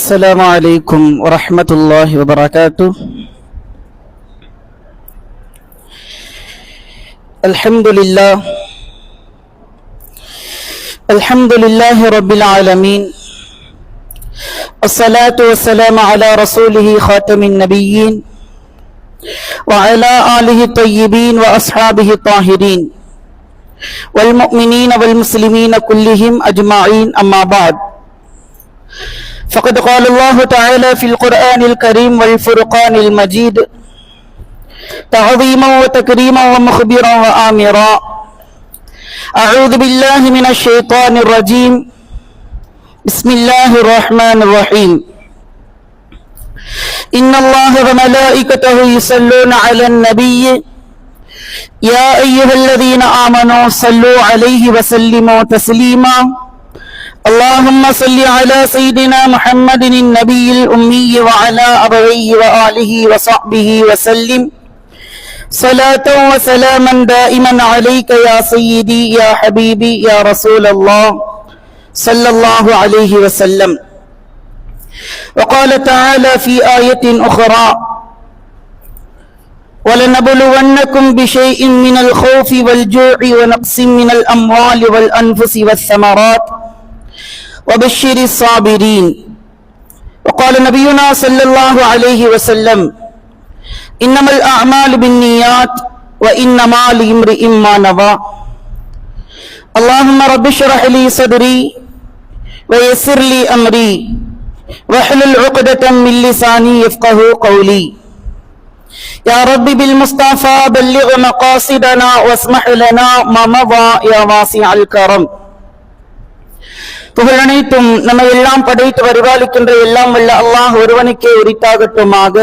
السلام عليكم ورحمة الله وبركاته. الحمد لله رب العالمين، الصلاة والسلام على رسوله خاتم النبيين وعلى آله الطيبين وأصحابه الطاهرين والمؤمنين والمسلمين كلهم أجمعين، أما بعد. فقد قال الله تعالى في القرآن الكريم والفرقان المجيد تعظيما وتكريما ومخبرا وآمرا: أعوذ بالله من الشيطان الرجيم، بسم الله الرحمن الرحيم. إن الله وملائكته يصلون على النبي يا أيها الذين آمنوا صلوا عليه وسلموا تسليما. اللهم صل على سيدنا محمد النبي الأمي وعلى أبويه وآله وصحبه وسلم صلاة وسلاما دائما عليك يا سيدي يا حبيبي يا رسول الله صلى الله عليه وسلم. وقال تعالى في آية أخرى: وَلَنَبْلُوَنَّكُمْ بِشَيْءٍ مِّنَ الْخَوْفِ وَالْجُوعِ وَنَقْصٍ مِّنَ الْأَمْوَالِ وَالْأَنفُسِ وَالثَّمَرَاتِ وَبَشِّرِ الصَّابِرِينَ. وقال نبينا صلى الله عليه وسلم: إنما الأعمال بالنيات وإنما لامرئ ما نوى. اللهم رب اشرح لي صدري ويسر لي أمري واحلل عقدة من لساني يفقهوا قولي. يا رب بالمصطفى بلغ مقاصدنا واسمح لنا ما مضى يا واسع الكرم. புகழனைத்தும் நம்மை எல்லாம் படைத்து பரிபாலிக்கின்ற எல்லாம் வல்ல அல்லாஹ் ஒருவனுக்கே உரித்தாகட்டுமாக.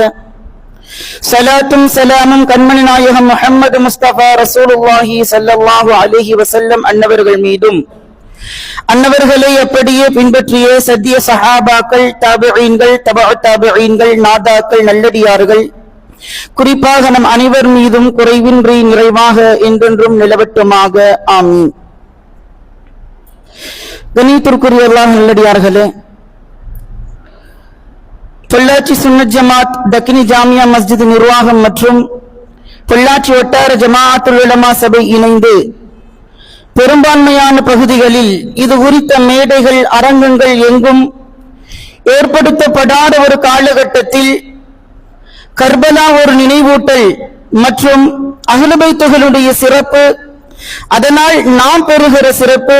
ஸலாத்தும் ஸலாமும் கண்மணி நாயகம் முஹம்மது முஸ்தபா ரசூலுல்லாஹி ஸல்லல்லாஹு அலைஹி வஸல்லம் அன்னவர்கள் மீதும், அன்னவர்களை அப்படியே பின்பற்றிய சத்திய சஹாபாக்கள், தாபிஈன்கள், தபஅ தாபிஈன்கள், நாதாக்கள், நல்லடியார்கள், குறிப்பாக நம் அனைவர் மீதும் குறைவின்றி நிறைவாக என்றென்றும் நிலவட்டுமாக. ஆமீன். கண்ணியத்திற்குரிய அல்லாஹ் நல்லடியார்களே, பொள்ளாச்சி சுன்னத் ஜமாத் தக்கினி ஜாமியா மஸ்ஜித் நிர்வாகம் மற்றும் பொள்ளாச்சி வட்டார ஜமாஅத்துல் உலமா சபை இணைந்து பெரும்பான்மையான பகுதிகளில் இது குறித்த மேடைகள், அரங்கங்கள் எங்கும் ஏற்படுத்தப்படாத ஒரு காலகட்டத்தில் கர்பலா ஒரு நினைவூட்டல் மற்றும் அஹ்லு பைத்துகளுடைய சிறப்பு, அதனால் நாம் பெறுகிற சிறப்பு,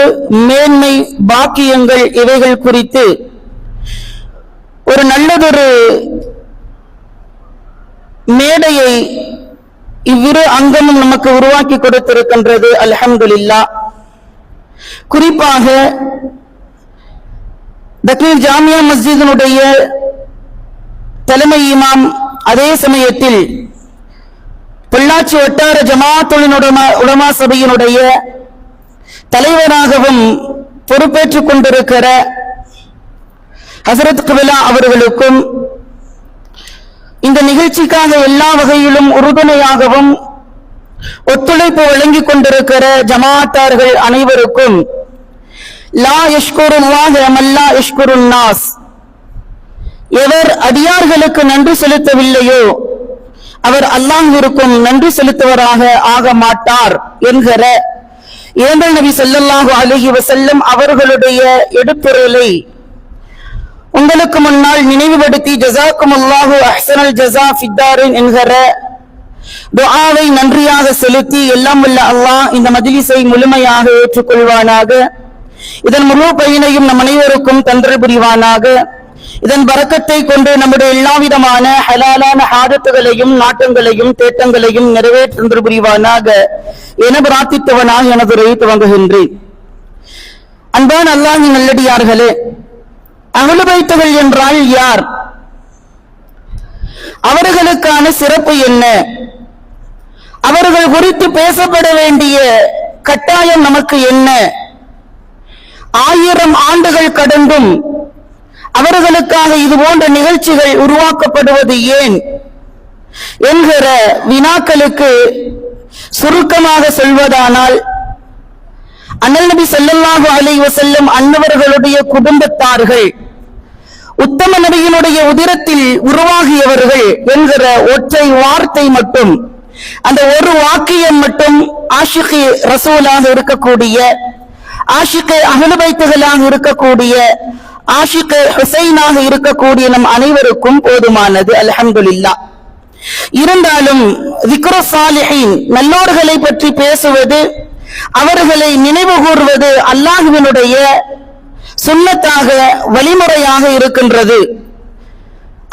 மேன்மை, பாக்கியங்கள் இவைகள் குறித்து ஒரு நல்லதொரு மேடையை இவ்விரு அங்கமும் நமக்கு உருவாக்கி கொடுத்திருக்கின்றது. அல்ஹம்துலில்லாஹ். குறிப்பாக தக்னீர் ஜாமியா மஸ்ஜிதினுடைய தலைமை இமாம், அதே சமயத்தில் பொள்ளாச்சி வட்டார ஜமாஅத்துல் உலமா சபையினுடைய தலைவராகவும் பொறுப்பேற்றுக் கொண்டிருக்கிற ஹசரத் கிபிலா அவர்களுக்கும், இந்த நிகழ்ச்சிக்காக எல்லா வகையிலும் உறுதுணையாகவும் ஒத்துழைப்பு வழங்கிக் கொண்டிருக்கிற ஜமாஅத்தார்கள் அனைவருக்கும் லா யஷ்குருல்லாஹ் மல்லா யஷ்குருன் நாஸ், எவர் அடியார்களுக்கு நன்றி செலுத்தவில்லையோ அவர் அல்லாஹ்விற்கும் நன்றி செலுத்துவராக ஆக மாட்டார் என்கிற ஏந்தல் நபி ஸல்லல்லாஹு அலைஹி வஸல்லம் அவர்களுடைய எடுத்துரையை உங்களுக்கு முன்னால் நினைவுபடுத்தி ஜஸாக்குமுல்லாஹு அஹ்ஸனல் ஜஸா ஃபித்தாரின் என்கிற துஆவை நன்றியாக செலுத்தி, எல்லாம் வல்ல அல்லாஹ் இந்த மஜ்லிஸை முழுமையாக ஏற்றுக்கொள்வானாக. இதன் முழு பயனையும் நம் அனைவருக்கும் தந்தல் புரிவானாக. இதன் பரக்கத்தை கொண்டு நம்முடைய எல்லாவிதமான ஹலாலான ஹாஜத்துகளையும் நாட்டங்களையும் தேட்டங்களையும் நிறைவேற்று புரிவானாக என பிரார்த்தித்தவனாக எனது உரையை துவங்குகின்றேன். அன்பான அல்லாஹ்வின் நல்லடியார்களே, அஹ்லு பைத்துகள் என்றால் யார்? அவர்களுக்கான சிறப்பு என்ன? அவர்கள் குறித்து பேசப்பட வேண்டிய கட்டாயம் நமக்கு என்ன? 1000 ஆண்டுகள் கடந்தும் அவர்களுக்காக இது போன்ற நிகழ்ச்சிகள் உருவாக்கப்படுவது ஏன் என்கிற வினாக்களுக்கு சுருக்கமாக சொல்வதானால், அண்ணல் நபி ஸல்லல்லாஹு அலைஹி வஸல்லம் அன்னவர்களுடைய குடும்பத்தார்கள் உத்தம நபியினுடைய உதிரத்தில் உருவாகியவர்கள் என்கிற ஒற்றை வார்த்தை மட்டும், அந்த ஒரு வாக்கியம் மட்டும் ஆஷிகே ரசூலாக இருக்கக்கூடிய, ஆஷிகே அஹ்லு பைத்துகளாக இருக்கக்கூடிய, ஆஷிகே ஹுசைனாக இருக்கக்கூடிய நம் அனைவருக்கும் போதுமானது. அல்ஹம்துலில்லாஹ். இருந்தாலும் திக்ரு சாலிஹீன், நல்லோர்களை பற்றி பேசுவது, அவர்களை நினைவு கூர்வது அல்லாஹ்வினுடைய சுன்னத்தாக, வழிமுறையாக இருக்கின்றது.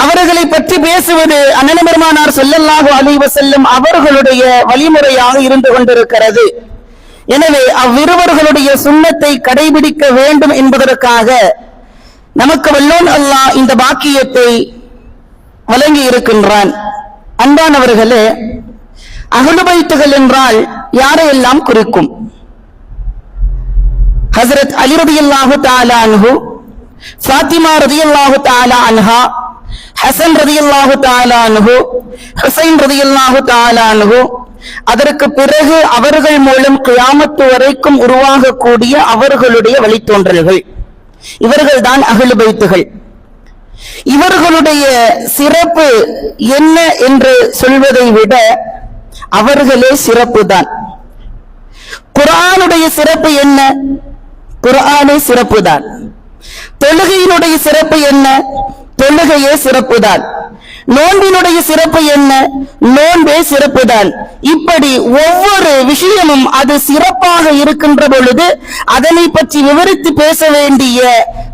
அவர்களை பற்றி பேசுவது அண்ணன் பெருமானார் ஸல்லல்லாஹு அலைஹி வஸல்லம் அவர்களுடைய வழிமுறையாக இருந்து கொண்டிருக்கிறது. எனவே அவ்விருவர்களுடைய சுன்னத்தை கடைபிடிக்க வேண்டும் என்பதற்காக நமக்கு வல்லோன் அல்லாஹ் இந்த பாக்கியத்தை வழங்கி இருக்கின்றான். அன்பானவர்களே, அஹ்லு பைத்துகள் என்றால் யாரையெல்லாம் குறிக்கும்? ஹஜ்ரத் அலி ரலியல்லாஹு தஆலா அன்ஹு, ஃபாத்திமா ரலியல்லாஹு தஆலா அன்ஹா, ஹசன் ரலியல்லாஹு தஆலா அன்ஹு, ஹுசைன் ரலியல்லாஹு தஆலா அன்ஹு, அதற்கு பிறகு அவர்கள் மூலம் கியாமத் வரைக்கும் உருவாகக்கூடிய அவர்களுடைய வழித்தோன்றல்கள், இவர்கள்தான் அஹ்லு பைத்துகள். இவர்களுடைய சிறப்பு என்ன என்று சொல்வதை விட அவர்களே சிறப்பு தான். குர்ஆனுடைய சிறப்பு என்ன? குர்ஆனே சிறப்பு தான். தொழுகையினுடைய சிறப்பு என்ன? தொழுகையே சிறப்பு தான். நோன்பினுடைய சிறப்பு என்ன? நோன்பே சிறப்பு தான். இப்படி ஒவ்வொரு விஷயமும் அது சிறப்பாக இருக்கின்ற பொழுது அதனை பற்றி விவரித்து பேச வேண்டிய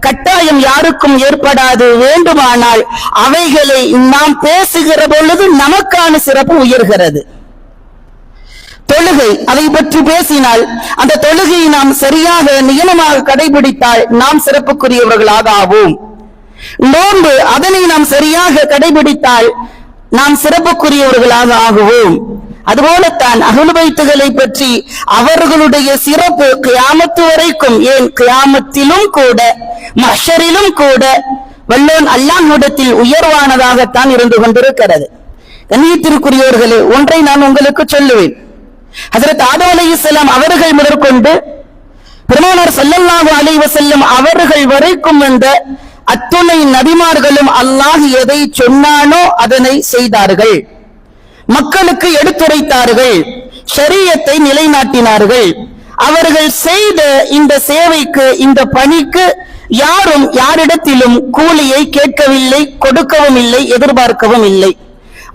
கட்டாயம் யாருக்கும் ஏற்படாது. வேண்டுமானால் அவைகளை நாம் பேசுகிற பொழுது நமக்கான சிறப்பு உயர்கிறது. தொழுகை, அதை பற்றி பேசினால் அந்த தொழுகையை நாம் சரியாக நியமமாக கடைபிடித்தால் நாம் சிறப்புக்குரியவர்களாக ஆவோம். நோன்பு, அதனை நாம் சரியாக கடைபிடித்தால் நாம் சிறப்புக்குரியவர்களாக ஆகுவோம். அதுபோலத்தான் அஹ்லு பைத்துகளை பற்றி அவர்களுடைய சிறப்பு கியாமத்து வரைக்கும், ஏன் கியாமத்திலும் கூட மஹ்ஷரிலும் கூட வல்லோன் அல்லாஹ்விடத்தில் உயர்வானதாகத்தான் இருந்து கொண்டிருக்கிறது. கண்ணியத்திற்குரியவர்களே, ஒன்றை நான் உங்களுக்கு சொல்லுவேன். ஹஜ்ரத் ஆதம் அலைஹிஸ்ஸலாம் அவர்கள் முதற்கொண்டு பெருமானார் ஸல்லல்லாஹு அலைஹி வஸல்லம் அவர்கள் வரைக்கும் வந்த அத்துணை நபிமார்களும் அல்லாஹ் எதை சொன்னானோ அதனை செய்தார்கள், மக்களுக்கு எடுத்துரைத்தார்கள், ஷரியத்தை நிலைநாட்டினார்கள். அவர்கள் செய்த இந்த சேவைக்கு, இந்த பணிக்கு யாரும் யாரிடத்திலும் கூலியை கேட்கவில்லை, கொடுக்கவும் இல்லை, எதிர்பார்க்கவும் இல்லை.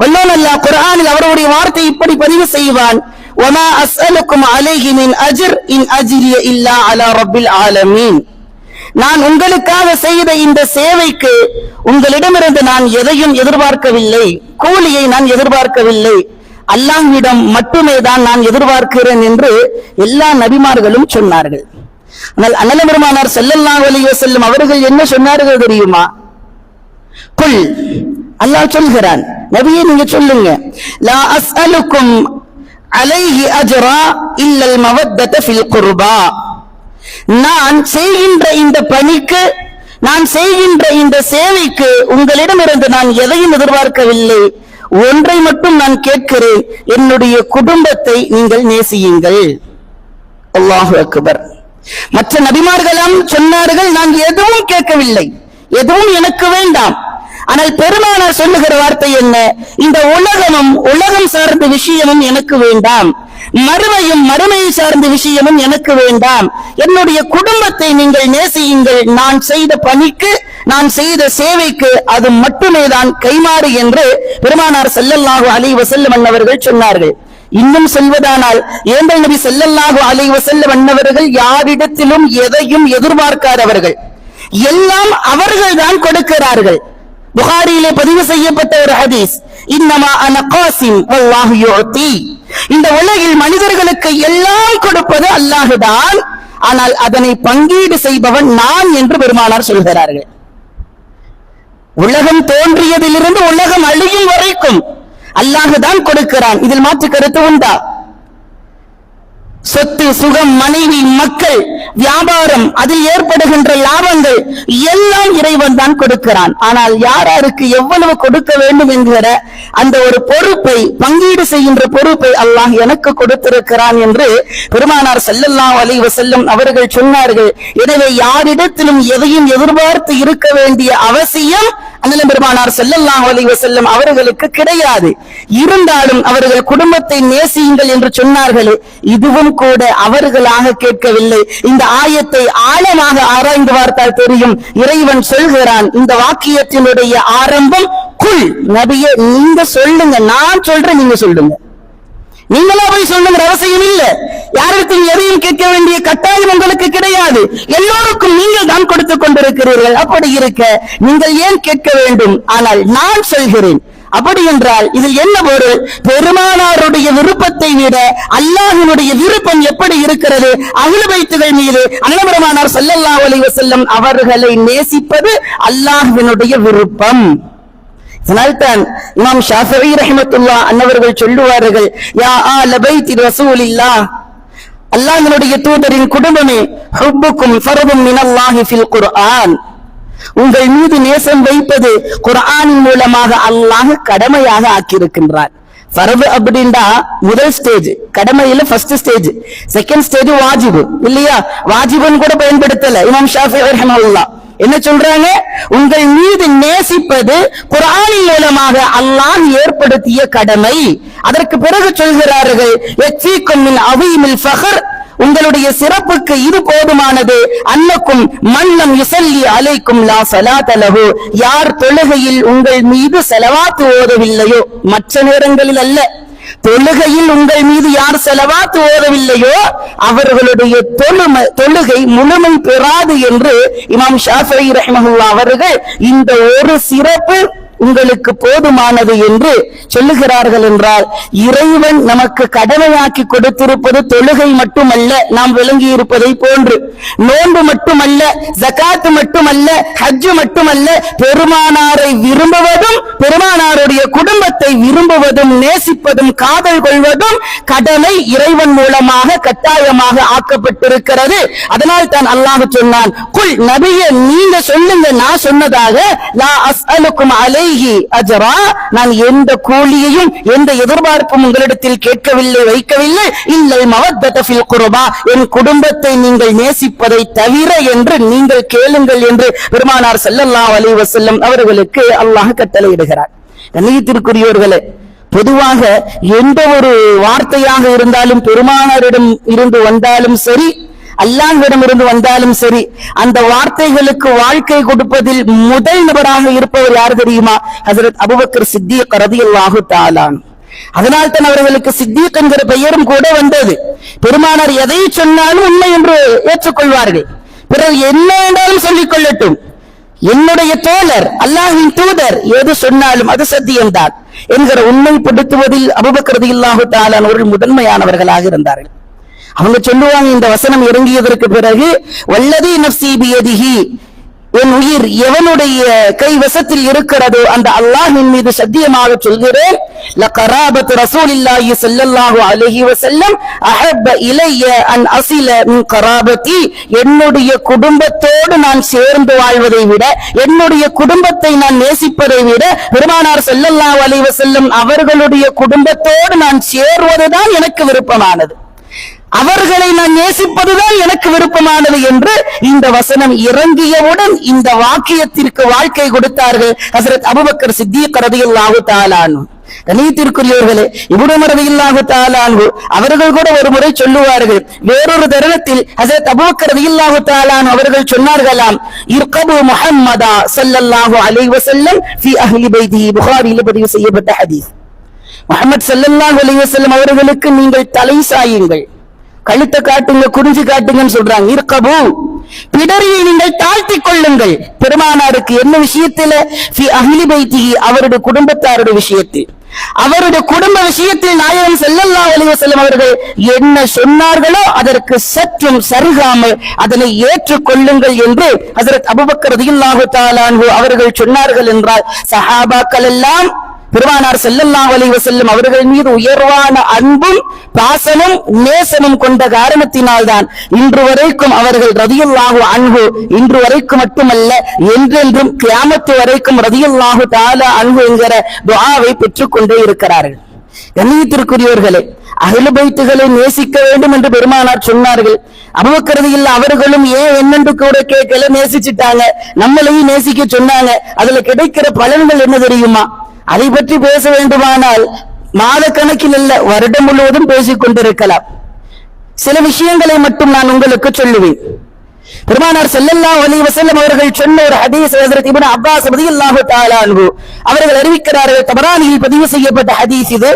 வல்லோன் அல்லாஹ் குர்ஆனில் அவருடைய வார்த்தை இப்படி பதிவு செய்வான், வமா அஸ்அலுக்கும் அலைஹி மின் அஜ்ர் இன் அஜ்ரிய இல்லா அலா ரப்பில் ஆலமீன். நான் உங்களுக்காக செய்த இந்த சேவைக்கு உங்களிடமிருந்து நான் எதையும் எதிர்பார்க்கவில்லை, கூலியை நான் எதிர்பார்க்கவில்லை, அல்லாஹ்விடம் மட்டுமே தான் நான் எதிர்பார்க்கிறேன் என்று எல்லா நபிமார்களும் சொன்னார்கள். ஆனால் அண்ணல் பெருமானார் ஸல்லல்லாஹு அலைஹி வஸல்லம் அவர்கள் என்ன சொன்னார்கள் தெரியுமா? குல், அல்லாஹ் சொல்கிறான், நபியே நீங்க சொல்லுங்க, லா அஸ்அலுக்கும் அலைஹி அஜ்ரா இல்லல் மவத்தத ஃபில் குர்பா. நான் செய்கின்ற இந்த பணிக்கு, நான் செய்கின்ற இந்த சேவைக்கு உங்களிடமிருந்து நான் எதையும் எதிர்பார்க்கவில்லை, ஒன்றை மட்டும் நான் கேட்கிறேன், என்னுடைய குடும்பத்தை நீங்கள் நேசியுங்கள். அல்லாஹு அக்பர். மற்ற நபிமார்களும் சொன்னார்கள், நான் எதுவும் கேட்கவில்லை, எதுவும் எனக்கு வேண்டாம். ஆனால் பெருமானார் சொல்லுகிற வார்த்தை என்ன? இந்த உலகமும் உலகம் சார்ந்த விஷயமும் எனக்கு வேண்டாம், மறுமையும் மறுமையை சார்ந்த விஷயமும் எனக்கு வேண்டாம், என்னுடைய குடும்பத்தை நீங்கள் நேசியுங்கள், நான் செய்த பணிக்கு, நான் செய்த சேவைக்கு அது மட்டுமே தான் கைமாறு என்று பெருமானார் ஸல்லல்லாஹு அலைஹி வஸல்லம் அவர்கள் சொன்னார்கள். இன்னும் சொல்வதானால் ஏந்தல் நபி ஸல்லல்லாஹு அலைஹி வஸல்லம் அன்னவர்கள் யாரிடத்திலும் எதையும் எதிர்பார்க்காதவர்கள், எல்லாம் அவர்கள் தான் கொடுக்கிறார்கள். புகாரியிலே பதிவு செய்யப்பட்ட ஒரு ஹதீஸ், இன்னமா அன காசிம் வல்லாஹு யுஅதி. இந்த உலகில் மனிதர்களுக்கு எல்லாம் கொடுப்பது அல்லாஹ்தான், ஆனால் அதனை பங்கீடு செய்பவன் நான் என்று பெருமானார் சொல்கிறார்கள். உலகம் தோன்றியதிலிருந்து உலகம் அழியும் வரைக்கும் அல்லாஹ்தான் கொடுக்கிறான். இதில் மாற்று கருத்து உண்டா? சொத்து, சுகம், மனைவி, மக்கள், வியாபாரம், அதில் ஏற்படுகின்ற லாபங்கள் எல்லாம் இறைவன் தான் கொடுக்கிறான். ஆனால் யாருக்கு எவ்வளவு கொடுக்க வேண்டும் என்கிற அந்த ஒரு பொறுப்பை, பங்கீடு செய்கின்ற பொறுப்பை அல்லாஹ் எனக்கு கொடுத்திருக்கிறான் என்று பெருமானார் ஸல்லல்லாஹு அலைஹி வஸல்லம் அவர்கள் சொன்னார்கள். எனவே யாரிடத்திலும் எதையும் எதிர்பார்த்து இருக்க வேண்டிய அவசியம் அண்ணல் பெருமானார் ஸல்லல்லாஹு அலைஹி வஸல்லம் அவர்களுக்கு கிடையாது. இருந்தாலும் அவர்கள் குடும்பத்தை நேசியுங்கள் என்று சொன்னார்களே, இதுவும் கூட அவர்களாக கேட்கவில்லை. இந்த ஆயத்தை ஆழமாக ஆராய்ந்து பார்த்தால் தெரியும். இறைவன் சொல்கிறான், இந்த வாக்கியத்தினுடைய ஆரம்பம் குல், நபியே நீங்க சொல்லுங்க, நான் சொல்றேன் நீங்க சொல்லுங்க. நீங்களா போய் சொல்லுங்கிற அவசியம் இல்ல. யாருக்கும் எதையும் கேட்க வேண்டிய கட்டாயம் உங்களுக்கு கிடையாது. எல்லோருக்கும் நீங்கள் தான் கொடுத்துக் கொண்டிருக்கிறீர்கள். அப்படி இருக்க நீங்கள் ஏன் கேட்க வேண்டும்? ஆனால் நான் சொல்கிறேன். அப்படி என்றால் இதில் என்ன பொருள்? பெருமானாருடைய விருப்பத்தை விட அல்லாஹ்வினுடைய விருப்பம் எப்படி இருக்கிறது? அஹ்லுல் பைத்துகள் மீது அண்ணல் பெருமானார் ஸல்லல்லாஹு அலைஹி வஸல்லம் அவர்களை நேசிப்பது அல்லாஹ்வினுடைய விருப்பம். அதனால்தான் இமாம் ஷாஃபிஈ ரஹ்மத்துல்லாஹ் அன்னவர்கள் சொல்லுவார்கள், யா ஆல பைத்தி ரசூலில்லாஹ், அல்லாஹ்வினுடைய தூதரின் குடும்பமே, ஹுப்புக்கும் ஃபர்தும் மினல்லாஹி ஃபில் குர்ஆன், உங்கள் மீது நேசம் வைப்பது குர்ஆனின் மூலமாக அல்லாஹ் கடமையாக ஆக்கியிருக்கின்றார். ஃபர்து அப்படின்னா முதல் ஸ்டேஜ், கடமையில ஃபர்ஸ்ட் ஸ்டேஜ். செகண்ட் ஸ்டேஜ் வாஜிபு இல்லையா? வாஜிபுன்னு கூட பயன்படுத்தல இமாம் ஷாஃபிஈ ரஹ்மத்துல்லாஹ். என்ன சொல்றாங்க? உங்கள் மீது நேசிப்பது குர்ஆனின் மூலமாக அல்லாஹ் ஏற்படுத்திய கடமை. அதற்கு பிறகு சொல்கிறார்கள், யக்ஃபீக்கும் மின் அவீமில் ஃபக்ர், உங்களுடைய சிறப்புக்கு இது போதுமானது. அன்னக்கும் மன்னம் யுஸல்லி அலைக்கும் லா ஸலாத லஹு, யார் தொழுகையில் உங்கள் மீது ஸலவாத் ஓதவில்லையோ, மற்ற நேரங்களில் அல்ல, தொழுகையில் உங்கள் மீது யார் ஸலவாத் ஓதவில்லையோ அவர்களுடைய தொழுகை முழுமை பெறாது என்று இமாம் ஷாஃபிஈ ரஹ்மத்துல்லாஹ் அவர்கள் இந்த ஒரு சிறப்பு உங்களுக்கு போதுமானது என்று சொல்லுகிறார்கள். என்றால் இறைவன் நமக்கு கடமையாக்கி கொடுத்திருப்பது தொழுகை மட்டுமல்ல, நாம் விளங்கி இருப்பதை போன்று நோன்பு மட்டுமல்ல, ஜகாத் மட்டுமல்ல, ஹஜ் மட்டுமல்ல, பெருமானாரை விரும்புவதும் பெருமானாருடைய குடும்பத்தை விரும்புவதும் நேசிப்பதும் காதல் கொள்வதும் கடமை இறைவன் மூலமாக கட்டாயமாக ஆக்கப்பட்டிருக்கிறது. அதனால் தான் அல்லாஹ் சொன்னான், குல் நபியே நீங்க சொல்லுங்க, நான் சொன்னதாக லா அஸ்அலுக்கும் அலைஹி அஜ்ரா, நான் எந்த கூலியையும் எந்த எதிர்பார்ப்பும் உங்களிடத்தில் கேட்கவில்லை, வைக்கவில்லை. இல்லை மவத்தத ஃபில் குர்பா, என் குடும்பத்தை நீங்கள் நேசிப்பதை தவிர என்று நீங்கள் கேளுங்கள் என்று பெருமானார் ஸல்லல்லாஹு அலைஹி வஸல்லம் அவர்களுக்கு அல்லாஹ் கட்டளையிடுகிறார். கண்ணியத்திற்குரியவர்களே, பொதுவாக எந்த ஒரு வார்த்தையாக இருந்தாலும் பெருமானாரிடம் இருந்து வந்தாலும் சரி, அல்லாஹ்விடம் இருந்து வந்தாலும் சரி, அந்த வார்த்தைகளுக்கு வாழ்க்கை கொடுப்பதில் முதல் நபராக இருப்பவர் யார் தெரியுமா? ஹஜ்ரத் அபூபக்கர் சித்தீக் ரலியல்லாஹு தஆலா. அதனால் தான் அவர்களுக்கு சித்தீக் என்கிற பெயரும் கூட வந்தது. பெருமானார் எதை சொன்னாலும் உண்மை என்று ஏற்றுக்கொள்வார்கள். பிறகு என்ன என்றாலும் சொல்லிக் கொள்ளட்டும், என்னுடைய தோழர் அல்லாஹ்வின் தூதர் எது சொன்னாலும் அது சத்தியம்தான் என்கிற உண்மைப்படுத்துவதில் அபூபக்கர் ரலியல்லாஹு தஆலா அவர்கள் முதன்மையானவர்களாக இருந்தார்கள். அவங்க சொல்லுவாங்க, இந்த வசனம் இறங்கியதற்கு பிறகு, வல்லதி நஃப்ஸி பியதிஹி, என் உயிர் எவனுடைய கை வசத்தில் இருக்கிறதோ அந்த அல்லாஹ்வின் மீது சத்தியமாக சொல்கிறேன், லகராபத் ரசூலில்லாஹி ஸல்லல்லாஹு அலைஹி வஸல்லம் அஹப்ப இலைய அன் அஸில மின் கராபதி, என்னுடைய குடும்பத்தோடு நான் சேர்ந்து வாழ்வதை விட, என்னுடைய குடும்பத்தை நான் நேசிப்பதை விட, பெருமானார் ஸல்லல்லாஹு அலைஹி வஸல்லம் அவர்களுடைய குடும்பத்தோடு நான் சேர்வதுதான் எனக்கு விருப்பமானது, அவர்களை நான் நேசிப்பதுதான் எனக்கு விருப்பமானது என்று இந்த வசனம் இறங்கியவுடன் இந்த வாக்கியத்திற்கு வாழ்க்கை கொடுத்தார்கள் ஹஜ்ரத் அபூபக்கர் சித்தீக் ரலியல்லாஹு தஆலா அன்ஹு. கண்ணியத்திற்குரியவர்களே, இப்னு உமர் ரலியல்லாஹு தஆலா அன்ஹு அவர்கள் கூட ஒரு முறை சொல்லுவார்கள், வேறொரு தருணத்தில் ஹஜ்ரத் அபூபக்கர் ரலியல்லாஹு தஆலா அன்ஹு அவர்கள் சொன்னார்களாம், இர்கபு முஹம்மதா ஸல்லல்லாஹு அலைஹி வஸல்லம் ஃபீ அஹ்லி பைத்திஹி, புகாரியில் பதிவு செய்யப்பட்ட ஹதீஸ். முஹம்மது ஸல்லல்லாஹு அலைஹி வஸல்லம் அவர்களுக்கு நீங்கள் தலை சாயுங்கள், கழுத்தை காட்டுங்க, குறிஞ்சி காட்டுங்கன்னு சொல்றாங்க. இர்கபு, பிடரியை நீங்கள் தாழ்த்திக் கொள்ளுங்கள். பெருமானாருக்கு என்ன விஷயத்தில்? ஃபி அஹ்லி பைத்திஹி, அவருடைய குடும்பத்தாருடைய விஷயத்தில், அவருடைய குடும்ப விஷயத்தில் நாயகம் ஸல்லல்லாஹு அலைஹி வஸல்லம் அவர்கள் என்ன சொன்னார்களோ அதற்கு சற்றும் சருகாமல் அதனை ஏற்றுக்கொள்ளுங்கள் என்று ஹஜ்ரத் அபூபக்கர் ரலியல்லாஹு தஆலா அன்ஹு அவர்கள் சொன்னார்கள். என்றால் சஹாபாக்கள் எல்லாம் பெருமானார் ஸல்லல்லாஹு அலைஹி வஸல்லம் அவர்கள் மீது உயர்வான அன்பும் பாசமும் நேசமும் கொண்ட காரணத்தினால்தான் இன்று வரைக்கும் அவர்கள் ரலியல்லாஹு அன்ஹு, இன்று வரைக்கும் மட்டுமல்ல என்றென்றும் கியாமத்து வரைக்கும் ரலியல்லாஹு தஆலா அன்ஹு என்கிற துஆவை பெற்றுக் கொண்டே இருக்கிறார்கள். கண்ணியத்திற்குரியவர்களே, அஹ்லு பைத்துகளை நேசிக்க வேண்டும் என்று பெருமானார் சொன்னார்கள். அபூபக்கர் ரலியல்லாஹு அவர்களும் ஏன் என்னென்று கூட கேட்கல, நேசிச்சுட்டாங்க. நம்மளையும் நேசிக்க சொன்னாங்க. அதுல கிடைக்கிற பலன்கள் என்ன தெரியுமா? அதை பற்றி பேச வேண்டுமானால் மாத கணக்கில் அல்ல, வருடம் முழுவதும் பேசிக் கொண்டிருக்கலாம். சில விஷயங்களை மட்டும் நான் உங்களுக்கு சொல்லுவேன். பெருமானார் ஸல்லல்லாஹு அலைஹி வஸல்லம் அவர்கள் சொன்ன ஒரு ஹதீஸ் ஹஜ்ரத் இப்னு அப்பாஸ் ரலியல்லாஹு தஆலா அன்ஹு அவர்கள் அறிவிக்கிறார்கள். தபரானியில் பதிவு செய்யப்பட்ட ஹதீஸ் இது.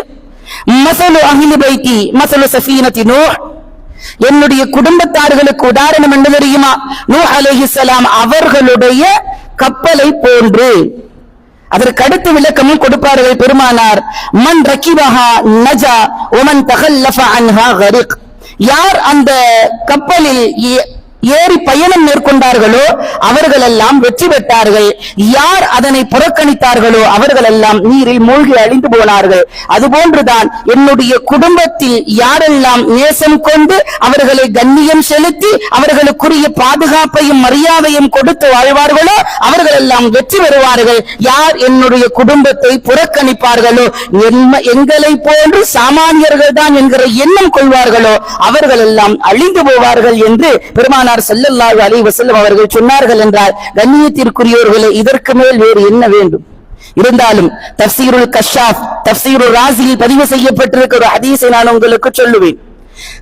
மஸலு அஹ்லி பைத்தி மஸலு ஸஃபீனத்தி நூஹ், என்னுடைய குடும்பத்தார்களுக்கு உதாரணம் என்ன தெரியுமா? நூஹ் அலைஹிஸ்ஸலாம் அவர்களுடைய கப்பலை போன்று. அதற்கு அடுத்த விளக்கமும் கொடுப்பார்கள் பெருமானார். மன் ரகிபஹா நஜா வமன் தகல்லஃப அன்ஹா கரிக், யார் அந்த கப்பலில் ஏறி பயணம் மேற்கொண்டார்களோ அவர்கள் எல்லாம் வெற்றி பெற்றார்கள், யார் அதனை புறக்கணித்தார்களோ அவர்கள் எல்லாம் நீரில் மூழ்கி அழிந்து போனார்கள். அதுபோன்றுதான் என்னுடைய குடும்பத்தில் யாரெல்லாம் நேசம் கொண்டு அவர்களை கண்ணியம் செலுத்தி அவர்களுக்குரிய பாதுகாப்பையும் மரியாதையும் கொடுத்து வாழ்வார்களோ அவர்கள் எல்லாம் வெற்றி பெறுவார்கள். யார் என்னுடைய குடும்பத்தை புறக்கணிப்பார்களோ, எங்களை போன்று சாமானியர்கள் தான் என்கிற எண்ணம் கொள்வார்களோ அவர்கள் எல்லாம் அழிந்து போவார்கள் என்று பெருமானார் ஸல்லல்லாஹு அலைஹி வஸல்லம் அவர்கள் சொன்னார்கள் என்றால், கண்ணியத்திற்குரியவர்களே, இதற்கு மேல் வேறு என்ன வேண்டும்? இருந்தாலும் தஃப்சீருல் கஷ்ஷாஃப், தஃப்சீருல் ராஸியில் பதிவு செய்யப்பட்டிருக்கிற ஒரு ஹதீஸை நான் உங்களுக்கு சொல்லுவேன்.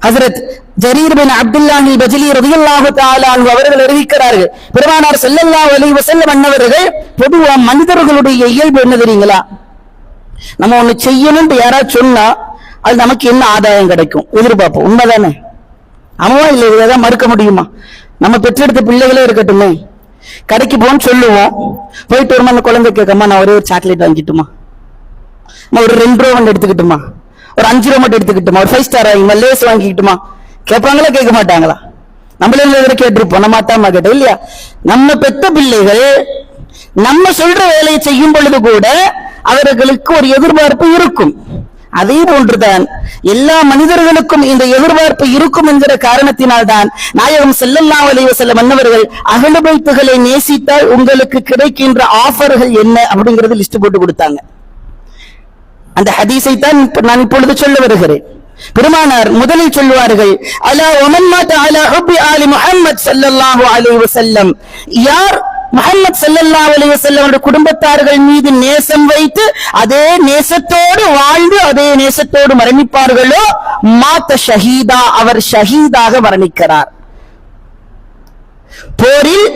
ஹஜ்ரத் ஜரீர் பின் அப்துல்லாஹ் அல்-பஜலி ரலியல்லாஹு தஆலா அன்ஹு அவர்கள் அறிவிக்கிறார்கள். பெருமானார் ஸல்லல்லாஹு அலைஹி வஸல்லம் அன்னவர்கள் பொதுவா மனிதர்களுடைய இயல்பு என்ன தெரியுங்களா? நம்ம ஒண்ணு செய்யணும்னு யாராவது சொன்னா அது நமக்கு என்ன ஆதாயம் கிடைக்கும் எதிர்பார்ப்போம். உண்மைதானே? அம்மா இல்லை, இதான் மறுக்க முடியுமா? நம்ம பெற்றெடுத்த பிள்ளைகளே இருக்கட்டுமே, கடைக்கு போன்னு சொல்லுவோம், போயிட்டு வருமா அந்த குழந்தை கேட்கமா, நான் ஒரே ஒரு சாக்லேட் வாங்கிட்டுமா, ஒரு 2 ரூபா மட்டும் எடுத்துக்கிட்டுமா, ஒரு 5 ரூபா மட்டும் எடுத்துக்கிட்டுமா, ஒரு 5 ஸ்டார் வாங்கி லேஸ் வாங்கிக்கிட்டுமா, கேட்பாங்களா கேட்க மாட்டாங்களா? நம்மளே கேட்டிருப்போம், நம்ம அத்தா அம்மா கேட்டோம் இல்லையா? நம்ம பெத்த பிள்ளைகள் நம்ம சொல்ற வேலையை செய்யும் பொழுது கூட அவர்களுக்கு ஒரு எதிர்பார்ப்பு இருக்கும். அதே போன்றுதான் எல்லா மனிதர்களுக்கும் இந்த எதிர்பார்ப்பு இருக்கும் என்கிற காரணத்தினால்தான் நாயகம் ஸல்லல்லாஹு அலைஹி வஸல்லம் அன்னவர்கள் அஹ்லு பைத்துகளை நேசித்தால் உங்களுக்கு கிடைக்கின்ற ஆஃபர்கள் என்ன அப்படிங்கறது லிஸ்ட் போட்டு கொடுத்தாங்க. அந்த ஹதீஸை தான் நான் இப்பொழுது சொல்ல வருகிறேன். பெருமானார் முதலில் சொல்வார்கள், அலா வமன் மாத அலா ஹுப்பி ஆலி முஹம்மத் ஸல்லல்லாஹு அலைஹி வஸல்லம், யார் முஹம்மது ஸல்லல்லாஹு அலைஹி வஸல்லம் குடும்பத்தார்கள் மீது நேசம் வைத்து அதே நேசத்தோடு வாழ்ந்து அதே நேசத்தோடு மரணிப்பார்களோ மாத்த ஷஹீதா, அவர் ஷஹீதாக மரணிக்கிறார். போரில்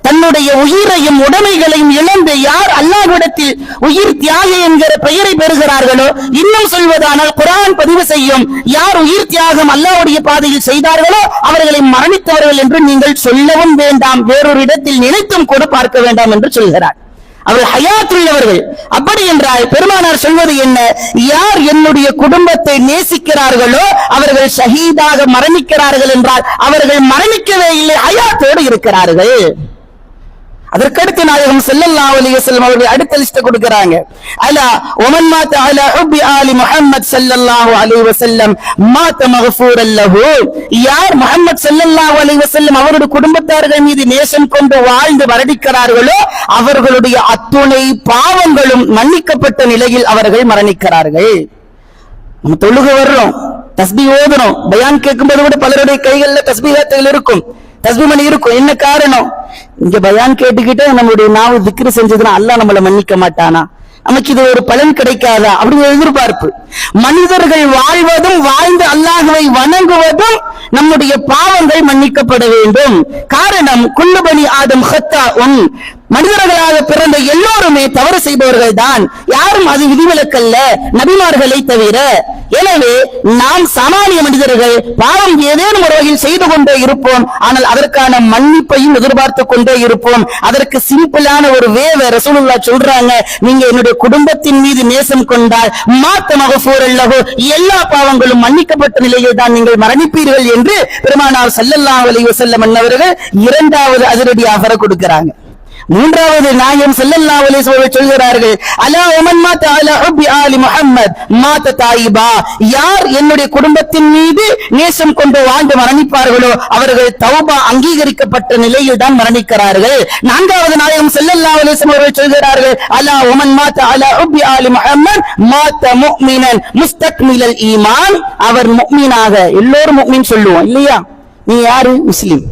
தன்னுடைய உயிரையும் உடைமைகளையும் இழந்து யார் அல்லாஹ்விடத்தில் உயிர் தியாகி என்கிற பெயரை பெறுகிறார்களோ, இன்னும் சொல்வதானால் குர்ஆன் பதிவு செய்யும், யார் உயிர் தியாகம் அல்லாஹ்வுடைய பாதையில் செய்தார்களோ அவர்களை மரணித்தவர்கள் என்று நீங்கள் சொல்லவும் வேண்டாம், வேறொரு இடத்தில் நினைத்தும் கூட பார்க்க வேண்டாம் என்று சொல்கிறார். அவர்கள் ஹயாத்துள்ளவர்கள். அப்படி என்றால் பெருமானார் சொல்வது என்ன? யார் என்னுடைய குடும்பத்தை நேசிக்கிறார்களோ அவர்கள் ஷஹீதாக மரணிக்கிறார்கள் என்றால் அவர்கள் மரணிக்கவே இல்லை, ஹயாத்தோடு இருக்கிறார்கள். அதற்கடுத்து நாயகம் ஸல்லல்லாஹு அலைஹி வஸல்லம் அவர்கள் அடுத்த லிஸ்ட் கொடுக்கறாங்க. அலா வமன் மாத அலா ஹுப்பி ஆலி முஹம்மத் ஸல்லல்லாஹு அலைஹி வஸல்லம் மாத மக்ஃபூரன் லஹு, யார் முஹம்மத் ஸல்லல்லாஹு அலைஹி வஸல்லம் அவருடைய குடும்பத்தார்கள் மீது நேசம் கொண்டு வாழ்ந்து மரணிக்கிறார்களோ அவர்களுடைய அத்துணை பாவங்களும் மன்னிக்கப்பட்ட நிலையில் அவர்கள் மரணிக்கிறார்கள். நம்ம தொழுகை வர்றோம், தஸ்பீஹ் ஓதுறோம், பயான் கேட்கும்போது கூட பலருடைய கைகள்ல தஸ்பீஹாத்துகள் இருக்கும், தஸ்பீஹ் மணி இருக்கும். என்ன காரணம்? இங்க பயான் கேட்டுக்கிட்டே நம்மளுடைய நாவு திக்ரு செஞ்சதுன்னா அல்லாஹ் நம்மளை மன்னிக்க மாட்டானா? நமக்கு இது ஒரு பலன் கிடைக்காதா அப்படிங்கிற எதிர்பார்ப்பு. மனிதர்கள் வாழ்வதும் வாழ்ந்து அல்லாஹ்வை வணங்குவதும் நம்முடைய பாவங்கள் மன்னிக்கப்பட வேண்டும். காரணம் குல்லு பனி ஆதம் ஹத்தாஉன், மனிதர்களாக பிறந்த எல்லோருமே தவறு செய்பவர்கள் தான், யாரும் அது விதிவிலக்கல்ல நபிமார்களை தவிர. எனவே நாம் சாமானிய மனிதர்கள் பாவம் ஏதேனும் ஒரு வகையில் செய்து கொண்டே இருப்போம், ஆனால் அதற்கான மன்னிப்பையும் எதிர்பார்த்து கொண்டே இருப்போம். அதற்கு சிம்பிளான ஒரு வேவ ரசூலுல்லாஹ் சொல்றாங்க, நீங்க என்னுடைய குடும்பத்தின் மீது நேசம் கொண்டால் மாத்த மக்ஃபூரன் லஹு, எல்லா பாவங்களும் மன்னிக்கப்பட்ட நிலையில் தான் நீங்கள் மரணிப்பீர்கள் என்று பெருமானார் ஸல்லல்லாஹு அலைஹி வஸல்லம் அவர்கள் இரண்டாவது அதிரடி ஆஃபர் கொடுக்கிறாங்க. மூன்றாவது நாயகம் ஸல்லல்லாஹு அலைஹி வஸல்லம் சொல்கிறார்கள், அலா வமன் மாத அலா ஹுப்பி ஆலி முஹம்மத் மாத தாயிபா, யார் என்னுடைய குடும்பத்தின் மீது நேசம் கொண்டு வாழ்ந்து மரணிப்பார்களோ அவர்கள் தௌபா அங்கீகரிக்கப்பட்ட நிலையில் தான் மரணிக்கிறார்கள். நான்காவது நாயகம் ஸல்லல்லாஹு அலைஹி வஸல்லம் அவர்கள் சொல்கிறார்கள், அலா வமன் மாத அலா ஹுப்பி ஆலி முஹம்மத் மாத முஃமினன் முஸ்தக்மிலல் ஈமான், அவர் முஃமினாக, எல்லோரும் முஃமின் சொல்லுவோம் இல்லையா? நீ யாரு? முஸ்லிம்.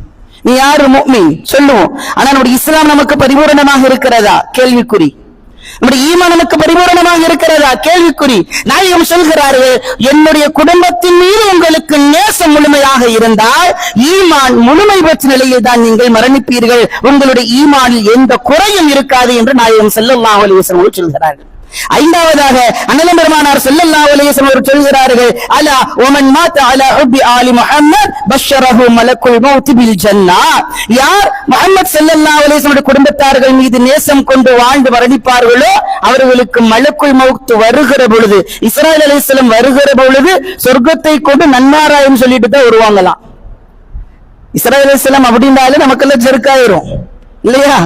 நீ யாரு? முஃமின் சொல்லுவோம். ஆனா நம்முடைய இஸ்லாம் நமக்கு பரிபூரணமாக இருக்கிறதா? கேள்விக்குறி. நம்முடைய ஈமான் நமக்கு பரிபூரணமாக இருக்கிறதா? கேள்விக்குறி. நாயகம் சொல்கிறார்கள், என்னுடைய குடும்பத்தின் மீது உங்களுக்கு நேசம் முழுமையாக இருந்தால் ஈமான் முழுமை பெற்ற நிலையில் தான் நீங்கள் மரணிப்பீர்கள், உங்களுடைய ஈமானில் எந்த குறையும் இருக்காது என்று நாயகம் ஸல்லல்லாஹு அலைஹி வஸல்லம் சொல்கிறார்கள். ஐந்தாவதாக அண்ணலம் பெருமானார் ஸல்லல்லாஹு அலைஹி வஸல்லம் சொல்கிறார்கள், அலா வமன் மாத அலா ஹுப்பி ஆலி முஹம்மத் பஷரஹு மலக்குல் மௌத் பில் ஜன்னah, யார் முஹம்மத் ஸல்லல்லாஹு அலைஹி வஸல்லம் குடும்பத்தார்கள் மீது நேசம் கொண்டு வாழ்ந்து மரணிப்பார்களோ அவர்களுக்கு மலக்குல் மௌத் வருகிற பொழுது, இஸ்ராயீல் அலைஹிஸ்ஸலாம் வருகிற பொழுது சொர்க்கத்தை கொண்டு நன்மாராயம் சொல்லிட்டு தான் வருவாங்களாம். இஸ்ராயீல் அலைஹிஸ்ஸலாம் அப்படின்னாலே நமக்கெல்லாம் செருக்காயிரும் இல்லையா?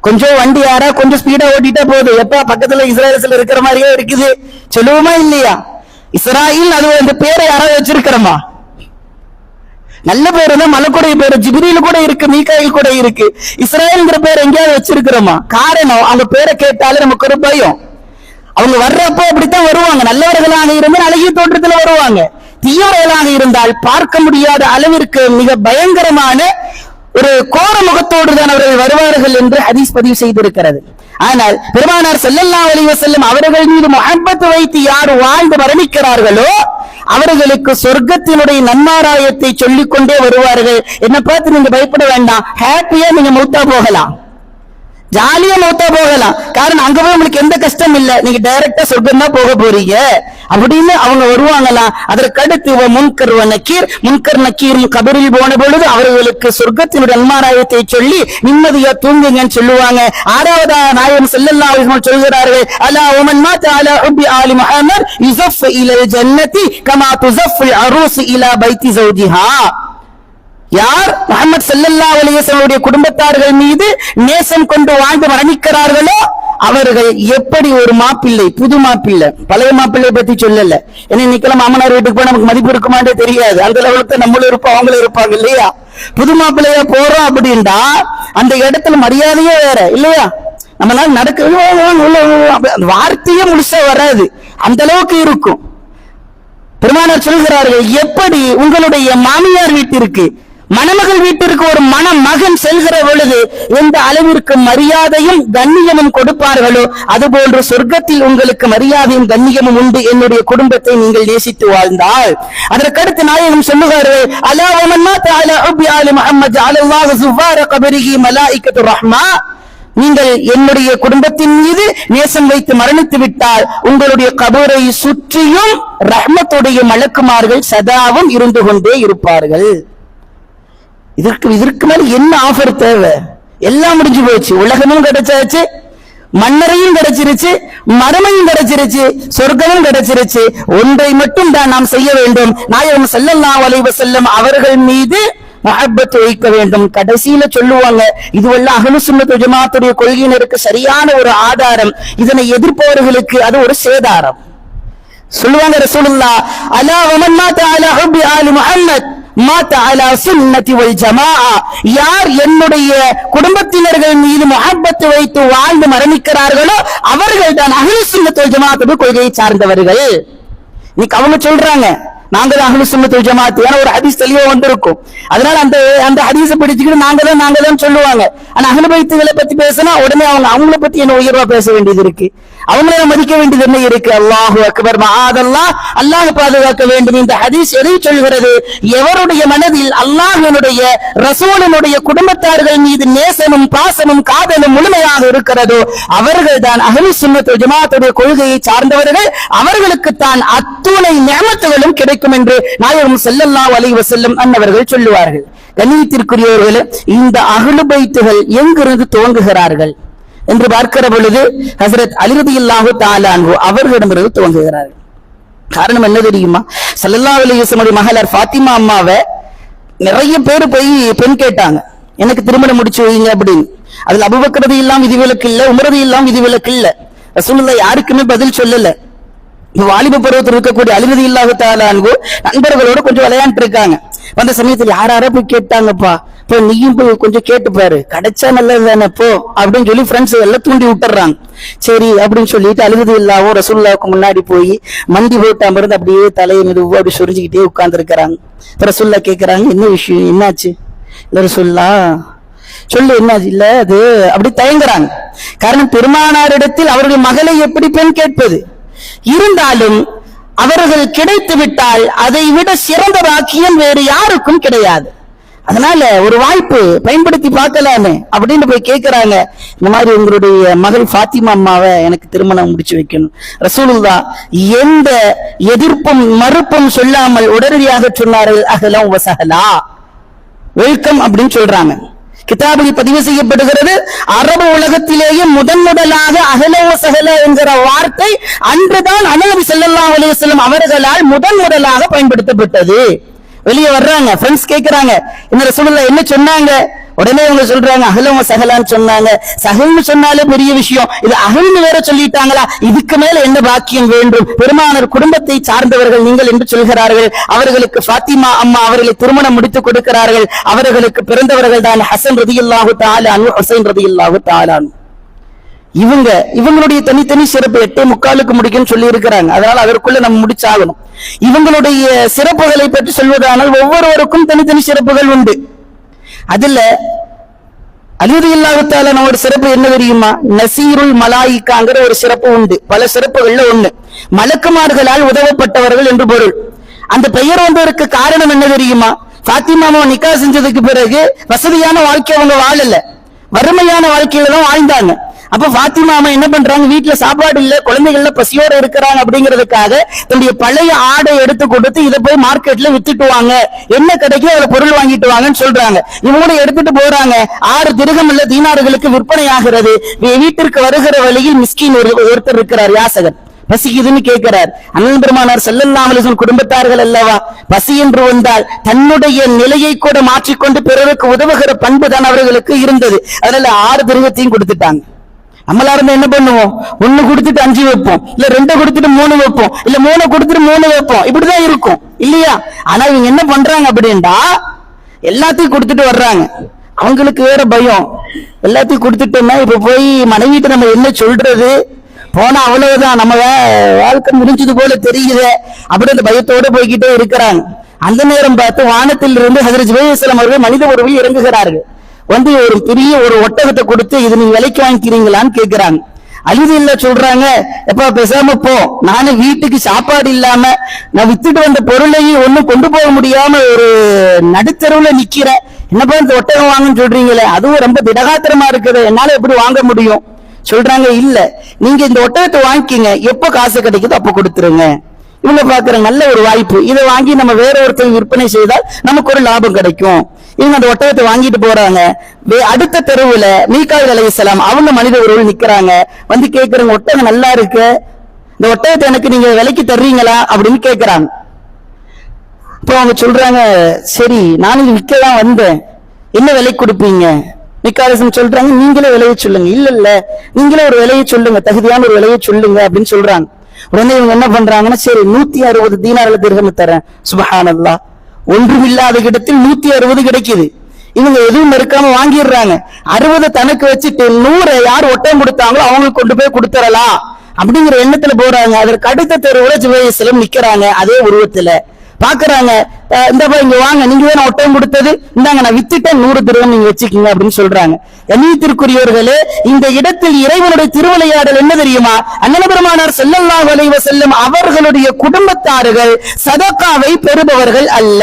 கொஞ்சம் வண்டி யாரா கொஞ்சம் ஸ்பீடா ஓட்டிட்டா போதும், எப்ப பக்கத்துல இஸ்ராயேல் இருக்கிற மாதிரியே இருக்குது சொல்லுவோமா இல்லையா? இஸ்ராயில் அது அந்த பேரை யாராவது வச்சிருக்கிறோமா? நல்ல பேரு தான், மலக்குடைய பேரு ஜிப்ரீல் கூட இருக்கு, மீகாயில் கூட இருக்கு. இஸ்ராயல்ங்கிற பேர் எங்கேயாவது வச்சிருக்கிறோமா? காரணம் அவங்க பேரை கேட்டாலே நமக்கு ஒரு பயம். அவங்க வர்றப்போ அப்படித்தான் வருவாங்க. நல்லவர்களாக இருந்தால் அழகிய தோற்றத்துல வருவாங்க, தீயவர்களாக இருந்தால் பார்க்க முடியாத அளவிற்கு மிக பயங்கரமான ஒரு கோர முகத்தோடு தான் அவர்கள் வருவார்கள் என்று ஹதீஸ் பதிவு செய்திருக்கிறது. ஆனால் பெருமானார் ஸல்லல்லாஹு அலைஹி வஸல்லம் அவர்கள் மீது முஹப்பத் வைத்து யார் வாழ்ந்து மரணிக்கிறார்களோ அவர்களுக்கு சொர்க்கத்தினுடைய நன்மாராயத்தை சொல்லிக் கொண்டே வருவார்கள். என்ன பார்த்து நீங்க பயப்பட வேண்டாம், ஹாப்பியா நீங்க மௌத்தா போகலாம், ஜாலியா மௌத்தா போகலாம். காரணம் அங்க போய் உங்களுக்கு எந்த கஷ்டம் இல்ல, நீங்க டைரக்டா சொர்க்கம் தான் போக போறீங்க அப்படின்னு அவங்க வருவாங்களாம். அதற்கடுத்து முன்கர் நக்கீர், முன்கர் நக்கீர் கபரில் போன பொழுது அவர்களுக்கு சொர்க்கத்தினுடைய நன்மாராயத்தை சொல்லி நிம்மதியா தூங்குங்கன்னு சொல்லுவாங்க. ஆறாவதா நாயகம் ஸல்லல்லாஹு அலைஹி வஸல்லம் சொல்கிறார்கள், அலா வமன் மாத அலா ஹுப்பி ஆலி முஹம்மத் யுஸஃப் இலல் ஜன்னதி கமா துஸஃப் அரூஸ் இலா பைத்தி ஜௌஜிஹா, யார் முஹம்மது ஸல்லல்லாஹு அலைஹி வஸல்லம் குடும்பத்தார்கள் மீது நேசம் கொண்டு வாழ்ந்து மரணிக்கிறார்களோ அவர்கள் எப்படி ஒரு மாப்பிள்ளை, புது மாப்பிள்ளை, பழைய மாப்பிள்ளை பத்தி சொல்லல. ஏன்னா இன்னைக்கெல்லாம் மாமனார் வீட்டுக்கு போய் நமக்கு மதிப்பு இருக்குமாண்டே தெரியாது, அந்த லெவலுக்கு நம்மளும் இருப்போம் அவங்களும் இருப்பாங்க இல்லையா? புது மாப்பிள்ளையா போறோம் அப்படின்டா அந்த இடத்துல மரியாதையே வேற இல்லையா? நம்மளால நடக்க வார்த்தையே முழுசா வராது, அந்த அளவுக்கு இருக்கும். பெருமானார் சொல்கிறார்கள், எப்படி உங்களுடைய மாமியார் வீட்டிற்கு மணமகள் வீட்டிற்கு ஒரு மணமகன் செல்கிற பொழுது எந்த அளவிற்கு மரியாதையும் கண்ணியமும் கொடுப்பார்களோ அதுபோன்று சொர்க்கத்தில் உங்களுக்கு மரியாதையும் கண்ணியமும் உண்டு. என்னுடைய குடும்பத்தை நீங்கள் நேசித்து வாழ்ந்தால். அதற்கடுத்து நாயகம் சொல்லுகிறார்கள், அலா வமன் மாத அலா ஹுப்பி ஆலி முஹம்மத் ஜஅலல்லாஹு ஸுவார கபரிஹி மலாயிகத்து ரஹ்மா, நீங்கள் என்னுடைய குடும்பத்தின் மீது நேசம் வைத்து மரணித்து விட்டால் உங்களுடைய கபரை சுற்றியும் ரஹ்மத்துடைய மலக்குமார்கள் சதாவும் இருந்து கொண்டே இருப்பார்கள். இதற்கு மேல என்ன ஆஃபர் தேவை? எல்லாம் முடிஞ்சு போச்சு, உலகமும் கிடைச்சாச்சு, மன்னரையும் கிடைச்சிருச்சு, மறுமையும் கிடைச்சிருச்சு, சொர்க்கமும் கிடைச்சிருச்சு. ஒன்றை மட்டும் தான் நாம் செய்ய வேண்டும், நாயகம் ஸல்லல்லாஹு அலைஹி வஸல்லம் அவர்கள் மீது முஹப்பத் வைக்க வேண்டும். கடைசியில சொல்லுவாங்க, இதுவெல்லாம் அஹ்லு சுன்னத் வல் ஜமாஅத்துடைய கொள்கையினருக்கு சரியான ஒரு ஆதாரம், இதனை எதிர்ப்பவர்களுக்கு அது ஒரு சேதாரம். சொல்லுவாங்க ரசூலுல்லாஹ், அலா வமன் மாத அலா ஹுப்பி ஆலி முஹம்மத் மாத அலா சுன்னதி வல் ஜமாஅ, யார் என்னுடைய குடும்பத்தினர்கள் மீது முஹப்பத் வைத்து வாழ்ந்து மரணிக்கிறார்களோ அவர்கள் தான் அஹ்லு சுன்னத் வல் ஜமாஅத்துடைய கொள்கையை சார்ந்தவர்கள். இன்னைக்கு அவங்க சொல்றாங்க நாங்க தான் அஹ்லு சுன்னத் வல் ஜமாஅத், ஏன்னா ஒரு ஹதீஸ் தெளிவா வந்திருக்கும், அதனால அந்த ஹதீஸை பிடிச்சுக்கிட்டு நாங்க தான் சொல்லுவாங்க. ஆனா அஹ்லு பைத்துகளை பத்தி பேசினா உடனே அவங்கள பத்தி என்ன உயர்வா பேச வேண்டியது இருக்கு, அவங்கள மதிக்க வேண்டியது என்ன இருக்கு? அல்லாஹு அக்பர், மஆதல்லாஹ், அல்லாஹ் பாதுகாக்க வேண்டும். இந்த ஹதீஸ் எதை சொல்கிறது? எவருடைய மனதில் அல்லாஹ்வினுடைய ரசூலினுடைய குடும்பத்தார்கள் மீது நேசமும் பாசமும் காதலும் முழுமையாக இருக்கிறதோ அவர்கள் தான் அஹ்லு சுன்னத் வல் ஜமாஅத்துடைய கொள்கையை சார்ந்தவர்கள், அவர்களுக்கு தான் அத்துணை நிஅமத்துகளும் கிடைக்கும் என்று நாயகம் ஸல்லல்லாஹு அலைஹி வஸல்லம் அன்னவர்கள் சொல்லுவார்கள். கண்ணியத்திற்குரியவர்களே, இந்த அஹ்லு பைத்துகள் எங்கிருந்து துவங்குகிறார்கள் என்று பார்க்கிற பொழுது ஹஜ்ரத் அலி ரலியல்லாஹு தஆலா அன்ஹு அவர்களிடமிருந்து துவங்குகிறார்கள். காரணம் என்ன தெரியுமா? ஸல்லல்லாஹு அலைஹி வஸல்லம் மகளார் ஃபாத்திமா அம்மாவை நிறைய பேர் போய் பெண் கேட்டாங்க, எனக்கு திருமணம் முடிச்சு வைங்க அப்படின்னு. அதுல அபூபக்கர் ரலியல்லாஹு விதிவிலக்கு இல்ல, உமர் ரலியல்லாஹு விதிவிலக்கு இல்ல. ரசூலுல்லாஹ் யாருக்குமே பதில் சொல்லல. வாலிப பருவத்தில் இருக்கக்கூடிய அலி ரலியல்லாஹு தஆலா அன்ஹு நண்பர்களோட கொஞ்சம் விளையாண்டு இருக்காங்க. அந்த சமயத்தில் யாராரா போய் கேட்டாங்கப்பா, இப்போ நீயும் போய் கொஞ்சம் கேட்டு பாரு, கிடைச்சா நல்லது தானே போ அப்படின்னு சொல்லி ஃப்ரெண்ட்ஸ் எல்லாம் தூண்டி விட்டுறாங்க. சரி அப்படின்னு சொல்லிட்டு அலி ரலியல்லாஹு ரசூலுல்லாஹ்வுக்கு முன்னாடி போய் மண்டி போட்டு அமர்ந்து அப்படியே தலையை மெதுவா அப்படி சொரிஞ்சுக்கிட்டே உட்கார்ந்து இருக்கிறாங்க. ரசூலுல்லாஹ் கேட்கிறாங்க, என்ன விஷயம், என்னாச்சு? இல்ல ரசூலுல்லாஹ் சொல்லு என்னாச்சு. இல்ல அது அப்படி தயங்குறாங்க. காரணம், பெருமானாரிடத்தில் அவர்கள் மகளை எப்படி பெண் கேட்பது? இருந்தாலும் அவர்கள் கிடைத்து விட்டால் அதை விட சிறந்த வாக்கியம் வேறு யாருக்கும் கிடையாது. அதனால ஒரு வாய்ப்பு பயன்படுத்தி பார்க்கலாமே அப்படின்னு போய் கேட்கிறாங்க. இந்த மாதிரி உங்களுடைய மகள் ஃபாத்திமா அம்மாவை எனக்கு திருமணம் முடிச்சு வைக்கணும். ரசூலுல்லாஹ் எந்த எதிர்ப்பும் மறுப்பும் சொல்லாமல் உடனடியாக சொன்னார்கள், அஹ்லன் வ ஸஹலா, வெல்கம் அப்படின்னு சொல்றாங்க. கிதாபில் பதிவு செய்யப்படுகிறது, அரபு உலகத்திலேயே முதலாக அஹ்லன் வ ஸஹலா என்கிற வார்த்தை அன்றுதான் நபி ஸல்லல்லாஹு அலைஹி வஸல்லம் அவர்களால் முதலாக பயன்படுத்தப்பட்டது. வெளியே வர்றாங்க, ஃப்ரெண்ட்ஸ் கேட்கிறாங்க, இந்த ரசூலுல்லாஹ் என்ன சொன்னாங்க? உடனே அவங்க சொல்றாங்க, அஹ்லன் வ ஸஹலான்னு சொன்னாங்க. சஹல்னு சொன்னாலே பெரிய விஷயம், இது அஹ்ல்னு வேற சொல்லிட்டாங்களா, இதுக்கு மேல என்ன பாக்கியம் வேண்டும்? பெருமானார் குடும்பத்தை சார்ந்தவர்கள் நீங்கள் என்று சொல்கிறார்கள். அவர்களுக்கு ஃபாத்திமா அம்மா அவர்களை திருமணம் முடித்துக் கொடுக்கிறார்கள். அவர்களுக்கு பிறந்தவர்கள் தான் ஹசன் ரலியல்லாஹு தஆலா அன்ஹு, ஹுசைன் ரலியல்லாஹு தஆலா அன்ஹு. இவங்களுடைய தனித்தனி சிறப்பு 8:45 முடிக்குன்னு சொல்லி இருக்கிறாங்க. அதனால அதற்குள்ள நம்ம முடிச்சாகணும். இவங்களுடைய சிறப்புகளை பற்றி சொல்வதானால் ஒவ்வொருவருக்கும் தனித்தனி சிறப்புகள் உண்டு. அதுல அலி ரலியல்லாஹு தஆலா ஒரு சிறப்பு என்ன தெரியுமா? நசீருல் மலாயிகாங்கிற ஒரு சிறப்பு உண்டு. பல சிறப்புகள்ல ஒண்ணு, மலக்குமார்களால் உதவப்பட்டவர்கள் என்று பொருள். அந்த பெயர் வந்ததற்கு காரணம் என்ன தெரியுமா? ஃபாத்திமாவை நிக்கா செஞ்சதுக்கு பிறகு வசதியான வாழ்க்கை அவங்க வாழல, வறுமையான வாழ்க்கையில தான் வாழ்ந்தாங்க. அப்ப ஃபாத்திமா அம்மா என்ன பண்றாங்க, வீட்டுல சாப்பாடு இல்ல, குழந்தைகள்ல பசியோட இருக்கிறாங்க அப்படிங்கிறதுக்காக தன்னுடைய பழைய ஆடை எடுத்து கொடுத்து இதை போய் மார்க்கெட்ல வித்துட்டு வாங்க, என்ன கிடைக்கும் அதுல பொருள் வாங்கிட்டு வாங்கன்னு சொல்றாங்க. இவங்க எடுத்துட்டு போறாங்க. 6 திர்ஹம் இல்ல தீனார்களுக்கு விற்பனை ஆகிறது. வீட்டிற்கு வருகிற வழியில் மிஸ்கின் ஒருத்தர் இருக்கிறார், யாசகர், பசிக்குதுன்னு கேட்கிறார். அண்ணன் பெருமானார் ஸல்லல்லாஹு அலைஹி வஸல்லம் குடும்பத்தார்கள் அல்லவா, பசி என்று வந்தால் தன்னுடைய நிலையை கூட மாற்றிக்கொண்டு பிறருக்கு உதவுகிற பண்பு தான் அவர்களுக்கு இருந்தது. அதனால 6 திர்ஹத்தையும் கொடுத்துட்டாங்க. நம்மளா இருந்தா என்ன பண்ணுவோம், 1 கொடுத்துட்டு 5 வைப்போம், இல்ல 2 கொடுத்துட்டு 3 வைப்போம், இல்ல 3 கொடுத்துட்டு 3 வைப்போம், இப்படிதான் இருக்கும் இல்லையா? ஆனா இவங்க என்ன பண்றாங்க அப்படின்னா எல்லாத்தையும் கொடுத்துட்டு வர்றாங்க. அவங்களுக்கு வேற பயம், எல்லாத்தையும் கொடுத்துட்டோம்னா இப்ப போய் மனைவிட்டு நம்ம என்ன சொல்றது, போனா அவ்வளவுதான், நம்ம வாழ்க்கை முடிஞ்சது போல தெரியுது அப்படி அந்த பயத்தோட போய்கிட்டே இருக்கிறாங்க. அந்த நேரம் பார்த்து வானத்தில் இருந்து ஹஜ்ரத் ஜிப்ரீல் அலைஹிஸ்ஸலாம் அவர்கள் மனித உருவில் இறங்குகிறார்கள். வந்து ஒரு பெரிய ஒரு ஒட்டகத்தை கொடுத்து இது நீங்க விலைக்கு வாங்கிக்கிறீங்களான்னு கேட்கிறாங்க. அலி ரலியல்லாஹு சொல்றாங்க, எப்ப பேசாம போ, நானும் வீட்டுக்கு சாப்பாடு இல்லாம நான் வித்துட்டு வந்த பொருளையும் ஒண்ணும் கொண்டு போக முடியாம ஒரு நடுத்தருவுல நிக்கிறேன், என்னப்பா இந்த ஒட்டகம் வாங்கன்னு சொல்றீங்களே, அதுவும் ரொம்ப திடகாத்திரமா இருக்குது, என்னால எப்படி வாங்க முடியும்? சொல்றாங்க, இல்ல நீங்க இந்த ஒட்டகத்தை வாங்கிக்கிங்க, எப்ப காசு கிடைக்குதோ அப்ப கொடுத்துருங்க. இவங்க பாக்குறாங்க நல்ல ஒரு வாய்ப்பு, இதை வாங்கி நம்ம வேற ஒருத்தர் விற்பனை செய்தால் நமக்கு ஒரு லாபம் கிடைக்கும். இவங்க அந்த ஒட்டகத்தை வாங்கிட்டு போறாங்க. அடுத்த தெருவுல மீகாயில் அலைஹிஸ்ஸலாம் அவங்க மனித உருவில் நிக்கிறாங்க. வந்து கேக்குறாங்க, ஒட்டகம் நல்லா இருக்கு, இந்த ஒட்டகத்தை எனக்கு நீங்க விலைக்கு தர்றீங்களா அப்படின்னு கேக்குறாங்க. இப்போ அவங்க சொல்றாங்க, சரி நானும் விற்கதான் வந்தேன், என்ன விலை கொடுப்பீங்க? மீகாயில் சொல்றாங்க, நீங்களே விலையை சொல்லுங்க. இல்ல நீங்களே ஒரு விலையை சொல்லுங்க, தகுதியான ஒரு விலையை சொல்லுங்க அப்படின்னு சொல்றாங்க. உடனே இவங்க என்ன பண்றாங்கன்னா, சரி 160 தீனார்கள் திர்ஹம் தரேன். சுப்ஹானல்லாஹ், ஒன்றுமில்லாத இடத்தில் 160 கிடைக்குது. இவங்க எதுவும் மறுக்காம வாங்கிடுறாங்க. 60 தனக்கு வச்சுட்டு 100 யார் ஒட்டம் கொடுத்தாங்களோ அவங்களுக்கு கொண்டு போய் கொடுத்துடலாம் அப்படிங்கிற எண்ணத்துல போறாங்க. அதற்கு அடுத்த தெருவுல ஜிப்ரீல் அலைஹிஸ்ஸலாம் நிக்கிறாங்க, அதே உருவத்துல பாக்குறாங்க. இந்தப்பா இங்க வாங்க, நீங்க வேணும் ஒட்டகம் கொடுத்தது, இந்தாங்க நான் வித்துட்டேன், 100 திர்ஹம் நீங்க வச்சுக்கீங்க அப்படின்னு சொல்றாங்க. கண்ணியத்திற்குரியவர்களே, இந்த இடத்தில் இறைவனுடைய திருவிளையாடல் என்ன தெரியுமா? அண்ணன் பெருமானார் ஸல்லல்லாஹு அலைஹி வஸல்லம் அவர்களுடைய குடும்பத்தார்கள் சதகாவை பெறுபவர்கள் அல்ல.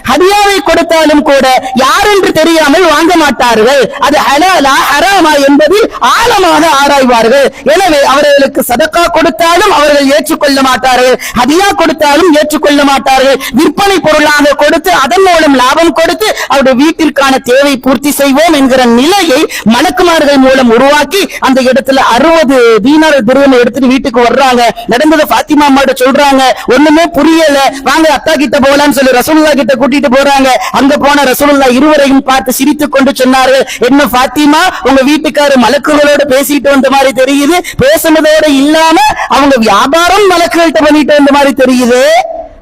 ஹதியாவை கொடுத்தாலும் கூட யாரென்று தெரியாமல் வாங்க மாட்டார்கள். அது ஹலாலா ஹராமா என்பது ஆழமாக ஆராய்வார்கள். எனவே அவர்களுக்கு சதகா கொடுத்தாலும் அவர்கள் ஏற்றுக்கொள்ள மாட்டார்கள், ஹதியா கொடுத்தாலும் ஏற்றுக்கொள்ள மாட்டார்கள். விற்பனை பொருள் பொருளாக கொடுத்து அதன் மூலம் லாபம் கொடுத்து அவருடைய வீட்டிற்கான தேவை பூர்த்தி செய்வோம் என்கிற நிலையை மலக்குமார்கள் மூலம் உருவாக்கி அந்த இடத்துல 60 தீனார் திர்ஹம் எடுத்துட்டு வீட்டுக்கு வர்றாங்க. நடந்ததை பாத்திமா அம்மாட்ட சொல்றாங்க. ஒண்ணுமே புரியல, வாங்க அத்தா கிட்ட போகலான்னு சொல்லி ரசூலுல்லாஹ் கிட்ட கூட்டிட்டு போறாங்க. அங்க போன ரசூலுல்லாஹ் இருவரையும் பார்த்து சிரித்துக் கொண்டு சொன்னார்கள், என்ன பாத்திமா, உங்க வீட்டுக்காரர் மலக்குகளோட பேசிட்டு வந்த மாதிரி தெரியுது, பேசுனதோட இல்லாம அவங்க வியாபாரம் மலக்குகள்கிட்ட பண்ணிட்டு வந்த மாதிரி தெரியுது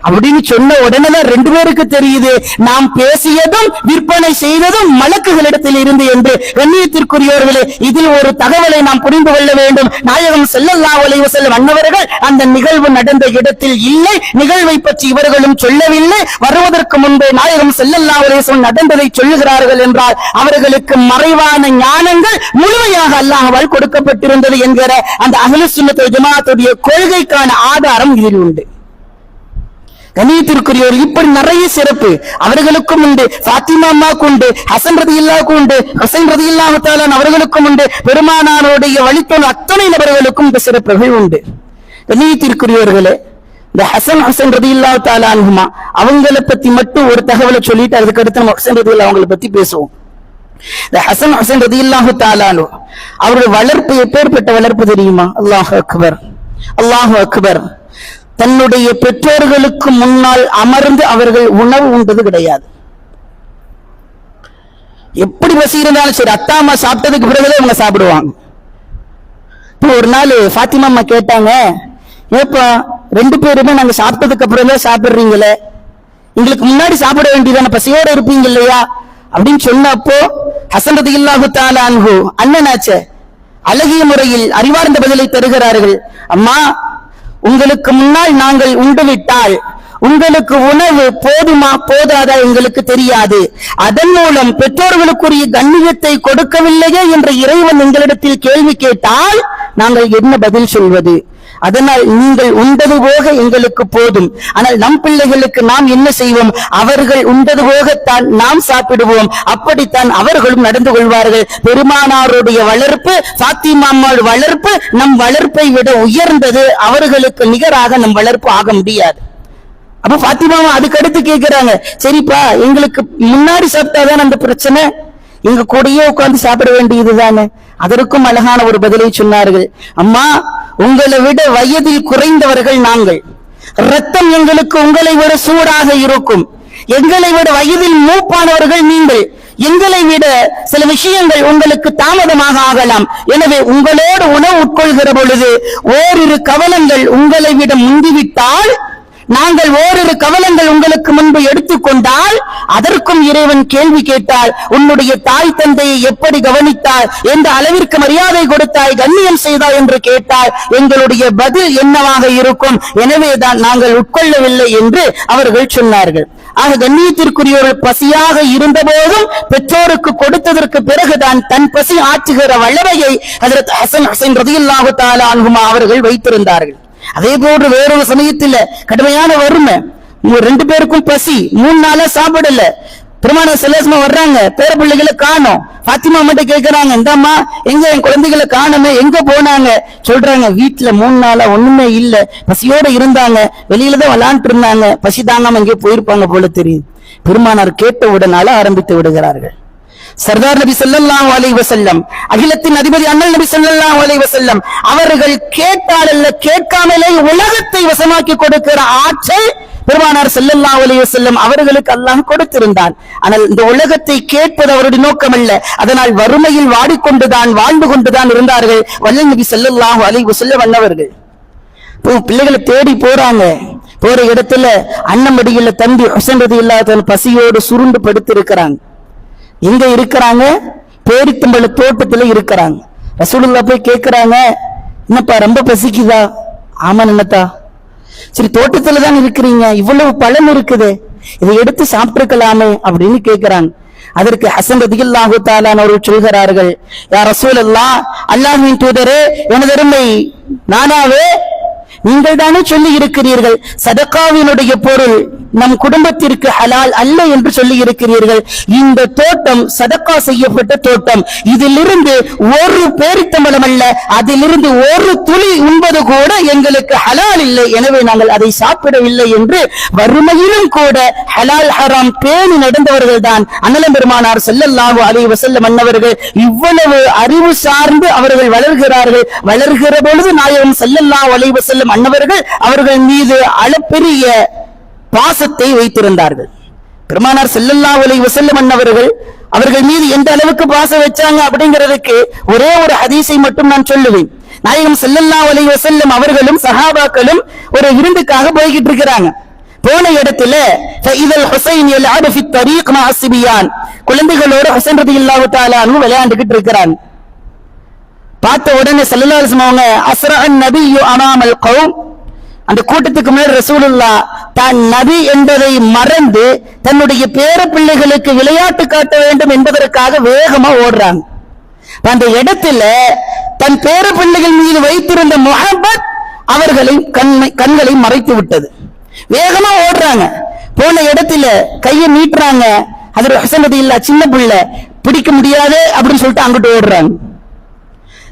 அப்படின்னு சொன்ன உடனேதான் 2 பேருக்கு தெரியுது நாம் பேசியதும் விற்பனை செய்ததும் மலக்குகளிடத்தில் இருந்து என்று. கண்ணியத்திற்குரியவர்களே, இதில் ஒரு தகவலை நாம் புரிந்து கொள்ள வேண்டும். நாயகம் ஸல்லல்லாஹு அலைஹி வஸல்லம் அன்னவர்கள் அந்த நிகழ்வு நடந்த இடத்தில் இல்லை, நிகழ்வை பற்றி இவர்களும் சொல்லவில்லை. வருவதற்கு முன்பே நாயகம் ஸல்லல்லாஹு அலைஹி வஸல்லம் நடந்ததை சொல்லுகிறார்கள் என்றால் அவர்களுக்கு மறைவான ஞானங்கள் முழுமையாக அல்லாஹ்வால் கொடுக்கப்பட்டிருந்தது என்கிற அந்த அஹ்லுஸ் சுன்னத் வல் ஜமாஅத்துடைய கொள்கைக்கான ஆதாரம் இதில் உண்டு. கண்ணியத்திற்குரியவர் இப்படி நிறைய சிறப்பு அவர்களுக்கும் உண்டு, பாத்திமா அம்மாவுக்கு உண்டு, ஹசன் ரலியல்லாஹு உண்டு, ஹுசைன் ரலியல்லாஹு தஆலா அவர்களுக்கும் உண்டு, பெருமானாருடைய வழித்தோன் அத்தனை நபர்களுக்கும் இந்த சிறப்புகள் உண்டு. கண்ணியத்திற்குரியவர்களே, இந்த ஹசன் ஹுசைன் ரலியல்லாஹு தஆலா அன்ஹுமா அவங்களை பத்தி மட்டும் ஒரு தகவலை சொல்லிட்டு அதுக்கு அடுத்து நம்ம ஹுசைன் ரலியல்லாஹு அவங்களை பத்தி பேசுவோம். இந்த ஹசன் ஹுசைன் ரலியல்லாஹு தஆலா அவருடைய வளர்ப்பு எப்பேற்பட்ட வளர்ப்பு தெரியுமா? அல்லாஹு அக்பர், அல்லாஹு அக்பர். தன்னுடைய பெற்றோர்களுக்கு முன்னால் அமர்ந்து அவர்கள் உணவு உண்டது கிடையாது. எப்படி பசி இருந்தாலும் சரி, அத்தா அம்மா சாப்பிட்டதுக்கு பிறகுதான் அவங்க சாப்பிடுவாங்க. ஒரு நாள் பாத்திமா அம்மா கேட்டாங்க, ஏப்பா 2 பேருமே நாங்க சாப்பிட்டதுக்கு அப்புறம் தான் சாப்பிடுறீங்களே, எங்களுக்கு முன்னாடி சாப்பிட வேண்டியதான, பசியோட இருப்பீங்க இல்லையா அப்படின்னு சொன்னப்போ ஹசன் ரலியல்லாஹு தஆலா அன்ஹு அண்ணனாச்சே அழகிய முறையில் அறிவார்ந்த பதிலை தருகிறார்கள். அம்மா, உங்களுக்கு முன்னால் நாங்கள் உண்டுவிட்டால் உங்களுக்கு உணவு போதுமா போதாதா எங்களுக்கு தெரியாது. அதன் மூலம் பெற்றோர்களுக்குரிய கண்ணியத்தை கொடுக்கவில்லையே என்ற இறைவன் எங்களிடத்தில் கேள்வி கேட்டால் நாங்கள் என்ன பதில் சொல்வது? அதனால் நீங்கள் உண்டது போக எங்களுக்கு போதும். ஆனால் நம் பிள்ளைகளுக்கு நாம் என்ன செய்வோம்? அவர்கள் உண்டது போகத்தான் நாம் சாப்பிடுவோம். அப்படித்தான் அவர்களும் நடந்து கொள்வார்கள். பெருமானாருடைய வளர்ப்பு, பாத்திமா அம்மாள் வளர்ப்பு நம் வளர்ப்பை விட உயர்ந்தது. அவர்களுக்கு நிகராக நம் வளர்ப்பு ஆக முடியாது. அப்ப பாத்திமா அதுக்கு அடுத்து கேட்கிறாங்க, சரிப்பா எங்களுக்கு முன்னாடி சாப்பிட்டாதான் அந்த பிரச்சனை, எங்க கூடயே உட்கார்ந்து சாப்பிட வேண்டியதுதானே? அதற்கும் அழகான ஒரு பதிலை சொன்னார்கள். அம்மா, உங்களை விட வயதில் குறைந்தவர்கள் நாங்கள், ரத்தம் எங்களுக்கு உங்களை விட சூடாக இருக்கும். எங்களை விட வயதில் மூப்பானவர்கள் நீங்கள், எங்களை விட சில விஷயங்கள் உங்களுக்கு தாமதமாக ஆகலாம். எனவே உங்களோடு உணவு உட்கொள்கிற பொழுது ஓரிரு கவனங்கள் உங்களை விட முந்திவிட்டால், நாங்கள் ஓரிரு கவனங்கள் உங்களுக்கு முன்பு எடுத்துக்கொண்டால் அதற்கும் இறைவன் கேள்வி கேட்டால், உன்னுடைய தாய் தந்தையை எப்படி கவனித்தாய், எந்த அளவிற்கு மரியாதை கொடுத்தாய், கண்ணியம் செய்தாய் என்று கேட்டால் எங்களுடைய பதில் என்னவாக இருக்கும்? எனவேதான் நாங்கள் உட்கொள்ளவில்லை என்று அவர்கள் சொன்னார்கள். ஆக கண்ணியத்திற்குரியவர்கள் பசியாக இருந்த போதும் பெற்றோருக்கு கொடுத்ததற்கு பிறகுதான் தன் பசி ஆற்றுகிற வல்லமையை ஹஜ்ரத் ஹசன் ஹுசைன் ரலியல்லாஹு தஆலா அன்ஹுமா அவர்கள் வைத்திருந்தார்கள். அதே போன்று வேறொரு சமயத்தில் கடுமையான வறுமை, 2 பேருக்கும் பசி, 3 நாளா சாப்பிடல. பெருமானார் ஸல்லல்லாஹு வர்றாங்க, பேர பிள்ளைகளை காணோம். பாத்திமா மட்டும் கேட்கிறாங்க, இந்தம்மா எங்க என் குழந்தைகளை காணுமே, எங்க போனாங்க? சொல்றாங்க, வீட்டுல 3 நாளா ஒண்ணுமே இல்ல, பசியோட இருந்தாங்க, வெளியில தான் விளையாண்டு இருந்தாங்க, பசி தாங்காம எங்கே போயிருப்பாங்க போல தெரியுது. பெருமானார் கேட்டவுடன் அழ ஆரம்பித்து விடுகிறார்கள். சர்தார் நபி ஸல்லல்லாஹு அலைஹி வஸல்லம், அகிலத்தின் அதிபதி அண்ணல் நபி ஸல்லல்லாஹு அலைஹி வஸல்லம் அவர்கள் கேட்டால் அல்ல கேட்காமலே உலகத்தை வசமாக்கி கொடுக்கிற ஆற்றல் பெருமானார் ஸல்லல்லாஹு அலைஹி வஸல்லம் அவர்களுக்கு அல்லாஹ் கொடுத்திருந்தான். ஆனால் இந்த உலகத்தை கேட்பது அவருடைய நோக்கம் அல்ல. அதனால் வறுமையில் வாடிக்கொண்டுதான் வாழ்ந்து கொண்டுதான் இருந்தார்கள் வல்லல் நபி ஸல்லல்லாஹு அலைஹி வஸல்லம் அன்னவர்கள். பிள்ளைகளை தேடி போறாங்க. போற இடத்துல அன்னமடியில தம்பி ஹுசைன் ரலியல்லாஹு தஆலா பசியோடு சுருண்டு படுத்திருக்கிறாங்க. எங்க இருக்கிறாங்க? பேரித்தம்பள தோட்டத்துல இருக்கிறாங்க. ரசூலுல்லாஹ் போய் கேட்கிறாங்க, என்னப்பா ரொம்ப பசிக்குதா? ஆமா என்னத்தா. சரி, தோட்டத்துல தான் இருக்கிறீங்க, இவ்வளவு பழம் இருக்குது, இதை எடுத்து சாப்பிட்டுக்கலாமே அப்படின்னு கேட்கிறாங்க. அதற்கு ஹசன் ரலியல்லாஹு தஆலா அவர்கள் சொல்கிறார்கள், யா ரசூலல்லாஹ், அல்லாஹ்வின் தூதரே, எனதருமை நானாவே, நீங்கள் தானே சொல்லி இருக்கிறீர்கள் சதகாவினுடைய பொருள் நம் குடும்பத்திற்கு ஹலால் அல்ல என்று சொல்லி இருக்கிறீர்கள். இந்த தோட்டம் சதக்கா செய்யப்பட்ட தோட்டம், இதிலிருந்து ஒரு பேரித்தம்பளம் அல்ல, அதிலிருந்து ஒரு துளி உண்பது கூட எங்களுக்கு ஹலால் இல்லை, எனவே நாங்கள் அதை சாப்பிடவில்லை என்று வறுமையிலும் கூட ஹலால் ஹராம் பேணி நடந்தவர்கள் தான் அண்ணலம் பெருமானார் ஸல்லல்லாஹு அலைஹி வஸல்லம் அன்னவர்கள். இவ்வளவு அறிவு சார்ந்து அவர்கள் வளர்கிறார்கள். வளர்கிற பொழுது நாயகம் ஸல்லல்லாஹு அலைஹி வஸல்லம் அன்னவர்கள் அவர்கள் மீது அளப்பெரிய பாசத்தை வைத்திருந்தார்கள். பெருமானார் ஸல்லல்லாஹு அலைஹி வஸல்லம் அன்னவர்கள் அவர்கள் மீது எந்த அளவுக்கு பாசம் வச்சாங்க அப்படிங்கிறதுக்கு ஒரே ஒரு ஹதீஸை மட்டும் நான் சொல்லுவேன். நாயகம் ஸல்லல்லாஹு அலைஹி வஸல்லம் அவர்களும் சஹாபாக்களும் ஒரு விருந்துக்காக போய்கிட்டு இருக்கிறாங்க. போன இடத்துல ஃபஇதல் ஹுசைன் யல்அபு ஃபி த்ரீக் மஅ ஸிபியான், குழந்தைகளோட ஹுசைன் ரலியல்லாஹு தஆலா அன்ஹு விளையாண்டுகிட்டு இருக்கிறாங்க. பார்த்த உடனே ஸல்லல்லாஹு அலைஹி வஸல்லம் அவங்க அஸ்ரஅன் நபியு அமாமல் கௌம், அந்த கூட்டத்துக்கு முன்னாடி ரசூலுல்லாஹ் தான் நபி என்பதை மறந்து தன்னுடைய பேர பிள்ளைகளுக்கு விளையாட்டு காட்ட வேண்டும் என்பதற்காக வேகமா ஓடுறாங்க. அந்த இடத்துல தன் பேர பிள்ளைகள் மீது வைத்திருந்த முஹப்பத் அவர்களை கண்களை மறைத்து விட்டது. வேகமா ஓடுறாங்க. போன இடத்துல கையை நீட்டுறாங்க. அது ஹசன் ரலியல்லாஹு சின்ன பிள்ளை, பிடிக்க முடியாது அப்படின்னு சொல்லிட்டு அங்கிட்டு ஓடுறாங்க.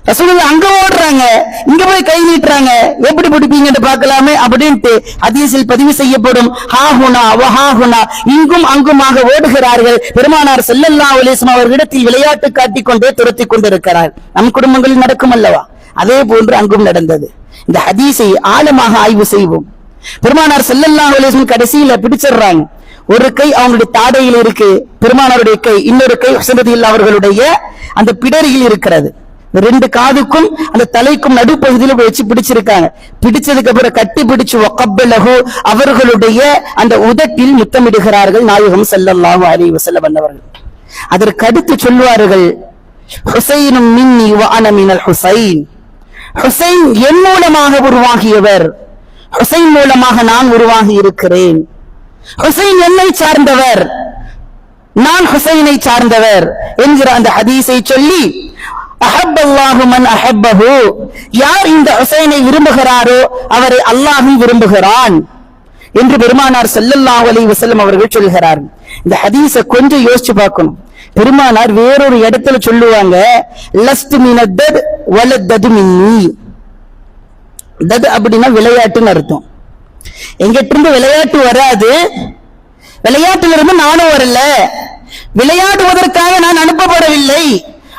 ரசூலுல்லாஹ் அங்க ஓடுறாங்க, இங்க போய் கை நீட்டுறாங்க, எப்படி பிடிப்பீங்கன்னு பார்க்கலாமே அப்படின்ட்டு ஹதீஸில் பதிவு செய்யப்படும் ஹாஹுனா வஹாஹுனா, இங்கும் அங்குமாக ஓடுகிறார்கள். பெருமானார் ஸல்லல்லாஹு அலைஹி வஸல்லம் அவர்களிடத்தில் விளையாட்டு காட்டிக் கொண்டே துரத்தி கொண்டிருக்கிறார். நம் குடும்பங்களில் நடக்கும் அல்லவா, அதே போன்று அங்கும் நடந்தது. இந்த ஹதீஸை ஆழமாக ஆய்வு செய்வோம். பெருமானார் ஸல்லல்லாஹு அலைஹி வஸல்லம் கடைசியில பிடிச்சிடுறாங்க. ஒரு கை அவங்களுடைய தாடையில் இருக்கு பெருமானாருடைய கை, இன்னொரு கை ஹுசைன் ரலியல்லாஹு அவர்களுடைய அந்த பிடரியில் இருக்கிறது. ரெண்டு காதுக்கும் அந்த தலைக்கும் நடுப்பகுதியில் வச்சு பிடிச்சிருக்காங்க. பிடிச்சதுக்கு அப்புறம் கட்டி பிடிச்சு வகப்பலஹு, அவர்களுடைய அந்த உதட்டில் முத்தமிடுகிறார்கள் நாயகம் ஸல்லல்லாஹு அலைஹி வஸல்லம் அவர்கள். அதற்கு அடுத்து சொல்வார்கள், ஹுசைனும் மின்னி வ அன மினல் ஹுசைன், ஹுசைன் என் மூலமாக உருவாகியவர், ஹுசைன் மூலமாக நான் உருவாகி இருக்கிறேன். ஹுசைன் என்னை சார்ந்தவர், நான் ஹுசைனை சார்ந்தவர் என்கிற அந்த ஹதீஸை சொல்லி அஹப்பல்லாஹு மன் அஹப்பஹு, யார் இந்த ஹுசைனை விரும்புகிறாரோ அவரை அல்லாஹ்வும் விரும்புகிறான் என்று பெருமானார் ஸல்லல்லாஹு அலைஹி வஸல்லம் அவர்கள் சொல்கிறார்கள். இந்த ஹதீஸை கொஞ்சம் யோசிச்சு பார்க்கணும். பெருமானார் வேறொரு இடத்துல சொல்லுவாங்க, லஸ்து மினத்தத் வலத்தது மின்னி. தத் அப்படின்னா விளையாட்டுன்னு அர்த்தம். எங்கிட்ட இருந்து விளையாட்டு வராது, விளையாட்டுல இருந்து நானும் வரல, விளையாடுவதற்காக நான் அனுப்பப்படவில்லை.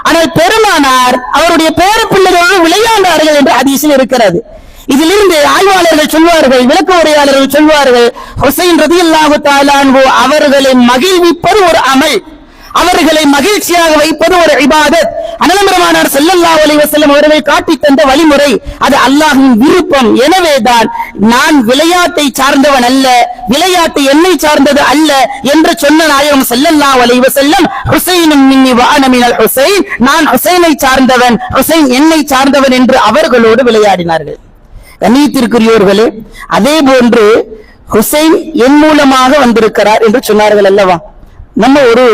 ஆனால் பெருமானார் அவருடைய பேர பிள்ளைகளோடு விளையாண்டார்கள் என்று ஹதீஸில் இருக்கிறது. இதிலிருந்து ஆய்வாளர்கள் சொல்வார்கள், விளக்க உரையாளர்கள் சொல்வார்கள், ஹுசைன் ரலியல்லாஹு தஆலா அன்ஹு அவர்களை மகிழ்விப்பது ஒரு அமல், அவர்களை மகிழ்ச்சியாக வைப்பது ஒரு இபாதத். அண்ணலம் பெருமானார் ஸல்லல்லாஹு அலைஹி வஸல்லம் அவர்கள் காட்டி தந்த வழிமுறை, அது அல்லாஹ்வின் விருப்பம். எனவேதான் நான் விளையாட்டை சார்ந்தவன் அல்ல, விளையாட்டு என்னை சார்ந்தது அல்ல என்று சொன்ன நாயகம் ஸல்லல்லாஹு அலைஹி வஸல்லம், ஹுசைனும் மின்னி வ அன மினல் ஹுசைன், நான் ஹுசைனை சார்ந்தவன், ஹுசைன் என்னை சார்ந்தவன் என்று அவர்களோடு விளையாடினார்கள். கண்ணியத்திற்குரியோர்களே, அதே போன்று ஹுசைன் என் மூலமாக வந்திருக்கிறார் என்று சொன்னார்கள் அல்லவா. நம்ம ஒரு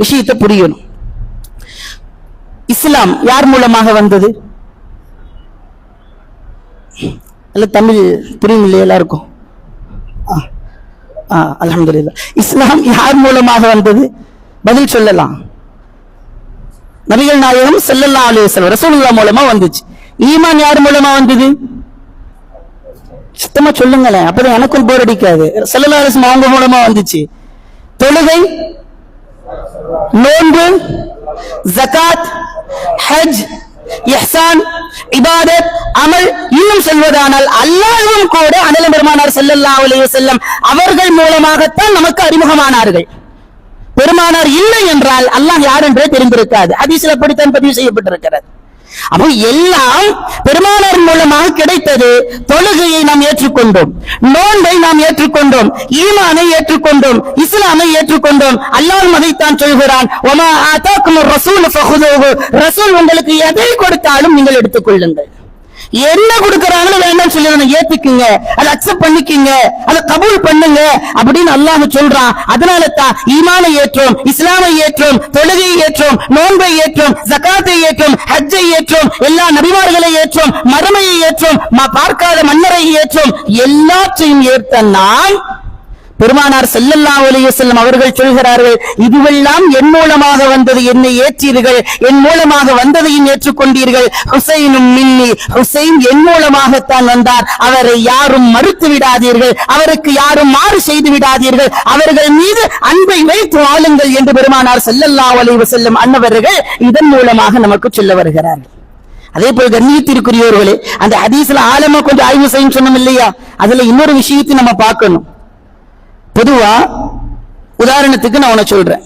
விஷயத்தை புரியணும். இஸ்லாம் யார் மூலமாக வந்தது? அல்ல தமிழ் புரியும் இல்லையா எல்லாருக்கும்? அல்ஹம்துலில்லாஹ். இஸ்லாம் யார் மூலமாக வந்தது? பதில் சொல்லலாம். நபிகள் நாயகம் ஸல்லல்லாஹு அலைஹி வஸல்லம் ரசூலுல்லாஹ் மூலமா வந்துச்சு. ஈமான் யார் மூலமா வந்தது? சுத்தமா சொல்லுங்களேன், அப்பதான் எனக்கும் போர் அடிக்காது. ஸல்லல்லாஹு அலைஹி வஸல்லம் அவங்க மூலமா வந்துச்சு. தொழுகை, நோன்பு, ஜகாத், ஹஜ், இஹ்சான், இபாதத், அமல், இன்னும் சொல்வதானால் அல்லாஹ்வும் கூட அண்ணலம் பெருமானார் ஸல்லல்லாஹு அலைஹி வஸல்லம் அவர்கள் மூலமாகத்தான் நமக்கு அறிமுகமானார்கள். பெருமானார் இல்லை என்றால் அல்லாஹ் யார் என்றே தெரிந்திருக்காது. ஹதீஸ்ல அப்படித்தான் பதிவு செய்யப்பட்டிருக்கிறது. அப்போ எல்லாம் பெருமானார் மூலமாக கிடைத்தது. தொழுகையை நாம் ஏற்றுக்கொண்டோம், நோன்பை நாம் ஏற்றுக்கொண்டோம், ஈமானை ஏற்றுக்கொண்டோம், இஸ்லாமை ஏற்றுக்கொண்டோம். அல்லாஹ் அதைத்தான் சொல்கிறான், வமா ஆதாக்குமுர் ரசூல் ஃபஹுதூஹு, ரசூல் உங்களுக்கு எதை கொடுத்தாலும் நீங்கள் எடுத்துக்கொள்ளுங்கள். என்ன கொடுக்கறாங்களோ வேண்டாம் சொல்லணும், ஏத்துக்குங்க, அதை அக்செப்ட் பண்ணிக்கங்க, அதை கபூல் பண்ணுங்க அப்படின்னு அல்லாஹ் சொல்றான். அதனால தான் ஈமானை ஏற்றோம், இஸ்லாமை ஏற்றோம், தொழுகையை ஏற்றோம், நோன்பை ஏற்றோம், ஜகாத்தை ஏற்றோம், ஹஜ்ஜை ஏற்றோம், எல்லா நபிமார்களை ஏற்றோம், மறுமையை ஏற்றோம், பார்க்காத மன்னரை ஏற்றோம். எல்லாத்தையும் ஏற்ற நாம் பெருமானார் ஸல்லல்லாஹு அலைஹி வஸல்லம் அவர்கள் சொல்கிறார்கள், இதுவெல்லாம் என் மூலமாக வந்தது, என்னை ஏற்றீர்கள், என் மூலமாக வந்ததையும் ஏற்றுக்கொண்டீர்கள். ஹுசைனும் மின்னி, ஹுசைன் என் மூலமாகத்தான் வந்தார், அவரை யாரும் மறுத்து விடாதீர்கள், அவருக்கு யாரும் மாறு செய்து விடாதீர்கள், அவர்கள் மீது அன்பை வைத்து வாழுங்கள் என்று பெருமானார் ஸல்லல்லாஹு அலைஹி வஸல்லம் அன்னவர்கள் இதன் மூலமாக நமக்கு சொல்ல வருகிறார்கள். அதே போல் கண்ணியத்திற்குரியவர்களே, அந்த ஹதீஸ்ல ஆழமா கொஞ்சம் ஆய்வு செய்யும் சொன்னோம் இல்லையா, அதுல இன்னொரு விஷயத்தை நம்ம பார்க்கணும். பொதுவா உதாரணத்துக்கு நான் உன சொல்றேன்,